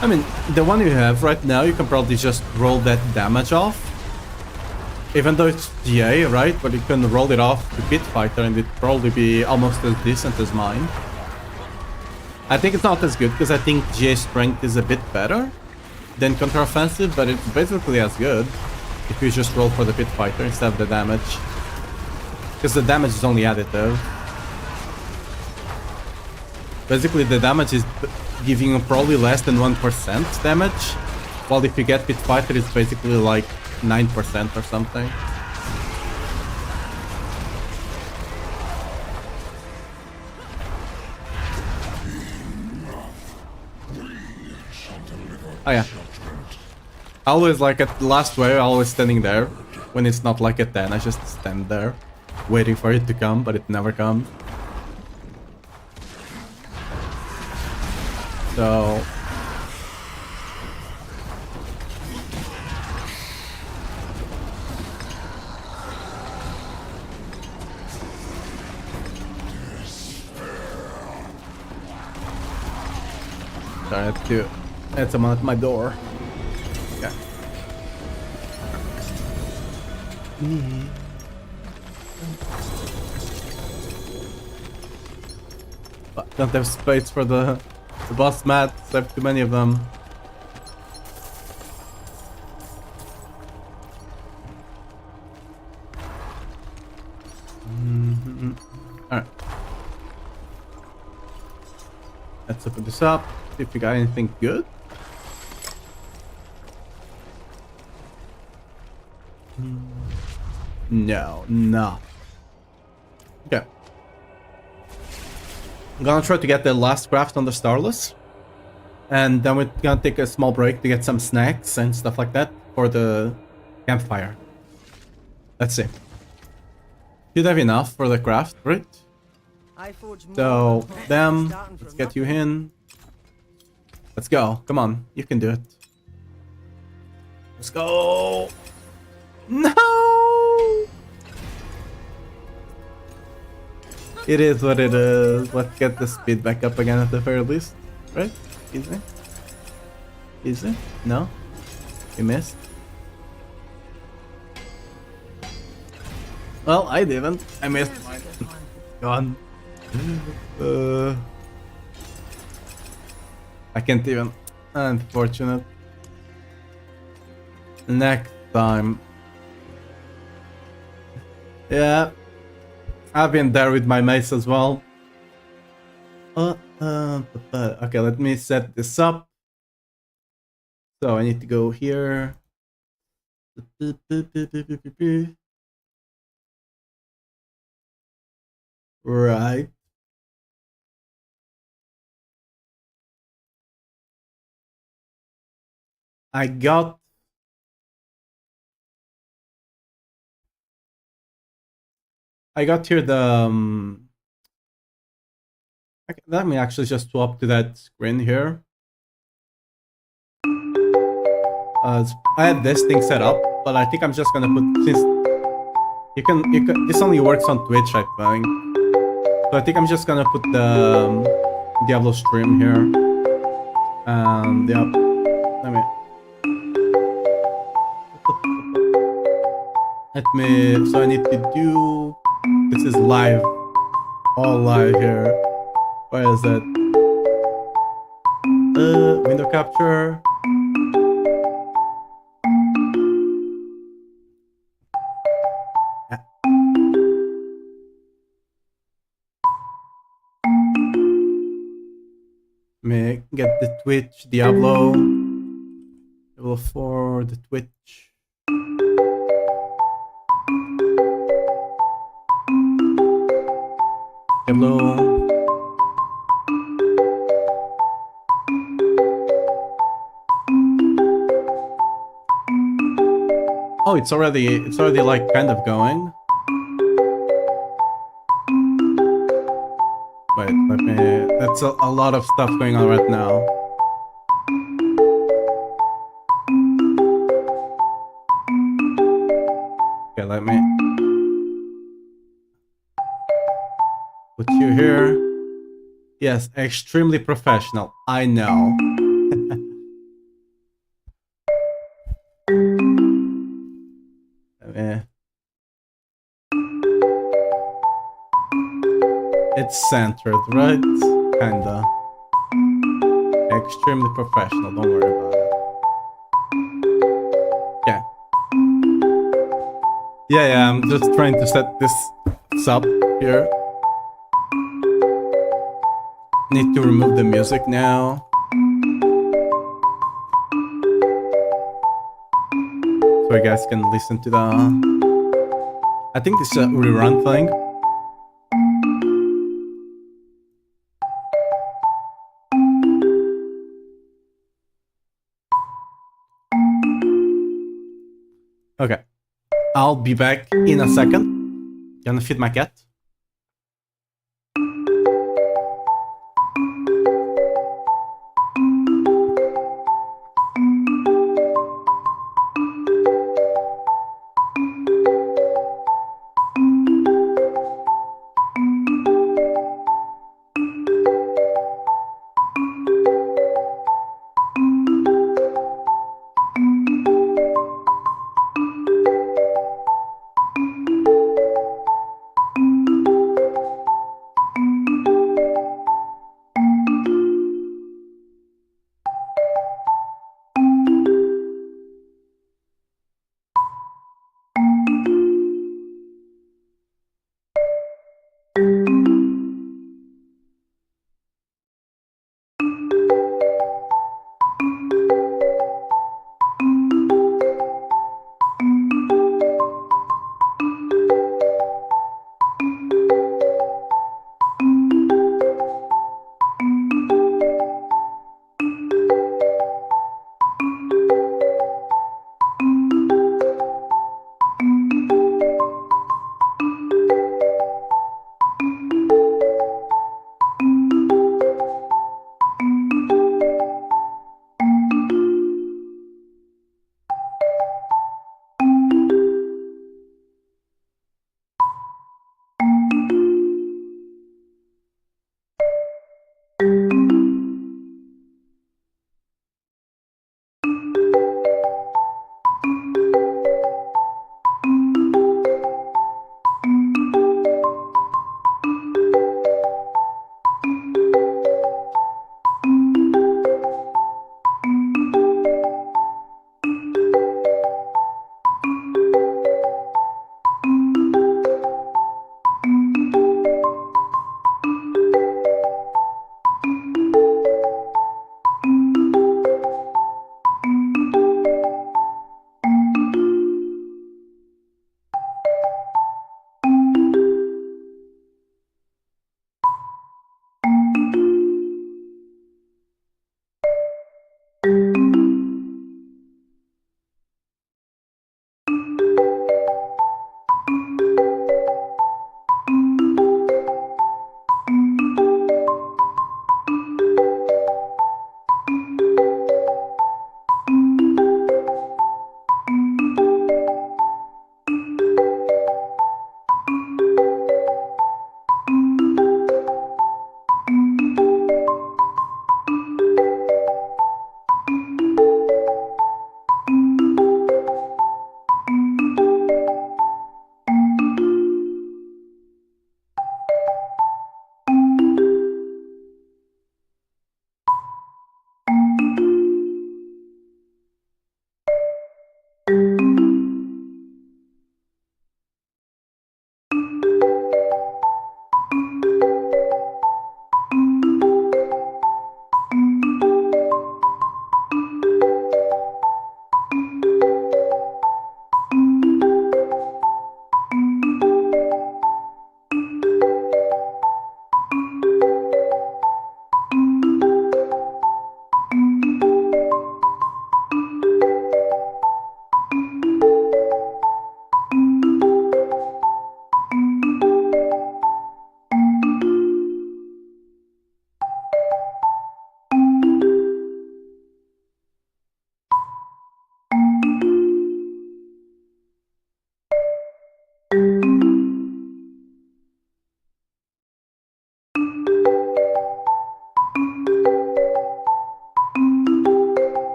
I mean, the one you have right now, you can probably just roll that damage off. Even though it's GA, right? But you can roll it off to Pit Fighter and it'd probably be almost as decent as mine. I think it's not as good because I think GA strength is a bit better than counter-offensive, but it's basically as good if you just roll for the Pit Fighter instead of the damage. Because the damage is only additive. Basically the damage is giving you probably less than 1% damage, while if you get Pit Fighter it's basically like 9% or something. Oh yeah. Always like at the last wave, always standing there. When it's not like a 10, I just stand there, waiting for it to come, but it never comes. So... Sorry, I have to add someone at my door. Yeah. But don't have space for the boss mats. I have too many of them. Alright. Let's open this up. See if we got anything good. No, no. Okay. I'm gonna try to get the last craft on the Starless. And then we're gonna take a small break to get some snacks and stuff like that for the campfire. Let's see. Should have enough for the craft, right? So, them, let's get you in. Let's go. Come on. You can do it. Let's go. No! It is what it is. Let's get the speed back up again at the very least. Right? Easy. Easy? No? You missed? Well, I didn't. I missed mine. Gone. I can't even. Unfortunate. Next time. Yeah. I've been there with my mace as well. Okay, let me set this up. So I need to go here. Right. I got here the okay, let me actually just swap to that screen here. I had this thing set up, but I think I'm just gonna put, since you can this only works on Twitch, I think. So I think I'm just gonna put the Diablo stream here. And yep, so I need to do, this is live, all live here. Where is it? Window capture. Me get the Twitch Diablo. Level 4, the Twitch. Diablo. Oh, it's already like kind of going. Wait, let me. That's a lot of stuff going on right now. Okay, let me put you here. Yes, extremely professional. I know. It's centered, right? Kinda. Extremely professional, don't worry about it. Okay. Yeah, I'm just trying to set this up here. Need to remove the music now. So you guys can listen to the... I think this is a rerun thing. Okay, I'll be back in a second. Gonna feed my cat.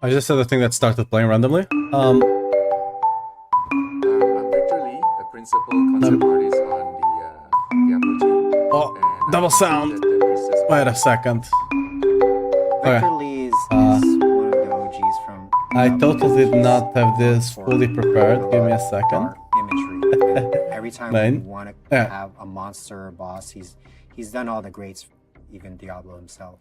I just said the thing that started playing randomly. I'm Victor Lee, a principal concept artist on the Diablo team. Oh, And double I sound. created the priestess Wait a second. Victor Okay. Lee is one of the OGs from. I totally did not have this fully prepared. Give me a second. Dark imagery. And every time we Nine. want to Yeah. have a monster or boss, he's done all the greats, even Diablo himself.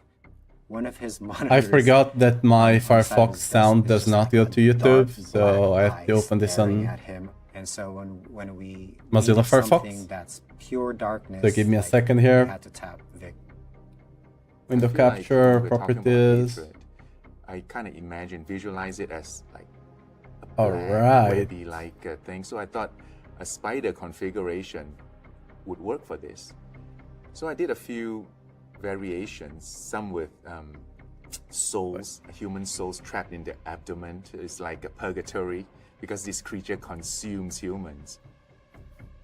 One of his monitors. I forgot that my on the side of Firefox his sound desk does is not like go a to YouTube, dark so black I have to eye open this staring on at him. And so when we Mozilla needed Firefox. something that's pure darkness, So give me a like, second we here. had to tap Vic. Window I feel like capture, when we're talking about properties. hatred, I kind of visualize it as like a All black, right. webby like thing. So I thought a spider configuration would work for this. So I did a few variations, some with souls, human souls trapped in the abdomen. It's like a purgatory because this creature consumes humans.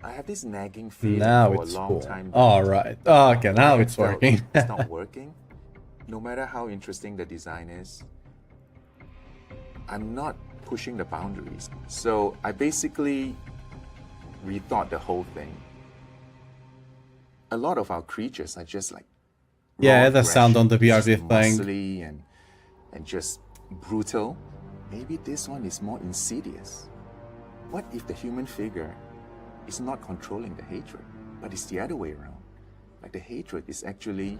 I have this nagging feeling Now for it's a long cool. time. All right. Okay, now I it's felt working. It's not working. No matter how interesting the design is, I'm not pushing the boundaries. So I basically rethought the whole thing. A lot of our creatures are just like Yeah, raw the sound on the aggression, BRB just thing. muscly and just brutal. Maybe this one is more insidious. What if the human figure is not controlling the hatred, but it's the other way around? Like the hatred is actually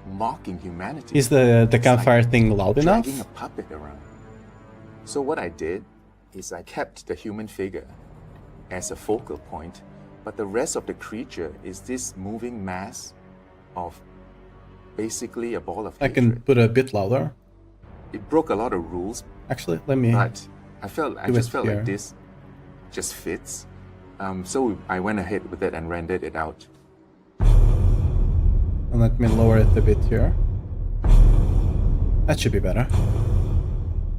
mocking humanity. Is the It's campfire like thing loud enough? dragging a puppet around. So what I did is I kept the human figure as a focal point, but the rest of the creature is this moving mass of basically a ball of I hatred. can put a bit louder. It broke a lot of rules, Actually, let me. but I Do just it felt here. like this just fits. So I went ahead with it and rendered it out. And let me lower it a bit here. That should be better.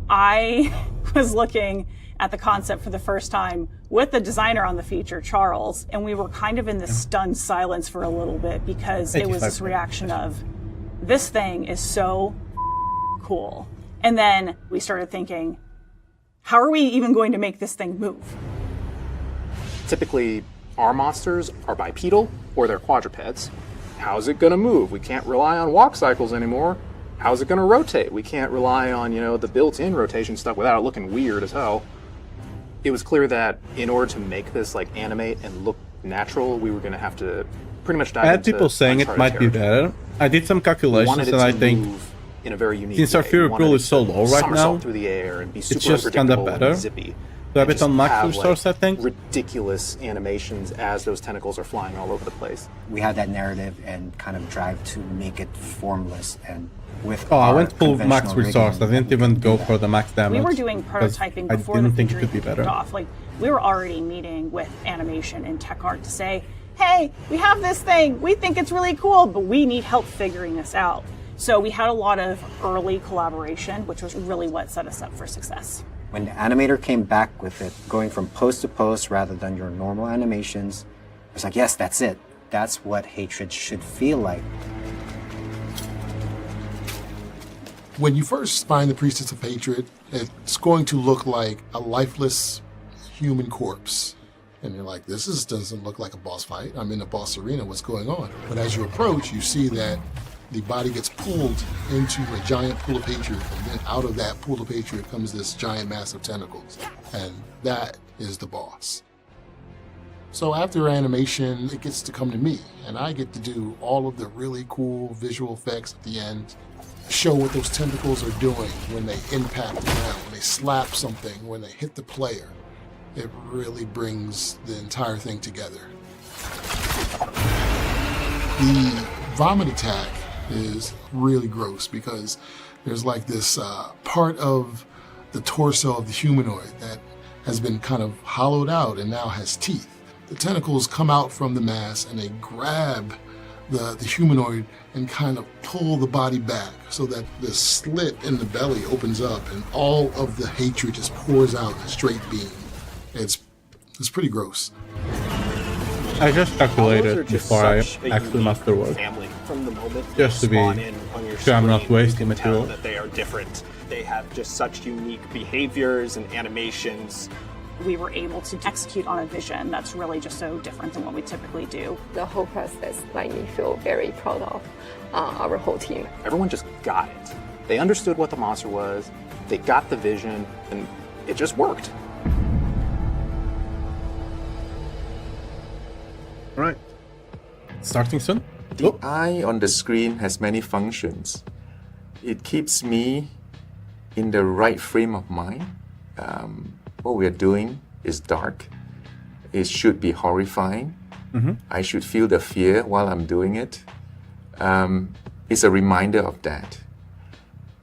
I was looking at the concept for the first time with the designer on the feature, Charles, and we were kind of in this stunned silence for a little bit because it was this 85. reaction of, this thing is so cool. And then we started thinking, how are we even going to make this thing move? Typically, our monsters are bipedal or they're quadrupeds. How's it going to move? We can't rely on walk cycles anymore. How's it going to rotate? We can't rely on, the built-in rotation stuff without it looking weird as hell. It was clear that in order to make this animate and look natural, we were going to have to pretty much dive I had into people saying it uncharted might be territory. better. I did some We calculations wanted it and to I think move in a very unique since our way. fury We wanted pool it is so to low right somersault now, through the air and be super it's just kinda unpredictable better and zippy. to have and it on just max have, resource settings. ridiculous animations as those tentacles are flying all over the place. We had that narrative and kind of drive to make it formless and with. Oh, I our went full max conventional resource. I rigging, didn't we even could go do that. for the max damage. We were doing because prototyping I before didn't the think it feature could be even better. kicked off. We were already meeting with animation and tech art to say, hey, we have this thing. We think it's really cool, but we need help figuring this out. So we had a lot of early collaboration, which was really what set us up for success. When the animator came back with it, going from post to post rather than your normal animations, it was like, yes, that's it. That's what hatred should feel like. When you first find the Priestess of Hatred, it's going to look like a lifeless human corpse. And you're like, doesn't look like a boss fight. I'm in a boss arena, what's going on? But as you approach, you see that the body gets pulled into a giant pool of hatred, and then out of that pool of hatred comes this giant mass of tentacles. And that is the boss. So after animation, it gets to come to me, and I get to do all of the really cool visual effects at the end, show what those tentacles are doing when they impact the ground, when they slap something, when they hit the player. It really brings the entire thing together. The vomit attack is really gross because there's like this part of the torso of the humanoid that has been kind of hollowed out and now has teeth. The tentacles come out from the mass and they grab the humanoid and kind of pull the body back so that the slit in the belly opens up and all of the hatred just pours out in a straight beam. It's pretty gross. I just Those calculated are just before I such a actually unique master work. family from the moment Just they to be spawn in on your sure I'm not screen, you wasting can tell material. that they are different. They have just such unique behaviors and animations. We were able to execute on a vision that's really just so different than what we typically do. The whole process made me feel very proud of our whole team. Everyone just got it. They understood what the monster was, they got the vision, and it just worked. All right. Starting soon? The eye on the screen has many functions. It keeps me in the right frame of mind. What we are doing is dark. It should be horrifying. I should feel the fear while I'm doing it. It's a reminder of that.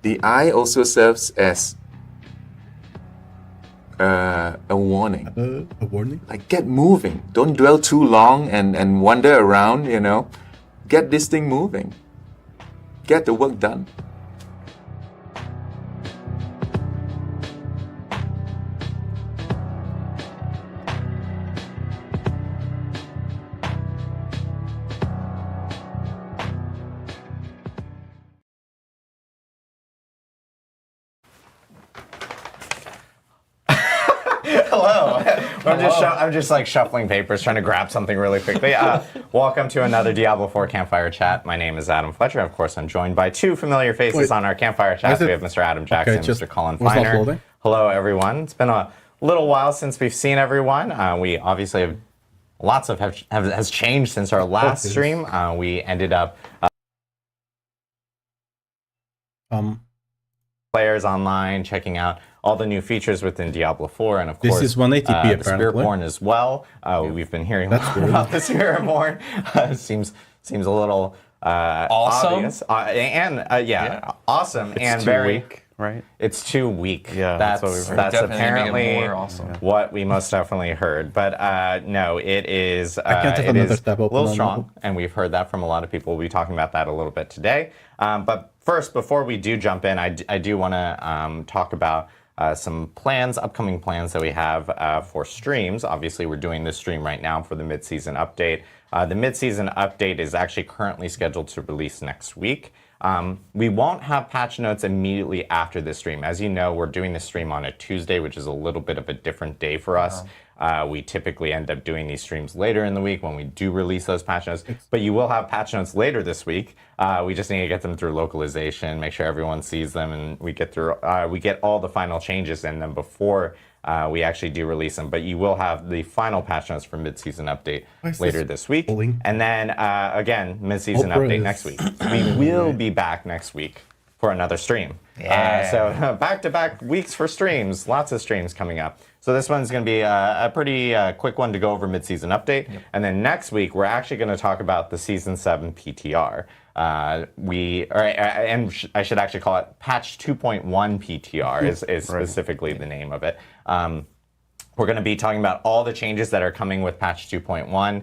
The eye also serves as a warning. A warning? Like, get moving. Don't dwell too long and wander around, you know. Get this thing moving. Get the work done. Hello. I'm just like shuffling papers, trying to grab something really quickly. Welcome to another Diablo 4 Campfire Chat. My name is Adam Fletcher. Of course, I'm joined by two familiar faces on our Campfire Chat. We have Mr. Adam Jackson and Mr. Colin was not Finer. loading. Hello, everyone. It's been a little while since we've seen everyone. We obviously have lots of has changed since our last stream. We ended up players online, checking out all the new features within Diablo 4, and of course, This is 180p the apparently. Spiritborn as well. We've been hearing a lot about the Spiritborn. Seems a little Awesome? obvious. Awesome and too very weak, right? It's too weak. Yeah, that's what we've heard. That's Definitely make it apparently more awesome. what we most definitely heard. But no, it is can't have it another is tab a open little on strong, and we've heard that from a lot of people. We'll be talking about that a little bit today. But first, before we do jump in, I do want to talk about some plans, upcoming plans that we have for streams. Obviously, we're doing this stream right now for the mid-season update. The mid-season update is actually currently scheduled to release next week. We won't have patch notes immediately after this stream. As you know, we're doing this stream on a Tuesday, which is a little bit of a different day for us. We typically end up doing these streams later in the week when we do release those patch notes. But you will have patch notes later this week. We just need to get them through localization, make sure everyone sees them, and we get through. We get all the final changes in them before we actually do release them. But you will have the final patch notes for mid-season update later this week. And then again, mid-season update next week. We will be back next week for another stream. So back-to-back weeks for streams. Lots of streams coming up. So this one's going to be a pretty quick one to go over mid-season update. And then next week, we're actually going to talk about the Season 7 PTR. I should actually call it Patch 2.1 PTR is specifically the name of it. We're going to be talking about all the changes that are coming with Patch 2.1.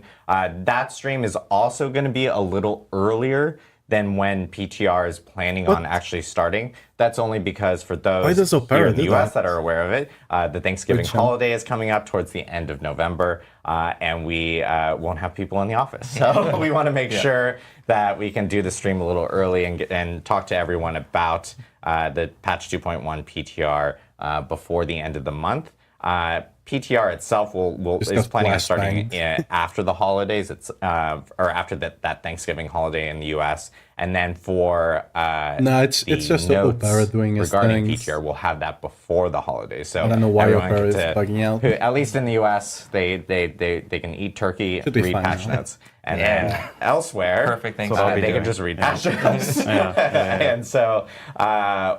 That stream is also going to be a little earlier than when PTR is planning on actually starting. That's only because for those here in the US that are aware of it, the Thanksgiving holiday is coming up towards the end of November, and we won't have people in the office. So we want to make sure that we can do the stream a little early and talk to everyone about the Patch 2.1 PTR before the end of the month. PTR itself is planning on starting after the holidays. It's or after that Thanksgiving holiday in the U.S. And then for it's just Opera doing its regarding things. PTR, we'll have that before the holidays. So I don't know why everyone Opera is gets bugging out. At least in the U.S., they can eat turkey, read patch notes, and then elsewhere, Perfect thing they can just read patch notes. And so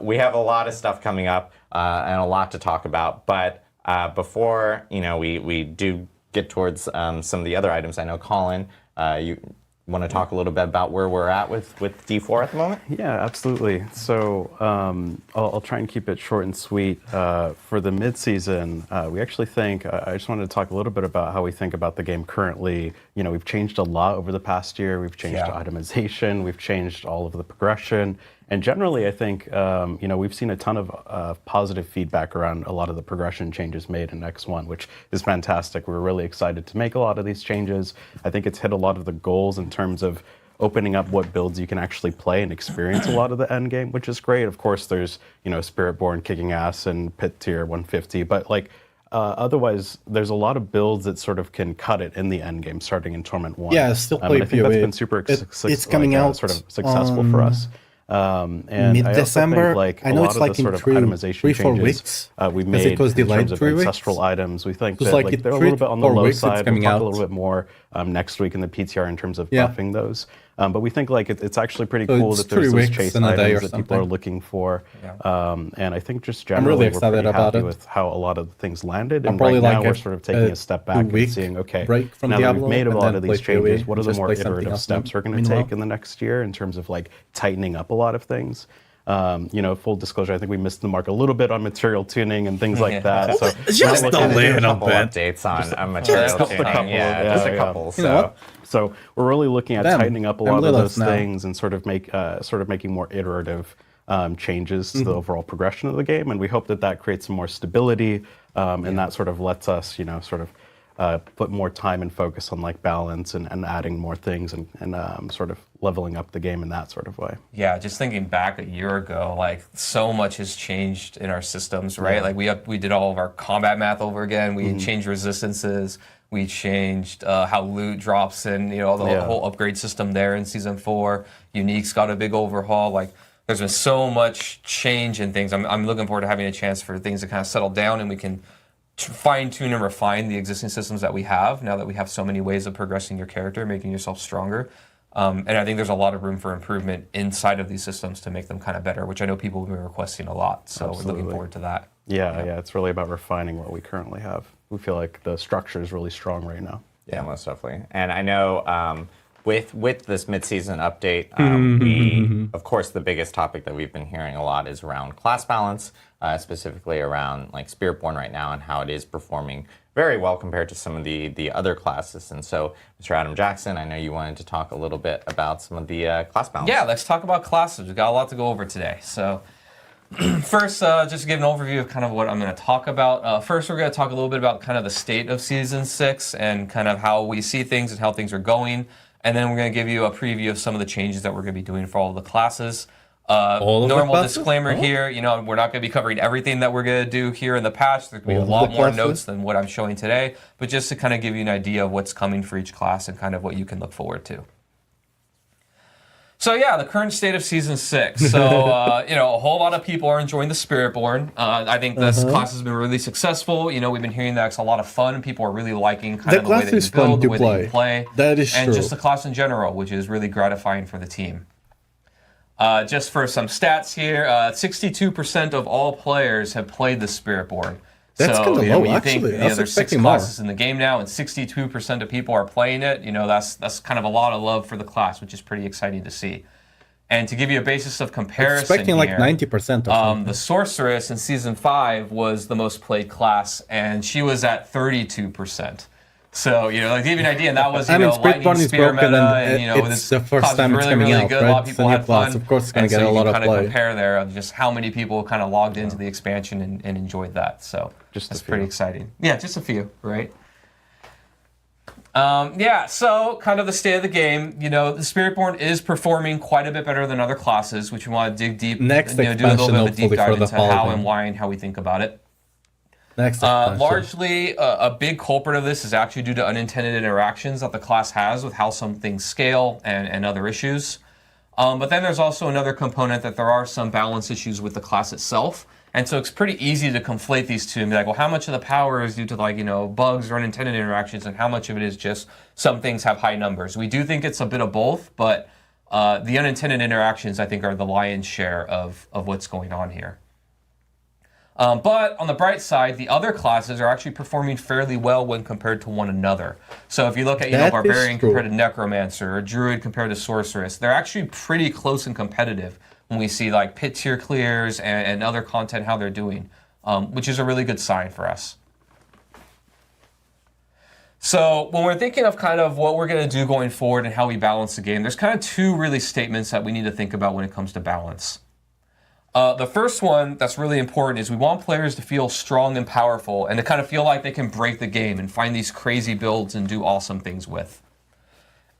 we have a lot of stuff coming up and a lot to talk about, but. Before we do get towards some of the other items, I know Colin, you want to talk a little bit about where we're at with D4 at the moment? Yeah, absolutely. So I'll try and keep it short and sweet. For the mid-season, we actually think, I just wanted to talk a little bit about how we think about the game currently. We've changed a lot over the past year. We've changed itemization, we've changed all of the progression, And generally, I think we've seen a ton of positive feedback around a lot of the progression changes made in X1, which is fantastic. We're really excited to make a lot of these changes. I think it's hit a lot of the goals in terms of opening up what builds you can actually play and experience a lot of the end game, which is great. Of course, there's Spiritborn kicking ass and Pit Tier 150, but otherwise, there's a lot of builds that sort of can cut it in the end game, starting in Torment 1. Yeah, still play I think PoE. that's been super It's coming out sort of successful for us. And mid-December. I know it's like in three, 4 weeks. We made it was delayed in terms of 3 weeks. ancestral items. We think It's that like they're a little bit on the 4 low weeks, it's side. We'll coming talk out. a little bit more next week in the PTR in terms of buffing those. But we think it's actually pretty So cool it's that there's 3 those weeks chase and a day or items that people are something. looking for. And I think just I'm generally really we're excited pretty about happy it. with how a lot of the things landed. I'm And probably right now like we're a- sort of taking a step back and week seeing, okay, break from now that Diablo we've made a and lot then of these play PoE changes, what are and the just more play something iterative else steps we're going to meanwhile. take in the next year in terms of tightening up a lot of things? Full disclosure, I think we missed the mark a little bit on material tuning and things like that. So Just we're a looking at little couple bit. updates on material just a tuning. couple, Just a couple. You know what? So we're really looking at Them. tightening up a Them lot of Liliths those now. things and sort of making more iterative changes to the overall progression of the game, and we hope that creates some more stability, and that sort of lets us, put more time and focus on balance and adding more things and sort of leveling up the game in that sort of way. Yeah, just thinking back a year ago, so much has changed in our systems, right? We did all of our combat math over again. We changed resistances. We changed how loot drops and the whole upgrade system there in Season 4. Unique's got a big overhaul. There's been so much change in things. I'm looking forward to having a chance for things to kind of settle down and we can fine-tune and refine the existing systems that we have now that we have so many ways of progressing your character, making yourself stronger. And I think there's a lot of room for improvement inside of these systems to make them kind of better, which I know people have been requesting a lot. So Absolutely. we're looking forward to that. Yeah, it's really about refining what we currently have. We feel like the structure is really strong right now. Yeah, most definitely. And I know with this mid-season update, of course, the biggest topic that we've been hearing a lot is around class balance, specifically around Spiritborn right now and how it is performing very well compared to some of the other classes. And so, Mr. Adam Jackson, I know you wanted to talk a little bit about some of the class balance. Yeah, let's talk about classes. We've got a lot to go over today. So first, just to give an overview of kind of what I'm going to talk about. First, we're going to talk a little bit about kind of the state of Season 6 and kind of how we see things and how things are going. And then we're going to give you a preview of some of the changes that we're going to be doing for all of the classes. Normal disclaimer here, we're not going to be covering everything that we're going to do here in the patch. There's going to be a lot more notes than what I'm showing today, but just to kind of give you an idea of what's coming for each class and kind of what you can look forward to. So yeah, the current state of Season 6. So, a whole lot of people are enjoying the Spiritborn. I think this class has been really successful. We've been hearing that it's a lot of fun. People are really liking kind of the way that you build, the way that you play. That is and true. just the class in general, which is really gratifying for the team. Just for some stats here, 62% of all players have played the Spiritborn. That's so, kind of when low, you actually. think I was there's 6 expecting more. classes in the game now, and 62% of people are playing it, that's kind of a lot of love for the class, which is pretty exciting to see. And to give you a basis of comparison, Expecting here, 90% or something. the Sorceress in Season 5 was the most played class, and she was at 32%. So, to give you an idea, and that was, Lightning Spiritborn is Spear broken, meta, and this it's the first class time was it's really, coming really out, good. A right? lot of It's a people new had class. fun. Of course, it's going And to get so a lot you of can kind play. of compare there of just how many people kind of logged into the expansion and enjoyed that. So that's pretty exciting. Yeah, just a few, right? So kind of the state of the game. The Spiritborn is performing quite a bit better than other classes, which we want to dig deep. Next do a little expansion, bit of a deep hopefully, dive for the into how following. and why and how we think about it. Next expansion. Largely, a big culprit of this is actually due to unintended interactions that the class has with how some things scale and other issues. But then there's also another component that there are some balance issues with the class itself. And so it's pretty easy to conflate these two and be like, well, how much of the power is due to bugs or unintended interactions and how much of it is just some things have high numbers? We do think it's a bit of both, but the unintended interactions, I think, are the lion's share of what's going on here. But on the bright side, the other classes are actually performing fairly well when compared to one another. So if you look at, Barbarian compared to Necromancer, or Druid compared to Sorceress, they're actually pretty close and competitive when we see pit tier clears and other content, how they're doing, which is a really good sign for us. So when we're thinking of kind of what we're going to do going forward and how we balance the game, there's kind of two really statements that we need to think about when it comes to balance. The first one that's really important is we want players to feel strong and powerful and to kind of feel like they can break the game and find these crazy builds and do awesome things with.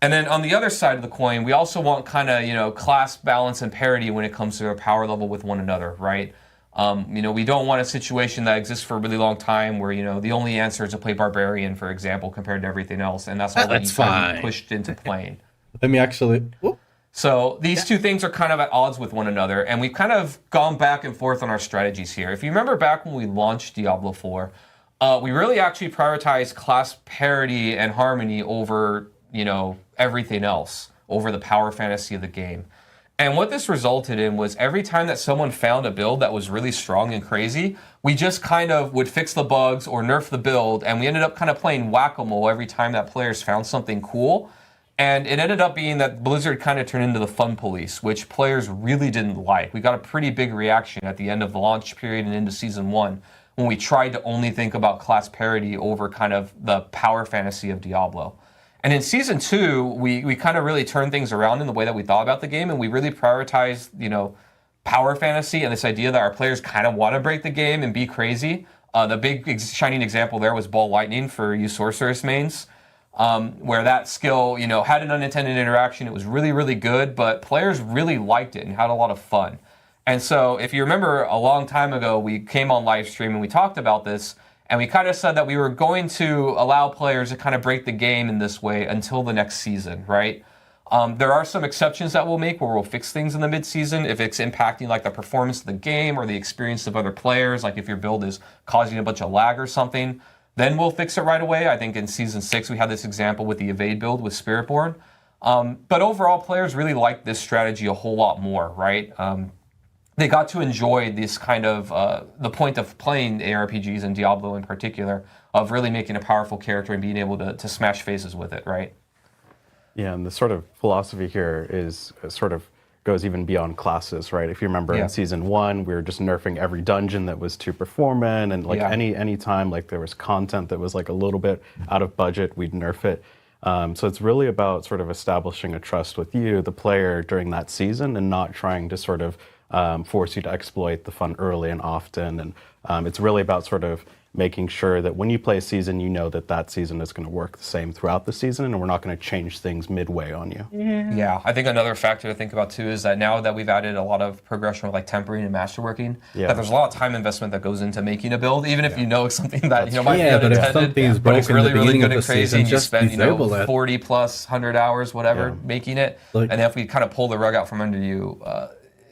And then on the other side of the coin, we also want kind of, class balance and parity when it comes to their power level with one another, right? We don't want a situation that exists for a really long time where, the only answer is to play Barbarian, for example, compared to everything else. And that's all that you kind of pushed into playing. Let me actually... Whoop. So these two things are kind of at odds with one another, and we've kind of gone back and forth on our strategies here. If you remember back when we launched Diablo 4, we really actually prioritized class parity and harmony over, everything else, over the power fantasy of the game. And what this resulted in was every time that someone found a build that was really strong and crazy, we just kind of would fix the bugs or nerf the build, and we ended up kind of playing whack-a-mole every time that players found something cool. And it ended up being that Blizzard kind of turned into the fun police, which players really didn't like. We got a pretty big reaction at the end of the launch period and into Season 1 when we tried to only think about class parity over kind of the power fantasy of Diablo. And in Season 2, we kind of really turned things around in the way that we thought about the game, and we really prioritized, power fantasy and this idea that our players kind of want to break the game and be crazy. The big shining example there was Ball Lightning for you Sorceress mains. Where that skill, had an unintended interaction. It was really, really good, but players really liked it and had a lot of fun. And so if you remember a long time ago, we came on live stream and we talked about this, and we kind of said that we were going to allow players to kind of break the game in this way until the next season, right? There are some exceptions that we'll make where we'll fix things in the mid-season if it's impacting like the performance of the game or the experience of other players, like if your build is causing a bunch of lag or something. Then we'll fix it right away. I think in Season 6 we had this example with the Evade build with Spiritborn. But overall, players really liked this strategy a whole lot more, right? They got to enjoy this kind of, the point of playing ARPGs and Diablo in particular, of really making a powerful character and being able to smash faces with it, right? Yeah, and the sort of philosophy here is goes even beyond classes, right? If you remember in Season 1, we were just nerfing every dungeon that was too performant, and any time like there was content that was like a little bit out of budget, we'd nerf it. So it's really about sort of establishing a trust with you, the player, during that season, and not trying to sort of force you to exploit the fun early and often. And it's really about sort of making sure that when you play a season, you know that that season is going to work the same throughout the season, and we're not going to change things midway on you. Yeah, I think another factor to think about too is that now that we've added a lot of progression with like tempering and masterworking, that there's a lot of time investment that goes into making a build, even if you know something that might be unintended, but it's really, really good and crazy, and you spend 40 plus 100 hours, whatever, making it, and then if we kind of pull the rug out from under you,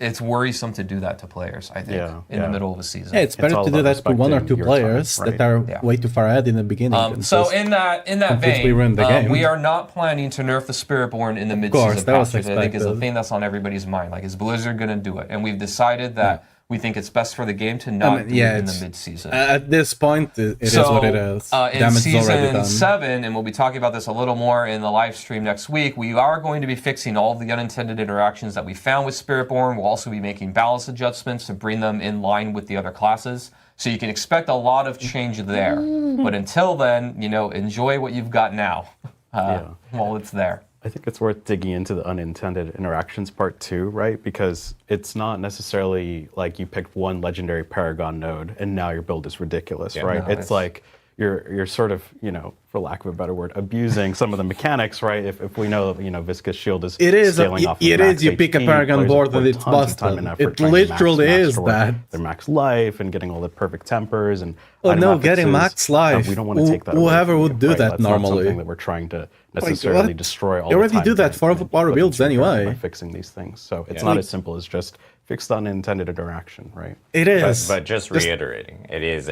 it's worrisome to do that to players, I think, in the middle of a season. Yeah, it's better to do that to one or two players that are way too far ahead in the beginning. So in that vein, we are not planning to nerf the Spiritborn in the mid-season patches. I think is the thing that's on everybody's mind. Like, is Blizzard going to do it? And we've decided that we think it's best for the game to not do it in the mid-season. At this point, it is what it is. In Season 7, and we'll be talking about this a little more in the live stream next week, we are going to be fixing all of the unintended interactions that we found with Spiritborn. We'll also be making balance adjustments to bring them in line with the other classes. So you can expect a lot of change there. But until then, enjoy what you've got now while it's there. I think it's worth digging into the unintended interactions part too, right? Because it's not necessarily like you picked one legendary Paragon node and now your build is ridiculous, right? No, it's like you're sort of, for lack of a better word, abusing some of the mechanics, right? If we know, Viscous Shield is scaling off it is, you pick a Paragon board and it's busted. It literally is that. Their max life and getting all the perfect tempers and getting max life. We don't want to take that Whoever away would do that That's normally. Not something that we're trying to necessarily destroy all the time. You already do that for power builds anyway. By fixing these things. So it's not as simple as just fix the unintended interaction, right? It is. But just reiterating, it is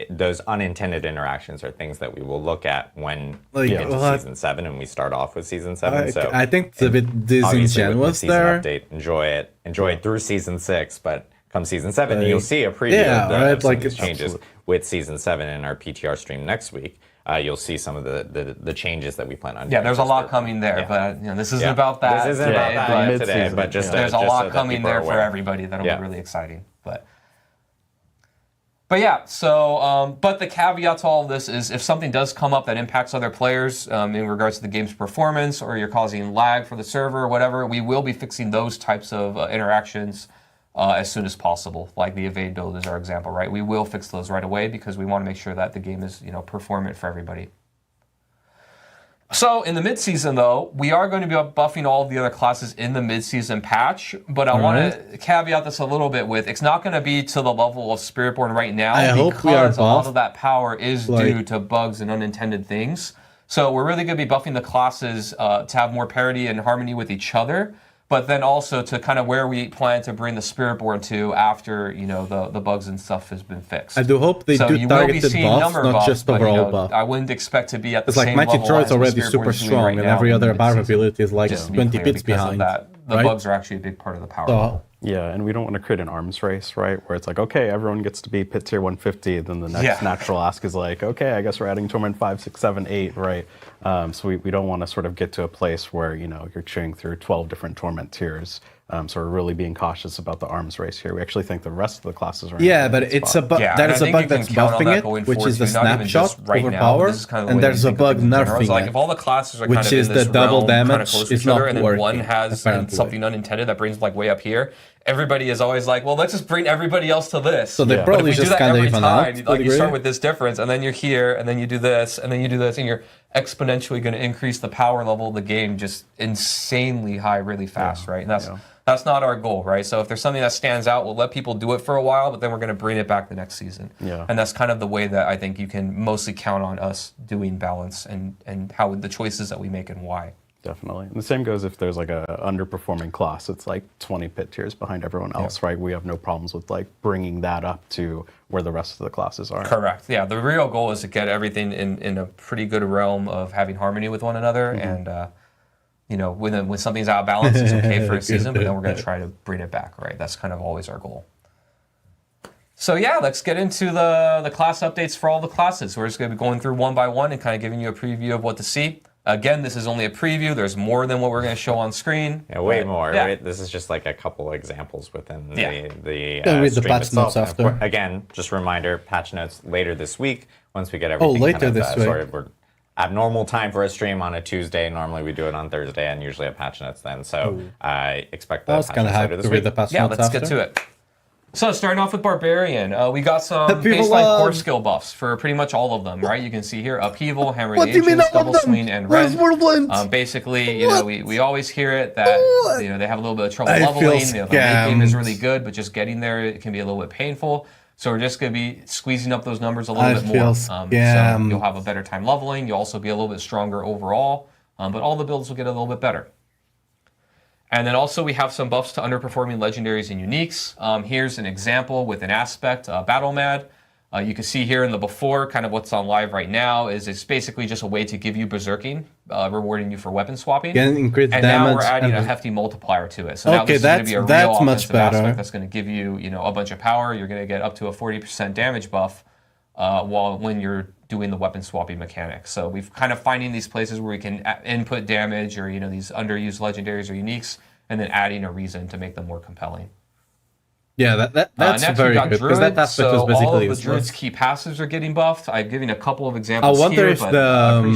those unintended interactions are things that we will look at when we get to Season 7 and we start off with Season 7. So I think it's a bit disingenuous there. Update, enjoy it through Season 6, but come Season 7, you'll see a preview of some of these changes with Season 7 in our PTR stream next week. You'll see some of the changes that we plan on doing. Yeah, there's a lot coming there, but this isn't about that. This isn't about that today, but there's a lot coming there for everybody that'll be really exciting. But But yeah, so, but the caveat to all of this is if something does come up that impacts other players in regards to the game's performance, or you're causing lag for the server or whatever, we will be fixing those types of interactions as soon as possible. Like the evade build is our example, right? We will fix those right away because we want to make sure that the game is, performant for everybody. So in the mid-season, though, we are going to be buffing all of the other classes in the mid-season patch, but I want to caveat this a little bit with, it's not going to be to the level of Spiritborn right now because a lot of that power is due to bugs and unintended things. So we're really going to be buffing the classes to have more parity and harmony with each other, but then also to kind of where we plan to bring the Spiritborn to after, the bugs and stuff has been fixed. I do hope they do targeted buffs, not just overall buff. I wouldn't expect to be at the same level. It's like Mighty Troy is already super strong, and every other power ability is like 20 bits behind. The bugs are actually a big part of the power level. Yeah, and we don't want to create an arms race, right? Where it's like, okay, everyone gets to be pit tier 150, then the next natural ask is like, okay, I guess we're adding Torment 5, 6, 7, 8, right? So we don't want to sort of get to a place where, you're chewing through 12 different Torment tiers. So we're really being cautious about the arms race here. We actually think the rest of the classes are in but it's a bug. That is a bug that's buffing it, which is the snapshot overpower, and there's a bug nerfing it. If all the classes are which is the double damage is not working. And then one has something unintended that brings way up here. Everybody is always like, well, let's just bring everybody else to this. So they probably just kind of even out. Like you start with this difference, and then you're here, and then you do this, and then you do this, and you're exponentially going to increase the power level of the game just insanely high, really fast, right? And that's not our goal, right? So if there's something that stands out, we'll let people do it for a while, but then we're going to bring it back the next season. Yeah. And that's kind of the way that I think you can mostly count on us doing balance and how the choices that we make and why. Definitely. And the same goes if there's like a underperforming class. It's like 20 pit tiers behind everyone else, right? We have no problems with like bringing that up to where the rest of the classes are. Correct. Yeah. The real goal is to get everything in a pretty good realm of having harmony with one another. And, when something's out of balance, it's okay for a season, but then we're going to try to bring it back, right? That's kind of always our goal. So yeah, let's get into the class updates for all the classes. We're just going to be going through one by one and kind of giving you a preview of what to see. Again, this is only a preview. There's more than what we're going to show on screen. Yeah, way more. Yeah. Right? This is just like a couple examples within the read the stream patch itself. notes after. Again, just a reminder, patch notes later this week once we get everything. Later this week. We're abnormal time for a stream on a Tuesday. Normally we do it on Thursday and usually have patch notes then. So I expect that. I was kind of happy to read the patch notes let's get to it. So starting off with Barbarian, we got some baseline core skill buffs for pretty much all of them, right? You can see here, Upheaval, Hammer the Ancients, Double Swing, and Ren. Basically, we always hear it that they have a little bit of trouble leveling. The late game is really good, but just getting there, it can be a little bit painful. So we're just going to be squeezing up those numbers a little bit more. So you'll have a better time leveling. You'll also be a little bit stronger overall, but all the builds will get a little bit better. And then also we have some buffs to underperforming legendaries and uniques. Here's an example with an aspect, Battle Mad. You can see here in the before, kind of what's on live right now, is it's basically just a way to give you berserking, rewarding you for weapon swapping. And now we're adding a hefty multiplier to it. So now this is going to be a real offensive aspect that's going to give you, a bunch of power. You're going to get up to a 40% damage buff when you're doing the weapon swapping mechanic. So we've kind of finding these places where we can input damage or these underused legendaries or uniques, and then adding a reason to make them more compelling. Yeah, that's very good, because that aspect was basically all of the Druid's key passives are getting buffed. I'm giving a couple of examples I'm pretty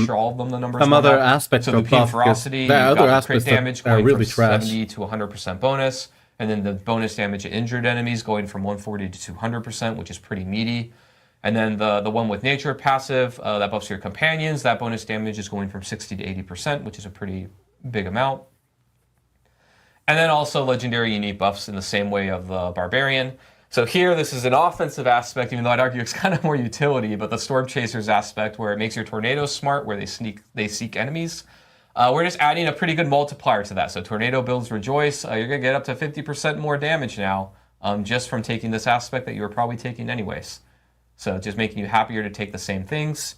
sure all of them the numbers some other aspects so the Peak Ferocity, the other got the crit damage going really from 70 to 100% bonus, and then the bonus damage to injured enemies going from 140 to 200%, which is pretty meaty. And then the one with Nature passive, that buffs your companions, that bonus damage is going from 60 to 80%, which is a pretty big amount. And then also legendary unique buffs in the same way of the Barbarian. So here, this is an offensive aspect, even though I'd argue it's kind of more utility, but the Storm Chasers aspect where it makes your tornadoes smart, where they seek enemies. We're just adding a pretty good multiplier to that. So Tornado builds Rejoice. You're going to get up to 50% more damage now just from taking this aspect that you were probably taking anyways. So just making you happier to take the same things.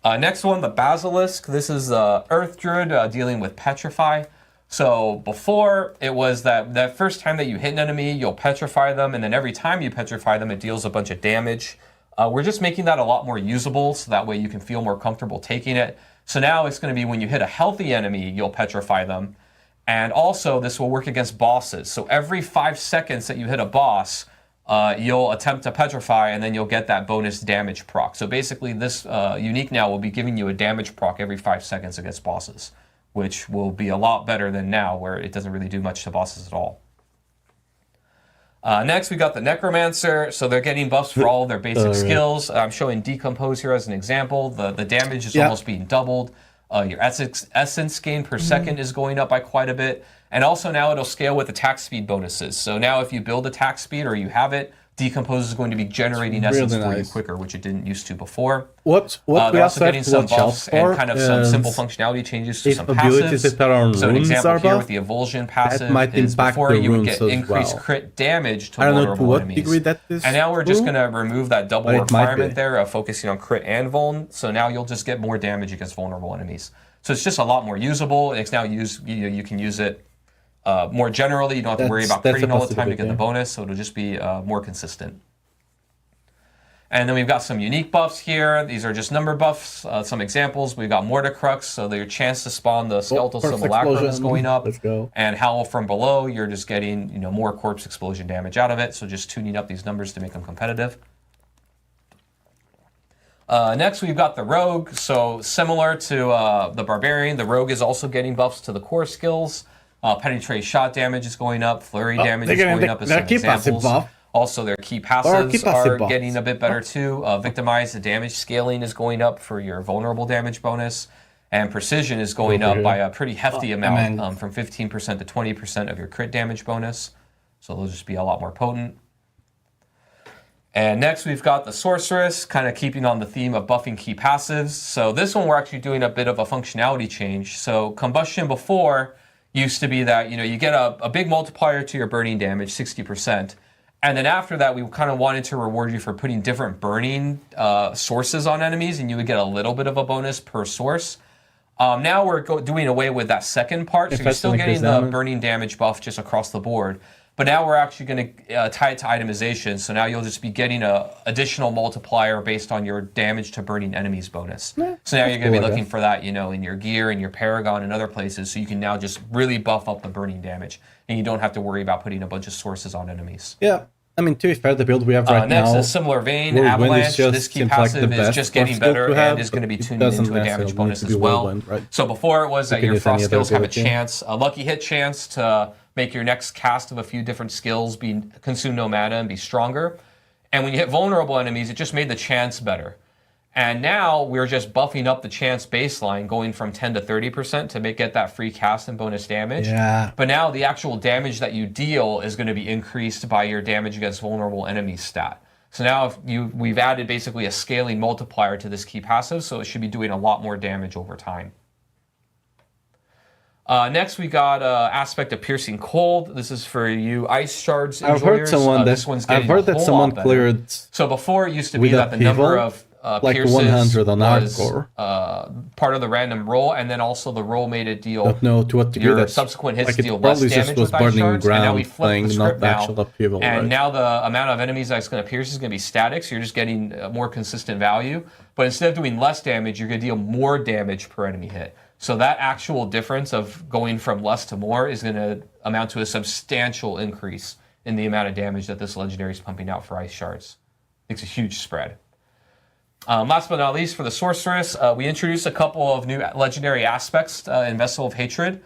Next one, the Basilisk. This is the Earth Druid dealing with Petrify. So before, it was that first time that you hit an enemy, you'll petrify them, and then every time you petrify them, it deals a bunch of damage. We're just making that a lot more usable, so that way you can feel more comfortable taking it. So now it's going to be when you hit a healthy enemy, you'll petrify them. And also, this will work against bosses. So every 5 seconds that you hit a boss, you'll attempt to petrify, and then you'll get that bonus damage proc. So basically, this unique now will be giving you a damage proc every 5 seconds against bosses, which will be a lot better than now, where it doesn't really do much to bosses at all. Next, we got the Necromancer. So they're getting buffs for all of their basic skills. I'm showing Decompose here as an example. The damage is almost being doubled. Your essence gain per second is going up by quite a bit. And also now it'll scale with attack speed bonuses. So now if you build attack speed or you have it, Decompose is going to be generating essence for you quicker, which it didn't used to before. What they're also getting some buffs and kind of some simple functionality changes to some passives. So an example here with the Evulsion passive is before you would get increased crit damage to vulnerable enemies. And now we're just going to remove that double requirement there of focusing on crit and vuln. So now you'll just get more damage against vulnerable enemies. So it's just a lot more usable. It's now you can use it more generally. You don't have to worry about critting all the time to get the bonus, so it'll just be more consistent. And then we've got some unique buffs here. These are just number buffs. Some examples. We've got Mordecrux, so your chance to spawn the Skeletal Simulacrum is going up. Let's go. And Howl from Below, you're just getting more corpse explosion damage out of it. So just tuning up these numbers to make them competitive. Next, we've got the Rogue. So similar to the Barbarian, the Rogue is also getting buffs to the core skills. Penetrate shot damage is going up. Flurry damage is going up as some examples. Also, their key passives are getting a bit better too. Victimize, the damage scaling is going up for your vulnerable damage bonus. And Precision is going up by a pretty hefty amount, from 15% to 20% of your crit damage bonus. So they'll just be a lot more potent. And next we've got the Sorceress, kind of keeping on the theme of buffing key passives. So this one we're actually doing a bit of a functionality change. So Combustion before used to be that you get a big multiplier to your burning damage, 60%. And then after that, we kind of wanted to reward you for putting different burning sources on enemies, and you would get a little bit of a bonus per source. Now we're doing away with that second part, so you're still getting the burning damage buff just across the board. But now we're actually going to tie it to itemization, so now you'll just be getting an additional multiplier based on your damage to burning enemies bonus. So now you're going to be looking for that, in your gear and your Paragon and other places, so you can now just really buff up the burning damage, and you don't have to worry about putting a bunch of sources on enemies. Yeah. I mean, to be fair, the build we have right next, now... Next, a similar vein, Avalanche. This key passive is just getting better and is going to be tuned into a damage bonus as well. So before it was that your frost skills have a lucky hit chance to make your next cast of a few different skills consume no mana and be stronger. And when you hit vulnerable enemies, it just made the chance better. And now we're just buffing up the chance baseline, going from 10 to 30% to get that free cast and bonus damage. Yeah. But now the actual damage that you deal is going to be increased by your damage against vulnerable enemies stat. So now we've added basically a scaling multiplier to this key passive, so it should be doing a lot more damage over time. Next, we got Aspect of Piercing Cold. This is for you Ice Shards enjoyers. I've heard someone that someone cleared. So before it used to be that the number of like pierces 100 on was hardcore. Part of the random roll, and then also the roll made it deal. Don't know to what degree your that's subsequent hits like deal less damage with Ice Shards, and now we flip the script now. And now the amount of enemies that's going to pierce is going to be static, so you're just getting a more consistent value. But instead of doing less damage, you're going to deal more damage per enemy hit. So that actual difference of going from less to more is going to amount to a substantial increase in the amount of damage that this legendary is pumping out for Ice Shards. It's a huge spread. Last but not least, for the Sorceress, we introduced a couple of new legendary aspects in Vessel of Hatred.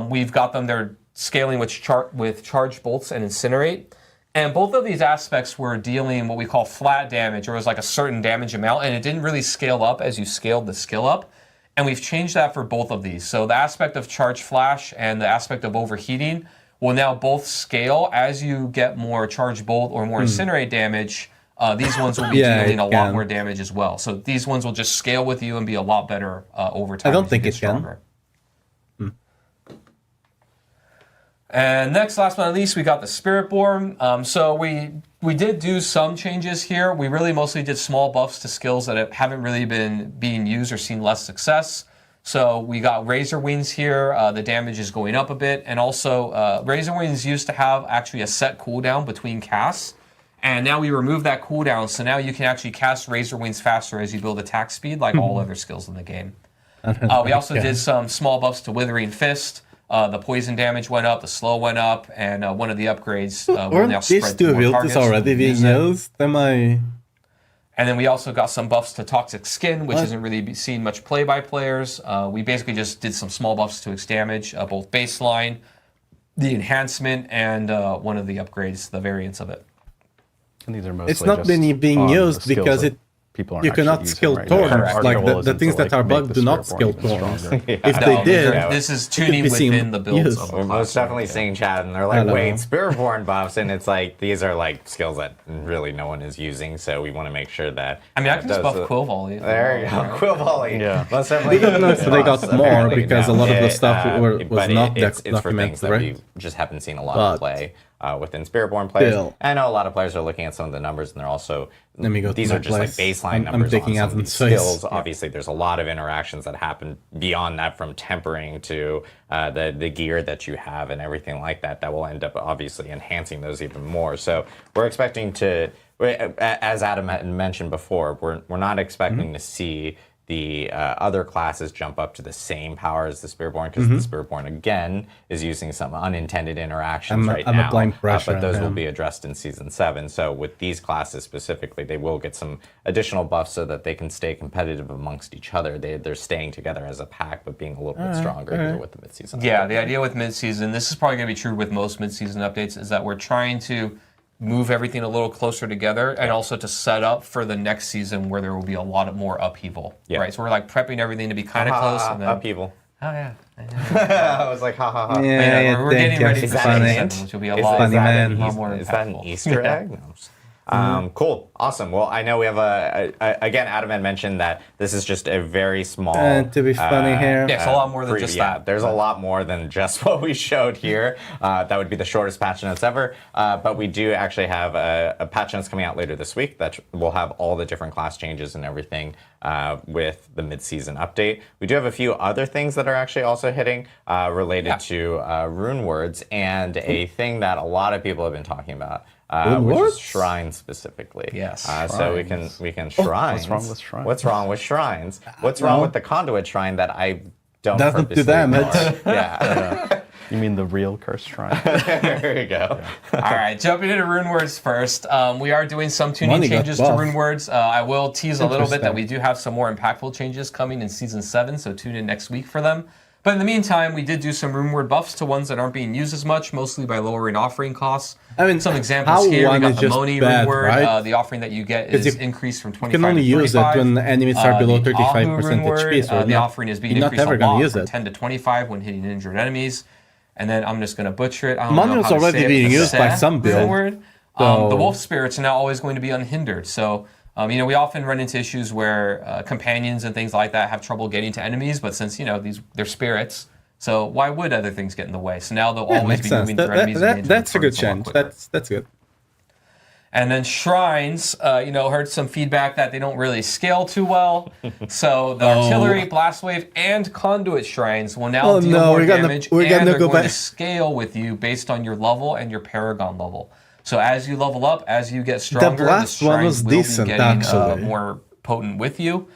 We've got them, they're scaling with Charged Bolts and Incinerate. And both of these aspects were dealing what we call flat damage, or it was like a certain damage amount, and it didn't really scale up as you scaled the skill up. And we've changed that for both of these. So the aspect of Charge Flash and the aspect of Overheating will now both scale as you get more Charge Bolt or more Incinerate damage. These ones will be dealing a lot more damage as well. So these ones will just scale with you and be a lot better over time. I don't think it can. And next, last but not least, we got the Spiritborn. So we did do some changes here. We really mostly did small buffs to skills that haven't really been being used or seen less success. So we got Razor Wings here. The damage is going up a bit. And also, Razor Wings used to have actually a set cooldown between casts. And now we remove that cooldown, so now you can actually cast Razor Wings faster as you build attack speed, like all other skills in the game. We also did some small buffs to Withering Fist. The poison damage went up, the slow went up, and one of the upgrades will now Weren't these spread two to more abilities targets. already being Use it. used? Am I... And then we also got some buffs to Toxic Skin, which isn't really seen much play by players. We basically just did some small buffs to its damage, both baseline, the enhancement, and one of the upgrades, the variants of it. And these are mostly It's not just been being on the used skills because that it people aren't you cannot actually skill using right Thorns. now. Correct. Our Like goal the isn't things to, that are make bugged the do not Spirit skill Born even Thorns. stronger. If they did, This is it could be tuning seen within the builds used. of the We're class. most definitely seeing chat, and they're I like, don't wait, know. Spiritborn buffs, and it's like, these are like skills that really no one is using, so we want to make sure that... I mean, I can just those- buff Quill Volley. There you go, Quill Volley. Yeah. Most definitely. We don't know if they got buffs, more apparently, because a no. lot of the stuff was But not it's for things documented, that we right? just haven't seen a lot But of play within Spiritborn players. still. I know a lot of players are looking at some of the numbers, and they're also... Let me go to These my are just like place. baseline I'm numbers taking on some of Adam's these face. skills. Obviously, there's a lot of interactions that happen beyond that, from tempering to the gear that you have and everything like that, that will end up obviously enhancing those even more. So we're expecting to, as Adam had mentioned before, we're not expecting to see the other classes jump up to the same power as the Spiritborn, because the Spiritborn, again, is using some unintended interactions right now. I'm applying pressure but those on will them. be addressed in Season 7. So with these classes specifically, they will get some additional buffs so that they can stay competitive amongst each other. They're staying together as a pack, but being a little bit stronger here with the mid-season. Yeah, the idea with mid-season, this is probably going to be true with most mid-season updates, is that we're trying to move everything a little closer together and also to set up for the next season where there will be a lot of more upheaval. Yeah. Right, so we're like prepping everything to be kind of close. And then, Upheaval. Oh, yeah. I was like, ha ha ha. Yeah, we're getting ready Is for that season an 7, ant? which will be a Is lot, funny, man. more Is that an impactful. Easter egg? No, I'm just- cool, awesome. Well, I know we have again, Adam had mentioned that this is just a very small. To be funny here. Yeah, it's a lot more than just that. There's a lot more than just what we showed here. That would be the shortest patch notes ever. But we do actually have a patch notes coming out later this week that will have all the different class changes and everything with the mid-season update. We do have a few other things that are actually also hitting related to rune words, and a thing that a lot of people have been talking about. Which is shrines specifically. Yes. So we can shrines. What's wrong with shrines? What's wrong with shrines? What's wrong with the conduit shrine that I don't Doesn't do purposely damage. ignore? Yeah. You mean the real cursed shrine? There you go. All right, jumping into rune words first. We are doing some tuning Money got changes to buffed. rune words. I will tease a little bit that Interesting. we do have some more impactful changes coming in Season 7, so tune in next week for them. But in the meantime, we did do some rune word buffs to ones that aren't being used as much, mostly by lowering offering costs. I mean, some examples how here. We one got is the just Moni bad, rune word. right? The offering that you get 'Cause is you increased from 25 You can only to use it 35. when enemies are below The 35% Ahu rune word, HP. So the offering is being you're not increased ever a gonna lot use from it. 10 to 25 when hitting injured enemies. And then I'm just going to butcher it. I don't Moni know was how to already say it, being but the used by Seh some rune build. word. So- The wolf spirits are now always going to be unhindered. So, we often run into issues where companions and things like that have trouble getting to enemies, but since, they're spirits, so why would other things get in the way? So now they'll Yeah, always makes be sense. moving through enemies. and That's a good turns a lot change. quicker. That's good. And then shrines, heard some feedback that they don't really scale too well. So the artillery, blast wave, and conduit shrines will now Oh, deal no, more we're gonna- damage, we're and gonna they're go going to back- scale with you based on your level and your paragon level. So as you level up, as you get stronger, blast one was shrines will decent, be getting actually. more potent with you.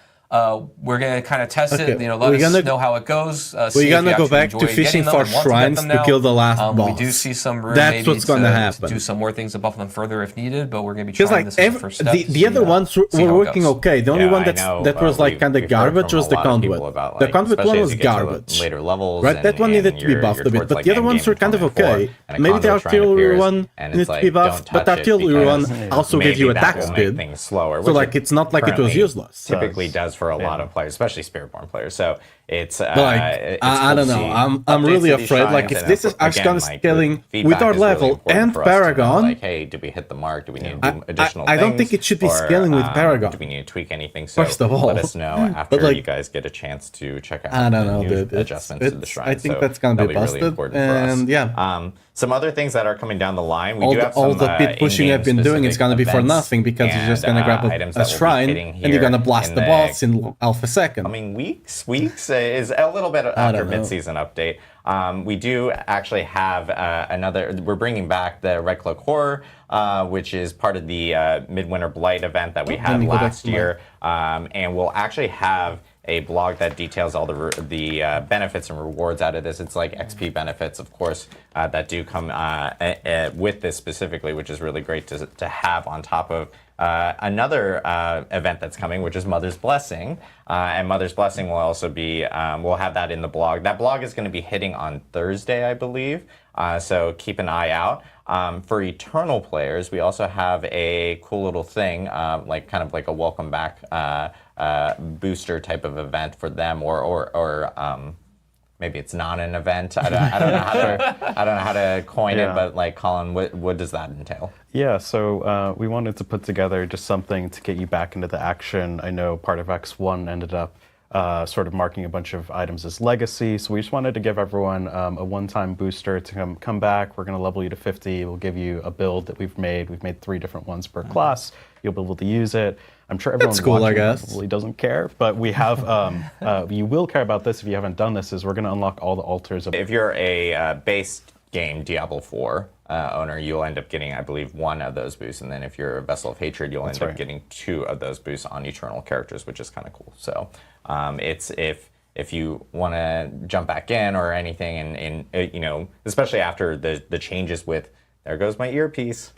We're going to kind of test Okay, it, let we're us gonna- know how it goes. See We're if you gonna go actually back to enjoy fishing getting them for and want shrines get them to now. kill the last We do boss. see some room That's maybe what's gonna to happen. do some more things to buff them further if needed, but we're going to be Because trying like this as a first step. the other ones were how it working goes. okay. The only Yeah, one I know, that was like we've- kind of we've heard garbage from was a the lot of conduit. people about, The like, conduit one especially as was you get to garbage. later levels, Right, that one and needed to be you're buffed a bit, towards, but like, the other ones endgame were kind of Torment 4, okay. and a Maybe the conduit shrine artillery appears, one and needs it's to like, be don't buffed, but the touch it artillery one because also gives maybe you that attack will make speed. things slower. So which like it's not like it was currently useless. Typically does for a lot of players, especially Spiritborn players. So it's But like it's I cool don't to know. see I'm updates really to these afraid. Like shrines, if and this is again, actually gonna like, scaling the feedback with our is really level important and for us to know, Paragon. like, hey, did we hit the mark? Do we need to do additional I don't things? think it should be Or, scaling with Paragon. Do we need to tweak anything? So First of all. let us know after like, you guys get a chance to check out I don't know, the new dude. adjustments to the It's- shrine. I think So that's gonna be that'll busted, really important for us. and yeah. Some other things that are coming down the line. We all do the, have some all the bit pushing in-game I've been doing is specific gonna be for events nothing because you're just gonna and, grab items a that will be shrine hitting and you're here gonna blast in the boss in alpha second. Coming weeks is a little bit after don't know. mid-season update. We do actually have another. We're bringing back the Red Cloak Horror, which is part of the Midwinter Blight event that we had me go back last to my- year, and we'll actually have a blog that details all the benefits and rewards out of this. It's like XP benefits, of course, that do come with this specifically, which is really great to have on top of another event that's coming, which is Mother's Blessing. And Mother's Blessing will also be, we'll have that in the blog. That blog is going to be hitting on Thursday, I believe. So keep an eye out. For Eternal players, we also have a cool little thing, like kind of like a welcome back booster type of event for them, or maybe it's not an event. I don't know how to coin it, but like Colin, what does that entail? Yeah, so we wanted to put together just something to get you back into the action. I know part of X1 ended up sort of marking a bunch of items as legacy, so we just wanted to give everyone a one-time booster to come back. We're going to level you to 50. We'll give you a build that we've made. We've made 3 different ones per class. You'll be able to use it. I'm sure everyone watching probably doesn't care, but we have, you will care about this if you haven't done this, is we're going to unlock all the altars. If you're a base game Diablo 4 owner, you'll end up getting, I believe, 1 of those boosts, and then if you're a Vessel of Hatred, you'll end up getting 2 of those boosts on Eternal characters, which is kind of cool. So it's if you want to jump back in or anything, and you know, especially after the changes with. There goes my earpiece.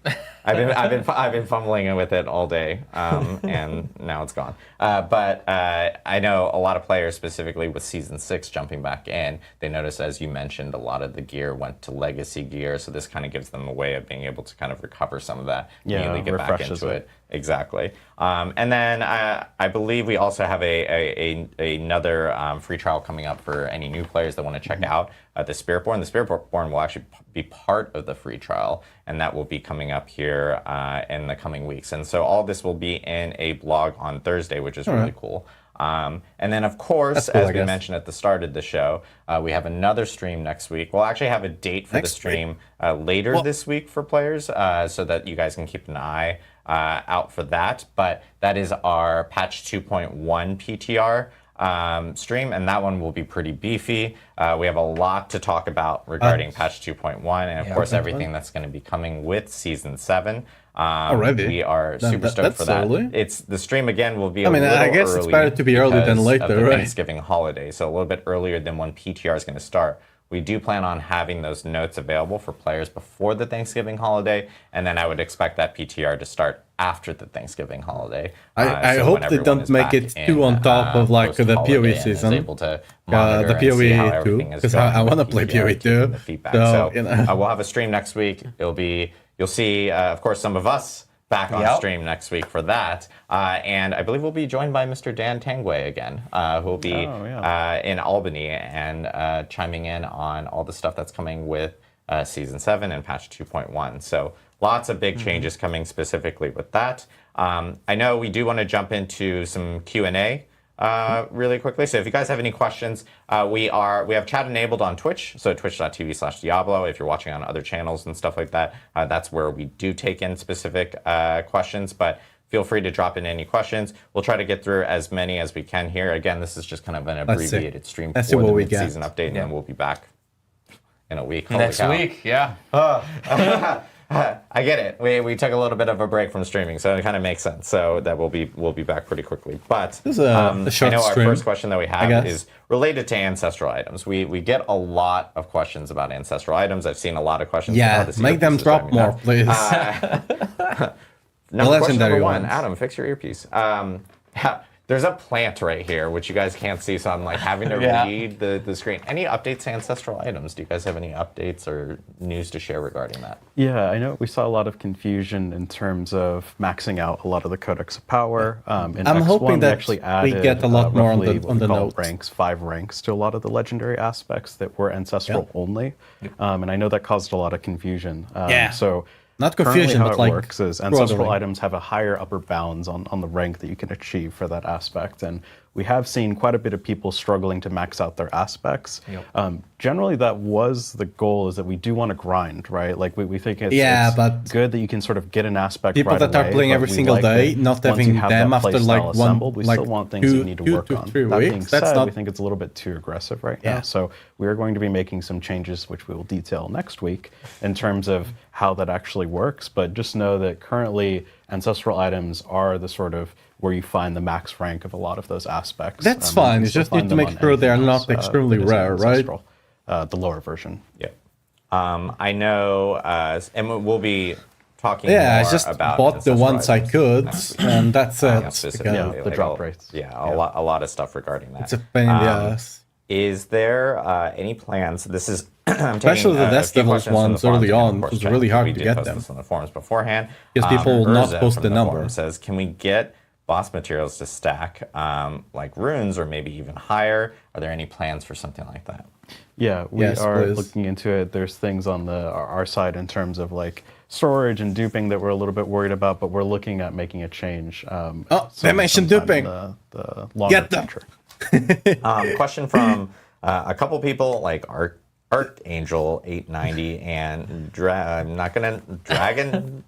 I've been fumbling with it all day, and now it's gone. But I know a lot of players, specifically with Season 6 jumping back in, they noticed, as you mentioned, a lot of the gear went to Legacy gear, so this kind of gives them a way of being able to kind of recover some of that, immediately get back into it. Exactly. And then I believe we also have another free trial coming up for any new players that want to check out the Spiritborn. The Spiritborn will actually be part of the free trial, and that will be coming up here in the coming weeks. And so all this will be in a blog on Thursday, which is really cool. And then, of course, as we mentioned at the start of the show, we have another stream next week. We'll actually have a date for the stream later this week for players, so that you guys can keep an eye out for that. But that is our patch 2.1 PTR stream, and that one will be pretty beefy. We have a lot to talk about regarding patch 2.1, and of course everything that's going to be coming with Season 7. Already? We are super stoked for that. Early? It's the stream again will be a little I guess it's better to be early than late, of though, the right? Thanksgiving holiday, so a little bit earlier than when PTR is going to start. We do plan on having those notes available for players before the Thanksgiving holiday, and then I would expect that PTR to start after the Thanksgiving holiday. I hope they don't make it too on top of like the PoE season. Able to monitor the and see how PoE everything too, is because going I with want to play PTR, PoE too. the feedback. So, So we'll have a stream next week. You'll see, of course, some of us back on stream next week for that. And I believe we'll be joined by Mr. Dan Tangway again, who will be in Albany and chiming in on all the stuff that's coming with Season 7 and patch 2.1. So lots of big changes coming specifically with that. I know we do want to jump into some Q&A really quickly. So if you guys have any questions, we have chat enabled on Twitch, so twitch.tv/Diablo. If you're watching on other channels and stuff like that, that's where we do take in specific questions, but feel free to drop in any questions. We'll try to get through as many as we can here. Again, this is just kind of an abbreviated stream for the mid-season update, and then we'll be back in a week. Next week, yeah. I get it. We took a little bit of a break from streaming, so it kind of makes sense. So that we'll be back pretty quickly. But a short I know stream, our first question that we have is related to ancestral items. We get a lot of questions about ancestral items. I've seen a lot of questions. Yeah, make them drop more, please. Question number 1, Adam, fix your earpiece. There's a plant right here, which you guys can't see, so I'm like having to read the screen. Any updates to ancestral items? Do you guys have any updates or news to share regarding that? Yeah, I know we saw a lot of confusion in terms of maxing out a lot of the Codex of Power. In I'm X1, hoping that actually added, we get a lot more on roughly the notes. ranks, 5 ranks to a lot of the legendary aspects that were ancestral only. And I know that caused a lot of confusion. So not confusion, how but it like works is ancestral items have a higher upper bounds on the rank that you can achieve for that aspect, and we have seen quite a bit of people struggling to max out their aspects. Generally, that was the goal, is that we do want to grind, right? Like we think it's but good that you can sort of get an aspect people right that away, are playing every single day, not having them after like assembled, we still want things that you need to work on. 3 That weeks. being said, we think it's a little bit too aggressive right now. So we are going to be making some changes, which we will detail next week, in terms of how that actually works. But just know that currently, ancestral items are the sort of where you find the max rank of a lot of those aspects. That's You fine. can You still just need find to them make on sure they are anything not else, extremely that isn't rare, right? ancestral, the lower version. Yeah. I know, and we'll be talking Yeah, more I just about bought the ones I items could, next week. and that's it. Specifically, Yeah, the like, drop rates. Yeah, a lot of stuff regarding that. It's a pain in the ass. Is there any plans? This is I'm Especially taking, the a Death few Devils questions from the ones forums early again, of on. course, It was check, really because hard we to did get post them. this on the forums beforehand. Because people will not Urza post from the number. forum says, can we get boss materials to stack like runes or maybe even higher? Are there any plans for something like that? Yeah, we Yes, are please. looking into it. There's things on our side in terms of like storage and duping that we're a little bit worried about, but we're looking at making a change. They mentioned sometime in duping. The longer Get them. future. Question from a couple people like Archangel 890 and I'm not gonna Dragonage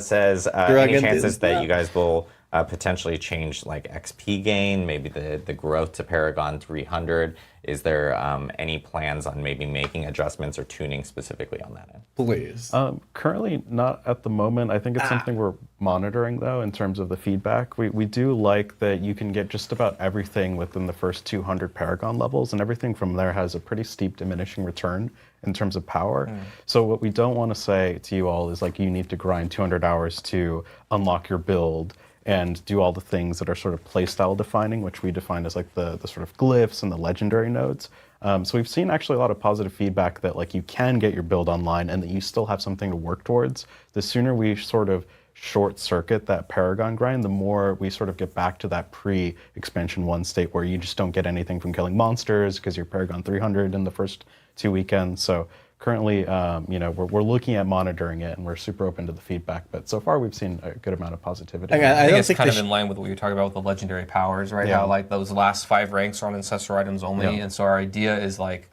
says any Dragon chances is that not- you guys will potentially change like XP gain, maybe the growth to Paragon 300? Is there any plans on maybe making adjustments or tuning specifically on that end? Please. Currently, not at the moment. I think it's something we're monitoring, though, in terms of the feedback. We do like that you can get just about everything within the first 200 Paragon levels, and everything from there has a pretty steep diminishing return in terms of power. So what we don't want to say to you all is like you need to grind 200 hours to unlock your build and do all the things that are sort of playstyle defining, which we define as like the sort of glyphs and the legendary nodes. So we've seen actually a lot of positive feedback that like you can get your build online and that you still have something to work towards. The sooner we sort of short circuit that Paragon grind, the more we sort of get back to that pre-expansion 1 state where you just don't get anything from killing monsters because you're Paragon 300 in the first 2 weekends. So currently, we're looking at monitoring it, and we're super open to the feedback. But so far, we've seen a good amount of positivity. I I don't think it's think kind they of in line with what you're talking about with the legendary powers, right? Yeah. How like those last 5 ranks are on ancestral items only, Yeah. and so our idea is like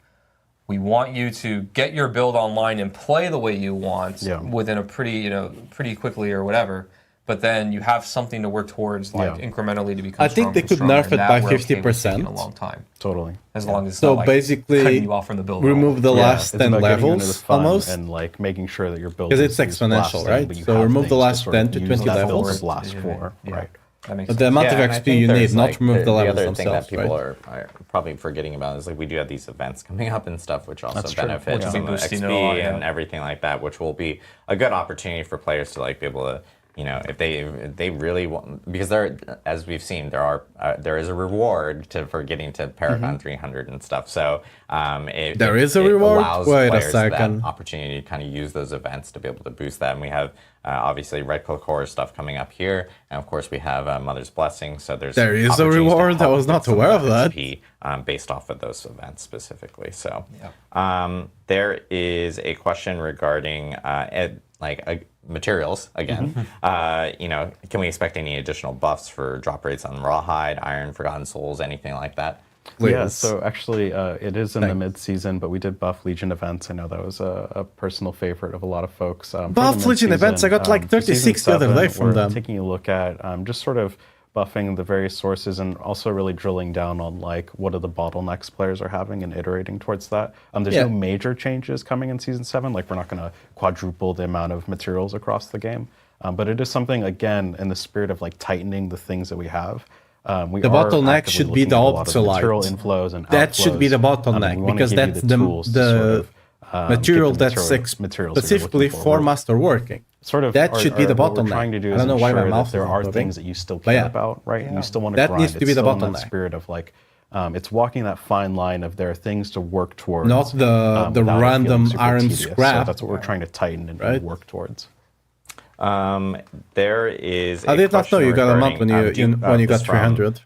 we want you to get your build online and play the way you want within a pretty quickly or whatever. But then you have something to work towards, like incrementally to become. I think they could nerf it by 50%. A long time, Totally. as long as it's So not, like, basically, cutting you off from the build. remove the last it's 10 about getting you into the levels fun almost. and like making sure that your build Because it's is exponential, blasting, right? but you So have remove the things last sort of 10 to use 20 that build levels. to blast for, Yeah. right? That makes But sense. the amount of and I XP think you there's, need, not like, remove the the levels other thing that themselves, people right? are probably forgetting about is like we do have these events coming up and stuff, which also That's true. benefit Which will be some of the boosting XP it all, yeah. and everything like that, which will be a good opportunity for players to like be able to, if they really want, because there, as we've seen, there is a reward for getting to Paragon 300 and stuff. So There is a reward? allows Wait a players second. that opportunity to kind of use those events to be able to boost that. And we have obviously Red Cloak Horror stuff coming up here, and of course we have Mother's Blessing. So there is a opportunities to reward? I help was get not some aware of that. XP, based off of those events specifically. So there is a question regarding materials again. Can we expect any additional buffs for drop rates on Rawhide, Iron, Forgotten Souls, anything like that? Yeah, so actually it is in the mid-season, but we did buff Legion events. I know that was a personal favorite of a lot of folks. For the Buff Legion mid-season, events, I got like for season 36 the other 7, day from we're them. taking a look at just sort of buffing the various sources and also really drilling down on like what are the bottlenecks players are having and iterating towards that. There's no major changes coming in season 7. Like we're not going to quadruple the amount of materials across the game, but it is something again in the spirit of like tightening the things that we have. The bottleneck should be the material Opsolite. inflows and That should be the bottleneck because that's the material that's specifically for masterworking. Sort of that should be the what we're bottleneck. trying to do I is don't know why my ensure mouth that there is are moving. things that you still But care yeah, about, right? And you still want to that grind. needs to be It's the still in bottleneck. that spirit of like, it's walking that fine line of there are things to work towards, Not the without it feeling random super iron tedious. scrap. So that's what we're trying to tighten and Right. work towards. There is. I did not know you got a month when you got 300.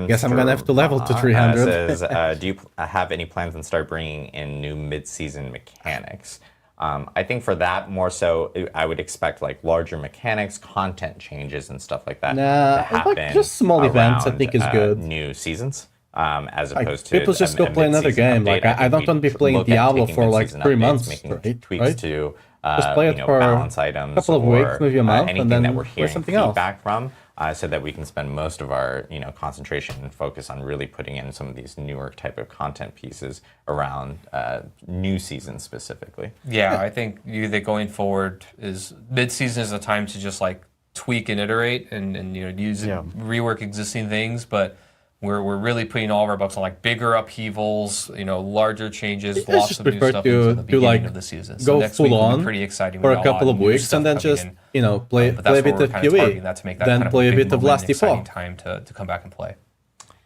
Guess I'm gonna have to level to 300. Says, do you have any plans on start bringing in new mid-season mechanics? I think for that more so, I would expect like larger mechanics, content changes, and stuff like that to happen. Like just small events, I think is good. New seasons, as Like, opposed to people just go play another mid-season game. update. Like I don't want to be playing Diablo for like 3 months, making right? tweaks Right? to Just play it for balance items, a couple of or, weeks, maybe a month, anything and then that we're play hearing something else. feedback from, so that we can spend most of our concentration and focus on really putting in some of these newer type of content pieces around new seasons specifically. Yeah, I think that going forward is mid-season is the time to just like tweak and iterate and use rework existing things, but we're really putting all of our bucks on like bigger upheavals, larger changes, lots of new stuff into the beginning of the season. So next week will be pretty exciting for a couple of weeks, and then just play a bit of PoE, then play a bit of Last Epoch. Time to come back and play.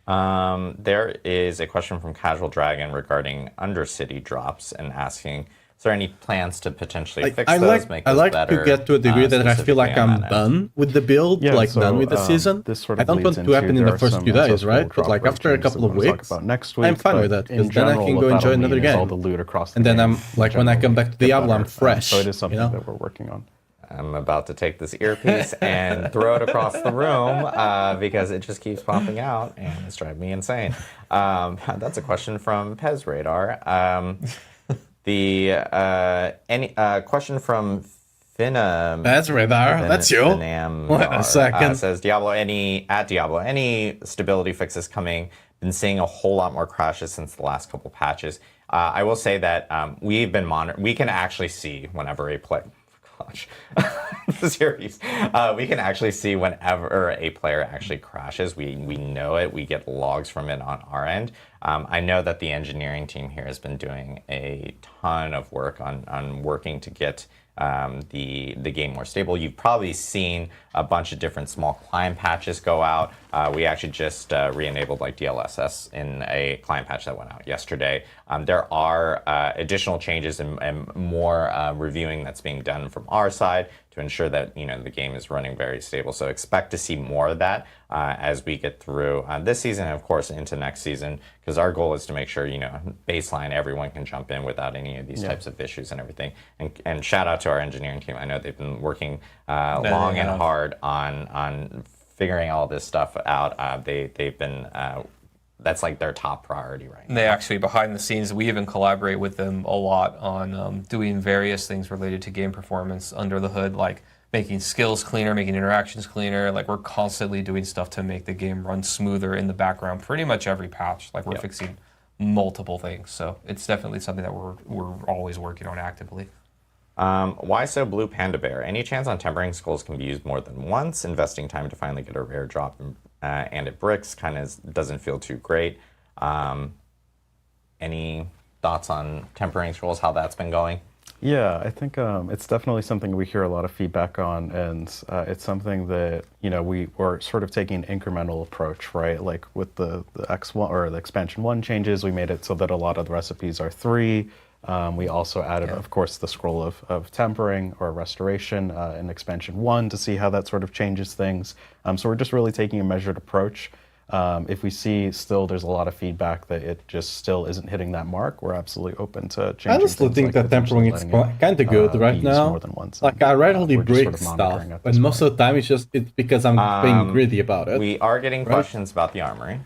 There is a question from Casual Dragon regarding Undercity drops and asking, is there any plans to potentially fix those, make those better? To get to a degree that I feel like I'm done with the build, done with the season. I don't want it to happen in the first few days, right? But like after a couple of weeks, I'm fine with that, because then I can go enjoy another game. And then I'm like, when I come back to Diablo, I'm fresh. So it is something that we're working on. I'm about to take this earpiece and throw it across the room because it just keeps popping out and it's driving me insane. That's a question from Pez Radar. Question from Finam. That's Radar. That's you. What a second. Says Diablo. Any stability fixes coming? Been seeing a whole lot more crashes since the last couple patches. I will say that we've been we can actually see whenever a play. The series. We can actually see whenever a player actually crashes. We know it. We get logs from it on our end. I know that the engineering team here has been doing a ton of work on working to get the game more stable. You've probably seen a bunch of different small client patches go out. We actually just re-enabled like DLSS in a client patch that went out yesterday. There are additional changes and more reviewing that's being done from our side to ensure that the game is running very stable. So expect to see more of that as we get through this season and of course into next season, because our goal is to make sure baseline everyone can jump in without any of these types of issues and everything. And shout out to our engineering team. I know they've been working long and hard on figuring all this stuff out. They've been that's like their top priority right now. They actually, behind the scenes, we even collaborate with them a lot on doing various things related to game performance under the hood, like making skills cleaner, making interactions cleaner. Like we're constantly doing stuff to make the game run smoother in the background. Pretty much every patch, like we're fixing multiple things. So it's definitely something that we're always working on actively. Why so Blue Panda Bear? Any chance on tempering skulls can be used more than once? Investing time to finally get a rare drop and it bricks kind of doesn't feel too great. Any thoughts on tempering scrolls, how that's been going? Yeah, I think it's definitely something we hear a lot of feedback on, and it's something that we're sort of taking an incremental approach, right? Like with the X1 or the expansion 1 changes, we made it so that a lot of the recipes are 3. We also added, of course, the scroll of tempering or restoration in expansion 1 to see how that sort of changes things. So we're just really taking a measured approach. If we see still there's a lot of feedback that it just still isn't hitting that mark, we're absolutely open to changing. I honestly think that tempering is kind of good right now. More than once, like I readily break stuff, but most of the time it's because I'm being greedy about it. We are getting questions about the armory.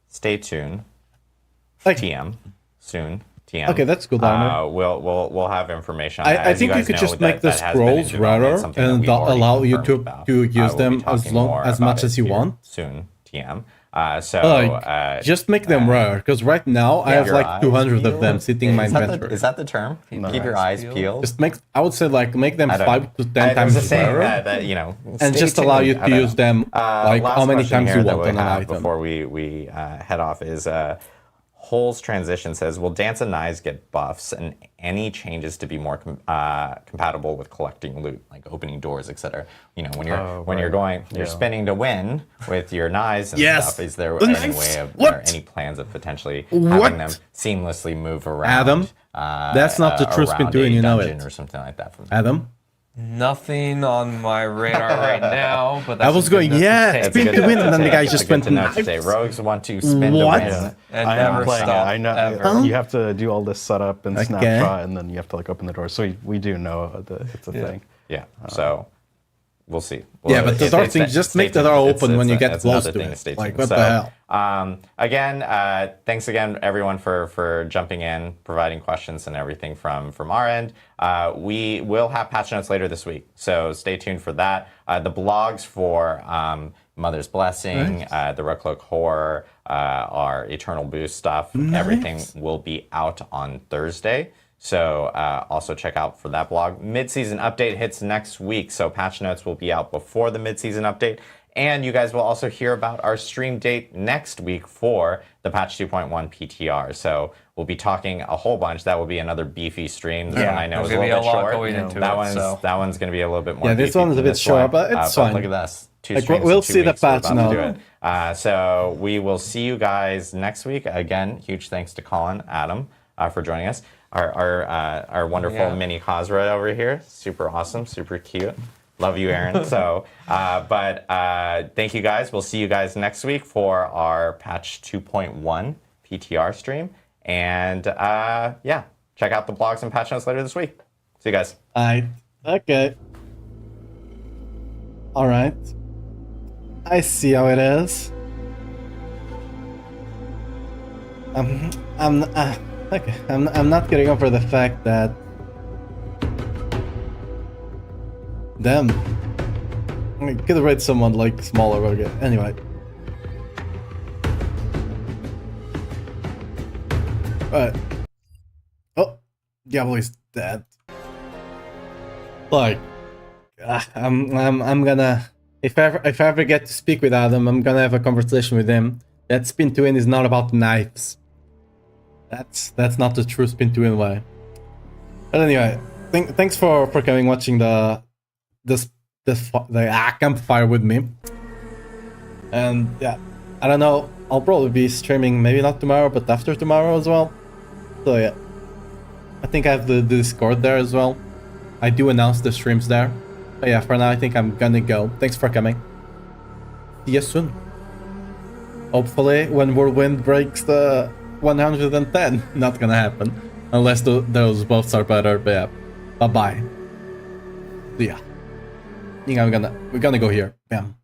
Stay tuned. TM soon. TM. Okay, that's good. We'll have information on that. I think you could just make the scrolls rarer and allow you to use them as much as you want. Soon, TM. Just make them rare, because right now I have like 200 of them sitting in my inventory. Is that the term? Keep your eyes peeled. Just I would say make them 5 to 10 times rarer, and just allow you to use them like how many times you want on an item. Before we head off is. Holes Transition says, will Dance and Knives get buffs and any changes to be more compatible with collecting loot, like opening doors, etc.? When you're spinning to win with your knives and stuff, is there any way of any plans of potentially having them seamlessly move around? Adam, that's not the true spin to win, it. Or something like that. Adam? Nothing on my radar right now, but that's I was going, spin to win, and then the guy just went to say, Rogues want to spin to win. And never stop. I know ever. you have to do all this setup and snapshot, and then you have to open the door. So we do know that it's a thing. Yeah. So we'll see. But the door thing, just make the door open when you get close to it. Like, what the hell? Again, thanks again, everyone, for jumping in, providing questions and everything from our end. We will have patch notes later this week, so stay tuned for that. The blogs for Mother's Blessing, the Red Cloak Horror, our Eternal Boost stuff, everything will be out on Thursday. So also check out for that blog. Mid-season update hits next week, so patch notes will be out before the mid-season update. And you guys will also hear about our stream date next week for the patch 2.1 PTR. So we'll be talking a whole bunch. That will be another beefy stream. This one I know is a little bit short. That one's going to be a little bit more. Yeah, this beefy one's a bit short, but it's fine. Look at this. We'll see the patch now. So we will see you guys next week. Again, huge thanks to Colin, Adam, for joining us. Our wonderful mini Khazra over here. Super awesome, super cute. Love you, Aaron. So, thank you guys. We'll see you guys next week for our patch 2.1 PTR stream. And yeah, check out the blogs and patch notes later this week. See you guys. Okay. All right. I see how it is. I'm not getting over the fact that. Damn. I could have read someone like smaller again. Anyway. Right. Oh, Diablo is dead. Like, I'm gonna if I ever get to speak with Adam, I'm gonna have a conversation with him. That spin to win is not about knives. That's not the true spin to win way. But anyway, thanks for coming, watching the campfire with me. And yeah, I don't know, I'll probably be streaming, maybe not tomorrow, but after tomorrow as well. So yeah, I think I have the Discord there as well. I do announce the streams there. But yeah, for now I think I'm gonna go. Thanks for coming. See you soon. Hopefully when Whirlwind breaks the 110. Not gonna happen. Unless those both are better, but yeah. Bye-bye. See ya. I think we're gonna go here. Bam.